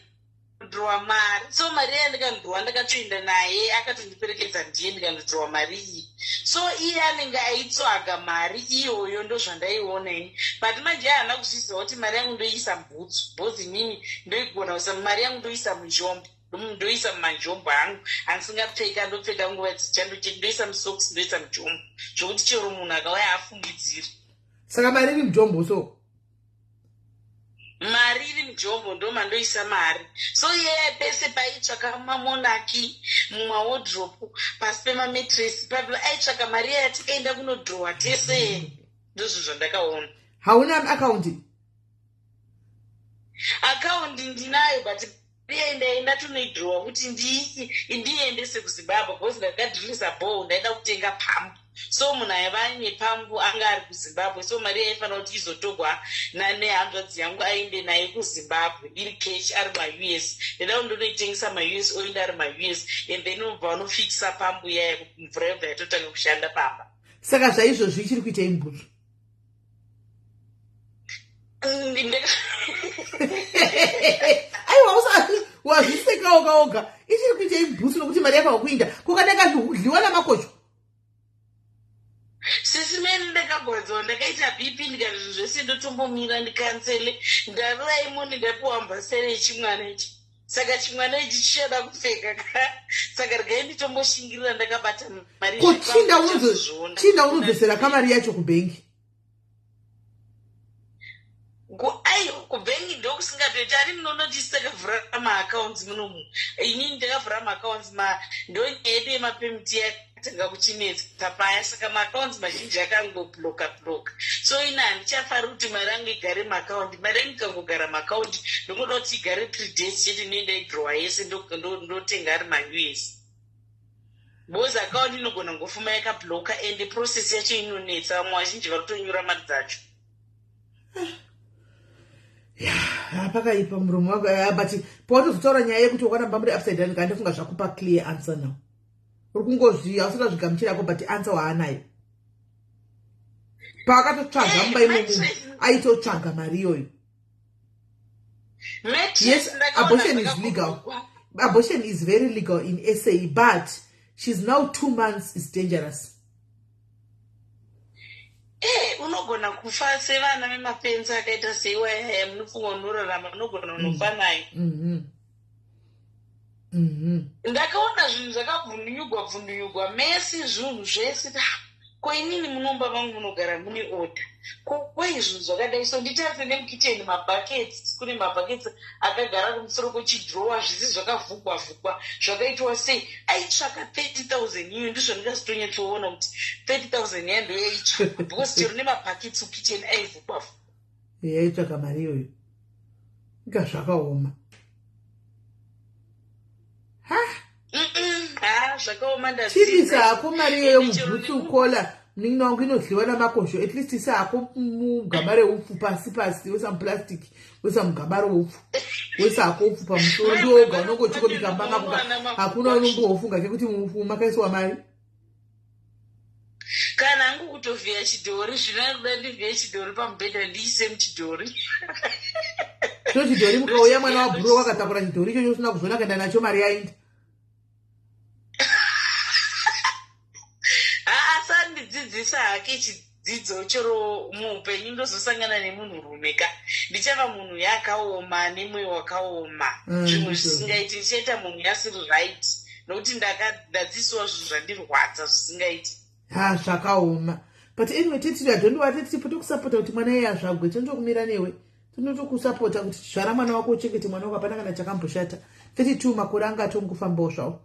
kudhirowa mari, so mari yandikandhirowa ndakatoenda naye akatondiperekedza ndiye ndikandodhirowa mari iyi. So iye anenge aitsvaga mari iyoyo ndozvandaiona ini, but manje haana kuzviziva kuti mari yangu ndoisa mbutsu, bhozi inini ndoigona kuisa mari yangu ndoisa muzhombo, ndoisa mumanzvombo angu andisingapfeka, ndopfeka nguva dzichando chete, ndoisa musokisi, ndoisa mujombo, zvokuti chero munhu akauya afungidziri. Saka mari iri mujombo, so mari iri mujombo ndomandoisa mari. So yeye pese paitsvaka mamonaki, mumawardrobe, pasi pemametress, aitsvaka mari yaya tikaenda kunodhirowa tese. Ndozvo zvandakaona. hauna akaunti? Akaunti ndinayo, but ndaenda tonoidhirowa kuti ndiendese kuZimbabwe, because ndakadhirisa bho, ndaida kutenga pambu. So munhu aiva nepambu anga ari kuZimbabwe, so mari yaifanira kuti izotogwa nehanzvadzi yangu aende naye kuZimbabwe iri cash ari maUS. Ndenda kundonoitengesa maUS oenda ari maUS, and then unobva vanofikisa pambu yaya kuti mvura yobva yatotanga kushanda pamba. Saka zvaizvozvo ichiri kuita imbutsu? Aiwa wazviseka oga ichiri kuita imbutsu nokuti mari yava kuinda kukanaka dliwa namakocho. SIS MELLY ndakagwadzawo, ndakaita BP ndikati zvinhu zvese ndotombomira ndikansele, ndavira imondi ndapiwa mbasere yechimwana ichi. Saka chimwana ichi chichada kupfeka saka regai nditomboshingira ndakabata mari. Ko chinda unobvesera kamari yacho kubhengi? Aiwa kubhengi ndokusingatoita ari munonoti takavhura maaccounts munomu inini ndakavhura maaccounts ndonyaya yedu yemapemiti yakatanga kuchinetsa paya saka maaccounts mazhinji akangobloka so ina handichafari kuti mari yangu igare maaccounti mari yangu ikangogara maaccounti ndonoda kuti igare 3 days chete inoenda idrowa yese ndotenga ari US because account inogona ngofuma yakabloka and process yacho inonetsa vamwe vazhinji vari kutonyura mari dzacho. Pakaipa muromo wako but paunozotaura nyaya yekuti wakaramba muri upside down kandi funga zvakupa clear answer now. Uri kungozviya usina zvigamuchirako but answer waanayo. Paakatotsvaga mumba imomo aitotsvaga mari iyoyo. Yes, abortion is legal. Abortion is very legal in SA, but she's now 2 months is dangerous. Unogona kufa sevana vemapenzi akaita seiwaya munofunga unorarama unogona unofa nayo. Ndakaona zvinhu zvakavhunuyugwa mesi zvinhu zvese ko inini munomba vangu munogara mune oda kwai zvinhu zvakadai so nditarise nemukicheni mabhaketi kune mabhaketi akagara kumusoro kwechidhirowa zvisi zvakavhugwa zvakaitwa sei aitsvaka 30,000 iyo ndizvo ndingazitonyatsoona kuti 30,000 yando yaitsvaka because chero nemabhaketi kukicheni aivhugwa yaitsvaka mari iyoyo ika zvakaoma zvakaoma ndachirisa hako mari iyoyo mubhutsu ukola mnin'ina wangu inodliwa namakosho at least isa hako mugaba reupfu pasi wesa muplastic wesa mugaba reupfu wesa hako upfu pamusoro ndioga unongochikobika mbanga hakuna unombofunga kekuti muupfu makaiswa mari kana hangu kutovhiya chidhori zvinoda ndivhiye chidhori pamubhedha ndiise muchidhori so chidhori mukauya mwana wabhuro wakatakura chidhori ichocho usina kuzona kaenda nacho mari yainda asandidzidzisa hake chidzidzo chero muupenyu ndozosangana nemunhurume ka ndichava munhu yakaoma nemwoyo wakaoma zvimwe zvisingaiti ndichaita munhu yasiri right nokuti ndadzidziswa zvinhu zvandirwadza zvisingaiti zvakaoma but anyway tetiri adhondiwatetipo tokusapota kuti mwana iye azvagwe tondokumira newe tonotokusapota kuti zvara mwana wako uchengete mwana wako hapana kana chakamboshata 32 makore anga atongofambawo zvavo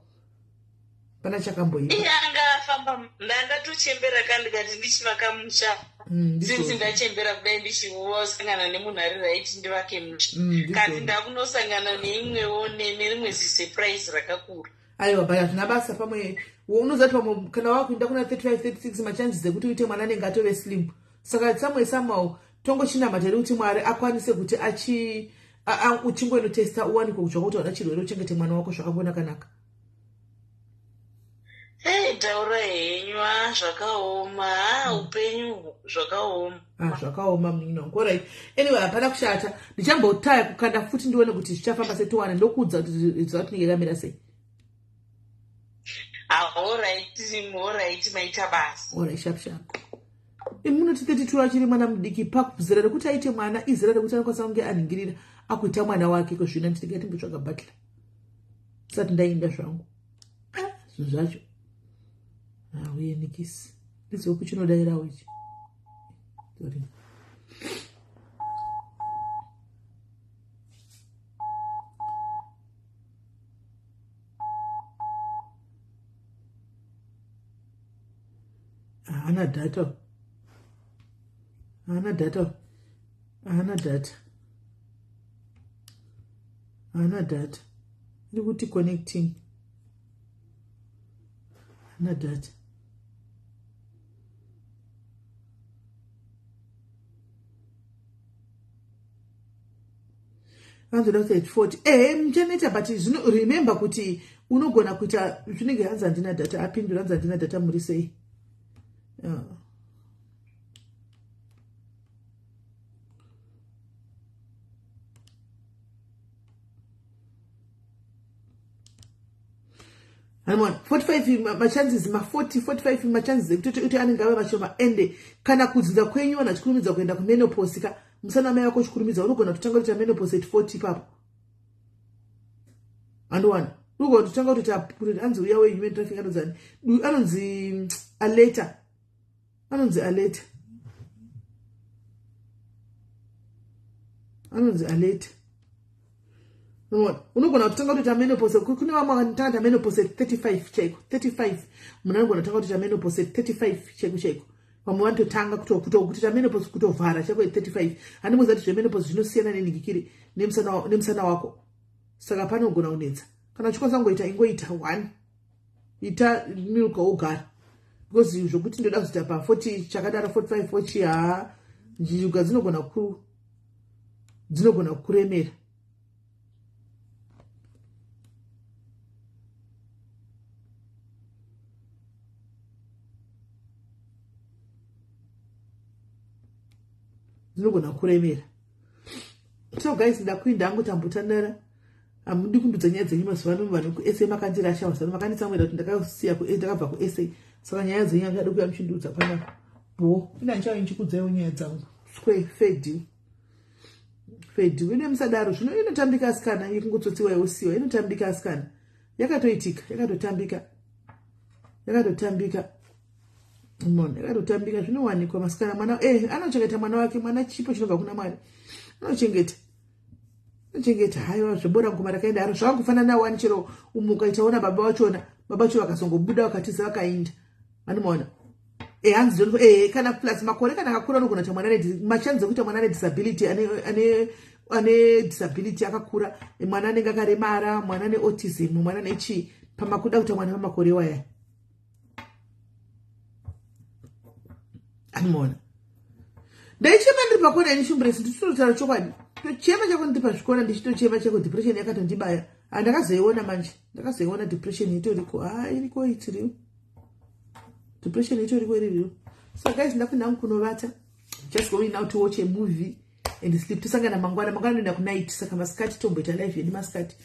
pana chakamboipa angafamba ndangatochembera kandikati ndichivaka musha sinzi ndachembera kudai ndichiwosangana nemunhu ari raiti ndivake musha kati ndakunosangana neimwewo nerimwe zisurprise rakakura aiwa but hazvina basa pamwe unozati pamwe kana wakuinda kuna 35-36 machances ekuti uite mwana anenge atove slim saka somehow tongochinama tiri kuti mwari akwanise kuti uchingoinotesta uwanikwe kutsva kuti wada chirwere uchengete mwana wako zvakangonakanaka. Taura henywa zvakaoma upenyu zvakaoma zvakaoma mnino ngora anyway hapana kushata ndichambotaya kukanda futi ndione kuti zvichafamba setowana ndokuudza kuti tinenge kamira sei. Alright maita basa alright sharp imunoti 32 achiri mwana mudiki pakuzera rekuti aite mwana izera rekuti anokwanisa kunge anhingirira akuita mwana wake kozvina nditinge timbotsvaga butler sati ndainda zvangu zvinhu zvacho uye nikisi ndizo kuchinodairawo ichi sorry ana data ndiri kuti connecting ana data anzoda kuti 40 mchaneta but zvino remember kuti unogona kuita zvinenge hanzi handina data apindura hanzi handina data muri sei Anamwana 45 machances 45 machances ekuti anenge ave mashoma ende kana kudzinza kwenyu wana chikurumidza kuenda kumenopause ka musana mai wako chikurumidza unogona kutanga kuita menopause at 40 papo andwana unogona kutanga kuti hanzi uya wehuman trafficking anonzi aleta anonzi alert. Unogona kutanga kuti menopause kune vamwe vanotanga menopause 35 chaiko 35 munhu anogona kutanga kuti menopause 35 chaiko vamwe vanototanga kuti menopause kutovhara chako 35 handimuziva kuti zvemenopause zvinosiyana nenhingikiri nemusana wako saka panogona kunetsa kana uchikwanisa ngoita ingoita 1 ita miruka wogara because zvokuti ndoda kuzoita pa 40 chakadaro 45 wochi njiruka dzinogona kuremera. So guys, ndakuinda hangu timbotandara. Amudi kundudza nyaya dzenyu mazuva ano vanhu kuSA makandirasha vasano makanditsamwira kuti ndakasiya ndakabva kuSA. Saka nyaya dzenyu ndada kuya muchindudza panapa. Ina nchayo nchikudzaiwo nyaya dzangu. Fedi. Ine musadaro zvino inotambika asikana ikungotsotsiwa yosiwa inotambika asikana. Yakatoitika, yakatotambika. Yakatotambika zvinowanikwa masikana mwana anochengeta mwana wake mwana chipo chinobva kuna Mwari. Anochengeta haiwa zvebora ngoma rakaenda aro zvakufanana nawo anichero umuka itaona baba vacho vakasongobuda vakatiza vakainda. Anomaona hanzi kana plus makore kana akakura anogona kuti mwana machanzi ekuti mwana ane disability ane disability akakura mwana anenge akaremara mwana ane autism mwana ane chi pamakuda kuti mwana pamakore waya. Anomaona ndaichema ndiri pakona inishumburesi nditotaura chokwadi tochema chako ndiri pazvikona ndichitochema chako depression yakatondibaya ndakazoiona manje ndakazoiona depression itoriko iriko itiriwo depression itoriko iririwo. So guys, ndakuenda hangu kunovata, just going now to watch a movie and sleep. Tosangana mangwana ndoenda kunight, saka masikati tomboita live yedu masikati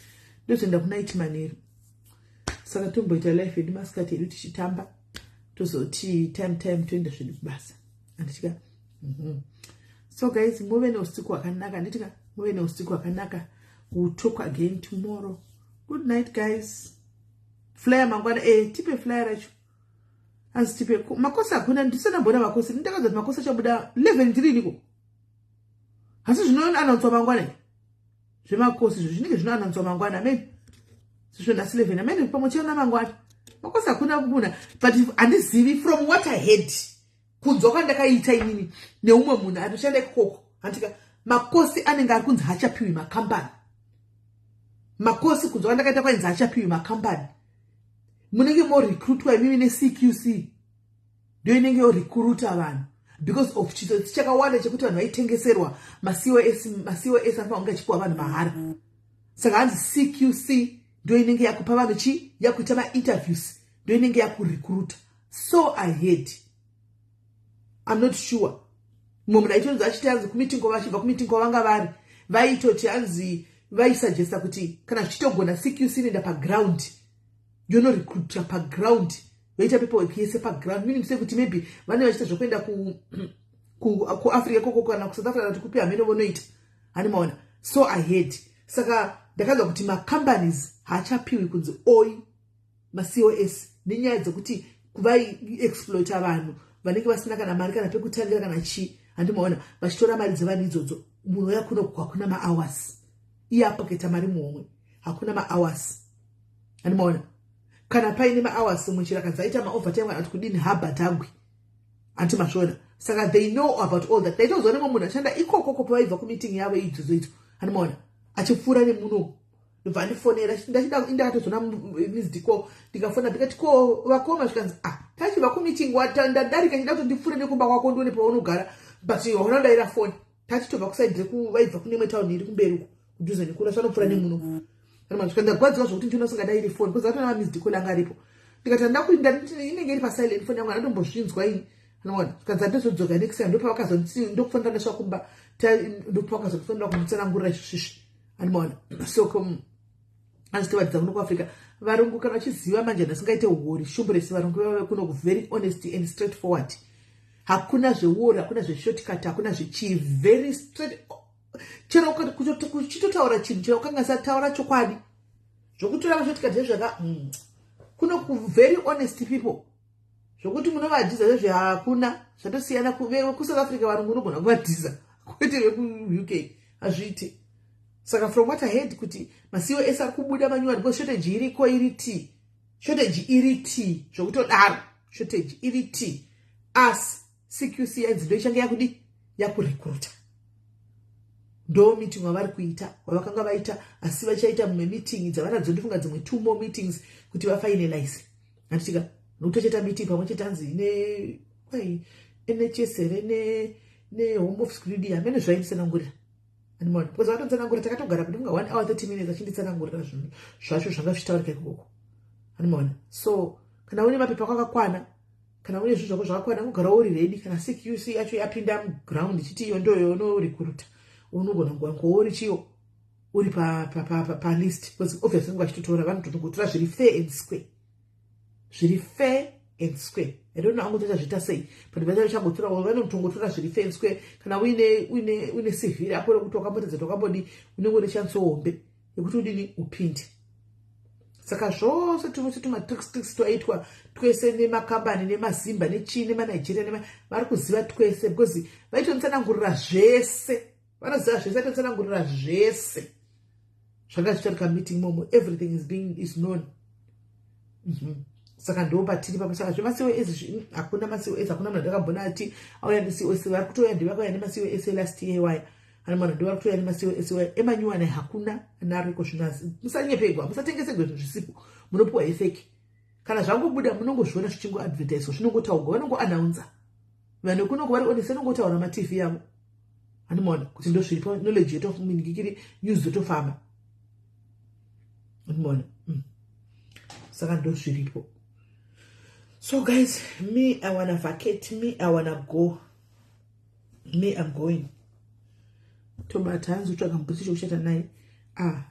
ndotoenda kunight manheru, saka tomboita live yedu masikati yedu tichitamba tozoti time toenda zvedu kubasa anditika. So guys, muve neusiku hwakanaka, nditika muve neusiku hwakanaka. We'll talk again tomorrow. Good night guys. Flyer mangwana tipe flyer racho asi tipe makosa hakuna ndisana mbona makosa ndakazoti makosa chabuda 11 tiri niko asi zvinoona anonzwa mangwana zvemakosi zvinenge zvinoanonzwa mangwana amen sisho ndasi 11 amen pamwe chana mangwana makosa hakuna kuna but andizivi from what I heard kunzwa kwandakaita inini neumwe munhu anoshanda ikoko antika makosi anenge ari kunzi hachapiwi makambani makosi kunzwa kwandakaita kwainzi hachapiwi makambani munenge mo recruitwa mimi ne CQC ndio inenge yo recruita vanhu because of chitsotsi chakawanda chekuti vanhu vaitengeserwa ma-COS afa unga chipuwa vanhu mahara saka hanzi CQC ndio inenge yakupa vanhu yakuita ma-interviews ndio inenge yakurecruita. So I heard, I'm not sure mumwe munhu aitonzi achiti hanzi kumitingo vachibva kumitingo vanga vaitoti hanzi vaisuggesta kuti kana zvichitogona CQC inoenda paground recruit pa ground vaita paperwork yese pa ground, meaning say kuti maybe vane vachita zvokuenda ku Africa koko kana ku South Africa kuti kupi amene vonoita animaona. So I heard, saka ndakanzwa kuti ma companies haachapiwi kunzi oi ma-COS nenyaya dzokuti kuvai exploita vanhu vanenge vasina kana mari kana pekutangira kana handimaona vachitora mari dzevanhu idzodzo. Munhu yakuno hakuna ma-hours iye apoketa mari muhomwe hakuna ma-hours handimaona kana paine ma-hours muchirakadzi aita ma-overtime kana kuti kudini habatagwi anti mashona. Saka they know about all that. Daitozwa nemwe munhu achanda ikoko pavaibva kumeeting yavo idzodzo idzo handimaona achipfuura nemuno ndobva ndifonera ndakatozona missed call ndikafona ndikati ko vakoma zvikanzi tachibva kumeeting ndadarika ndida kuti ndipfuure nekumba kwako ndione paunogara but hauna ndaira phone tachitobva kusaidire vaibva kunemwe tauni iri kumberi uko kudhuze nekura zvanopfuura nemuno ndagwadzwa zvokuti ndinosingadai iri phone because atona missed call anga aripo ndikati ndakuinda inenge iri pasilent phone yangu andombozvinzwa ini anoona kanza ndozodzoka next time ndopavakazoti ndokufonera neswa kumba ndopavakazokufonera kumutsanangurira izvozvizvi anoona. So anzitovatidza kuno kuAfrica varungu kana vachiziva manje ndasingaite uori shumburesi varungu vave kuno very honest and straightforward. Hakuna zveuori, hakuna zveshortcut, hakuna zvechi very straight. Chero kuchitotaura chinhu chero kanga sataura chokwadi zvokutora shortcut zvaka kuno very honest people zvokuti munovadhiza zvezve hakuna zvatosiyana ku South Africa varungu unogona kuvadhiza kwete veku UK hazviiti. Saka from what I heard kuti maCOS ari kubuda manyuwani because shortage iriko iri T. Shortage iri T. Zvokutodaro. Shortage iri T. Asi CQC nzindo yakudi yakurecruita. Ndo meeting wavari kuita wavakanga vaita asi vachaita mumwe meeting dzavanadzo ndifunga dzimwe 2 more meetings kuti vafinalize. Anditika nokutocheta meeting pamwe chete anzi NHS ne home office credia amene zvainditsanangurira. Animona because vatotsanangurira takatogara kuti 1 hour 30 minutes achinditsanangurira zvinhu zvacho zvanga zvitaurika ikoko. Animona so kana une mapepa akakwana kana une zvinhu zvako zvakakwana ugara uri ready kana CQC yacho yapinda ground ichiti iyo ndoyo no recruiter unogona ngori chiyo uri pa list because obviously ngachitotora vanhu tototora zviri fair and square. Zviri fair and square. I don't know angotoita zvita sei but vacha changotora vanotongotora zviri fair and square kana une civil apo kutoka mbotedza tokambodi unenge une chance hombe yekuti udini upinde. Saka zvose tuma tricks toitwa twese nemakambani nemazimba nechini neManigeria vari kuziva twese because vaitotsanangurira zvese. Vanoziva zvese vaitotsanangurira zvese. Zvanga zvichitarika meeting momo everything is known. Saka ndo patiri pamusaka zvemaCOS hakuna maCOS hakuna munhu akambona ati auya neCOS vari kutoya ndivakauya nemaCOS last year waya. Anoona ndo vari kutoya nemaCOS waya emanyuwani hakuna nariko zvinazi. Musanyepegwa musatengese zvinhu zvisipo munopuwa efeki. Kana zvangobuda munongozviona zvichingoadvertise zvinongotaurwa vanongoannounce. Vanhu kunongo vari onese vanongotaura maTV yavo. Anoona kuti ndo zviripo knowledge yetofuminikiri news dzotofamba. Anoona saka ndo zviripo. So guys, me I wanna vacate, me I wanna go, me I'm going. Tobata hanzi utsvaga mubhutishi kuchata naye.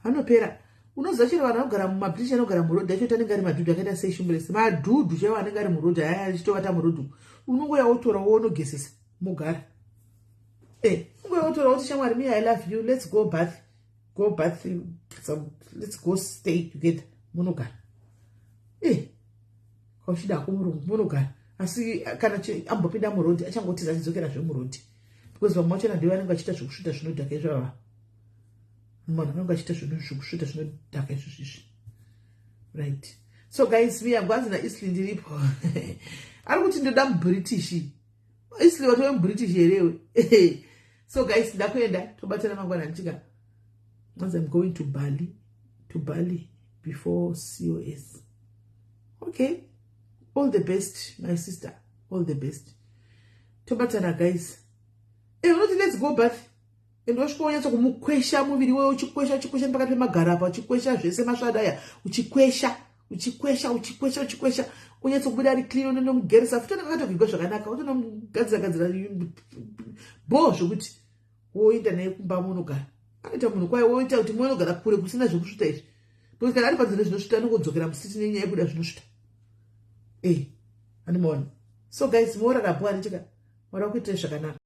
Anopera. Unoziva chero vanhu vanogara mumabhutishi anogara murodhi acho anenge ari madhudhu akaita sei shumburesi. Madhudhu chaiwo anenge ari murodhi aya achitovata murodhi. Unongoya wotora wonogesesa mugara. Unongoya wotora woti shamwari me I love you, let's go bath. Go bath let's go stay together. Munogara. Kaushida kumurungu munogara asi kana ambopinda murodhi achangoti achidzokera zvemurodhi because vamwe vacho ndivo vanenge vachiita zvokusvuta zvinodhaka izvava. Munhu anenge achiita zvinhu zvokusvuta zvinodhaka izvozvizvi. Right. So guys, me angwanzi naIsli ndiripo. Ari kuti ndoda muBritish. Isli watove muBritish herewe. So guys, ndakuenda tobatana mangwana ndichika. Once I'm going to Bali before COS. Okay. All the best, my sister. All the best. Tobatana guys. Let's go bath. And washkonyatsa kumukwesha muviri wewe uchikwesha pakati pemagarapa uchikwesha zvese masvadaya uchikwesha unyatsa kubuda ari clean unomugeresa futi akatogigwa zvakanaka utonomugadzira bo zvokuti woenda naye kumba munogara. Anoita munhu kwaye woita kuti munogara kure kusina zvokusvuta izvi. Because kana ari panzira zvinosvuta anongodzokera musiti nenyaya yekuda zvinosvuta. Anomaona. So guys, morara bwari chika. Mara kuita zvakanaka.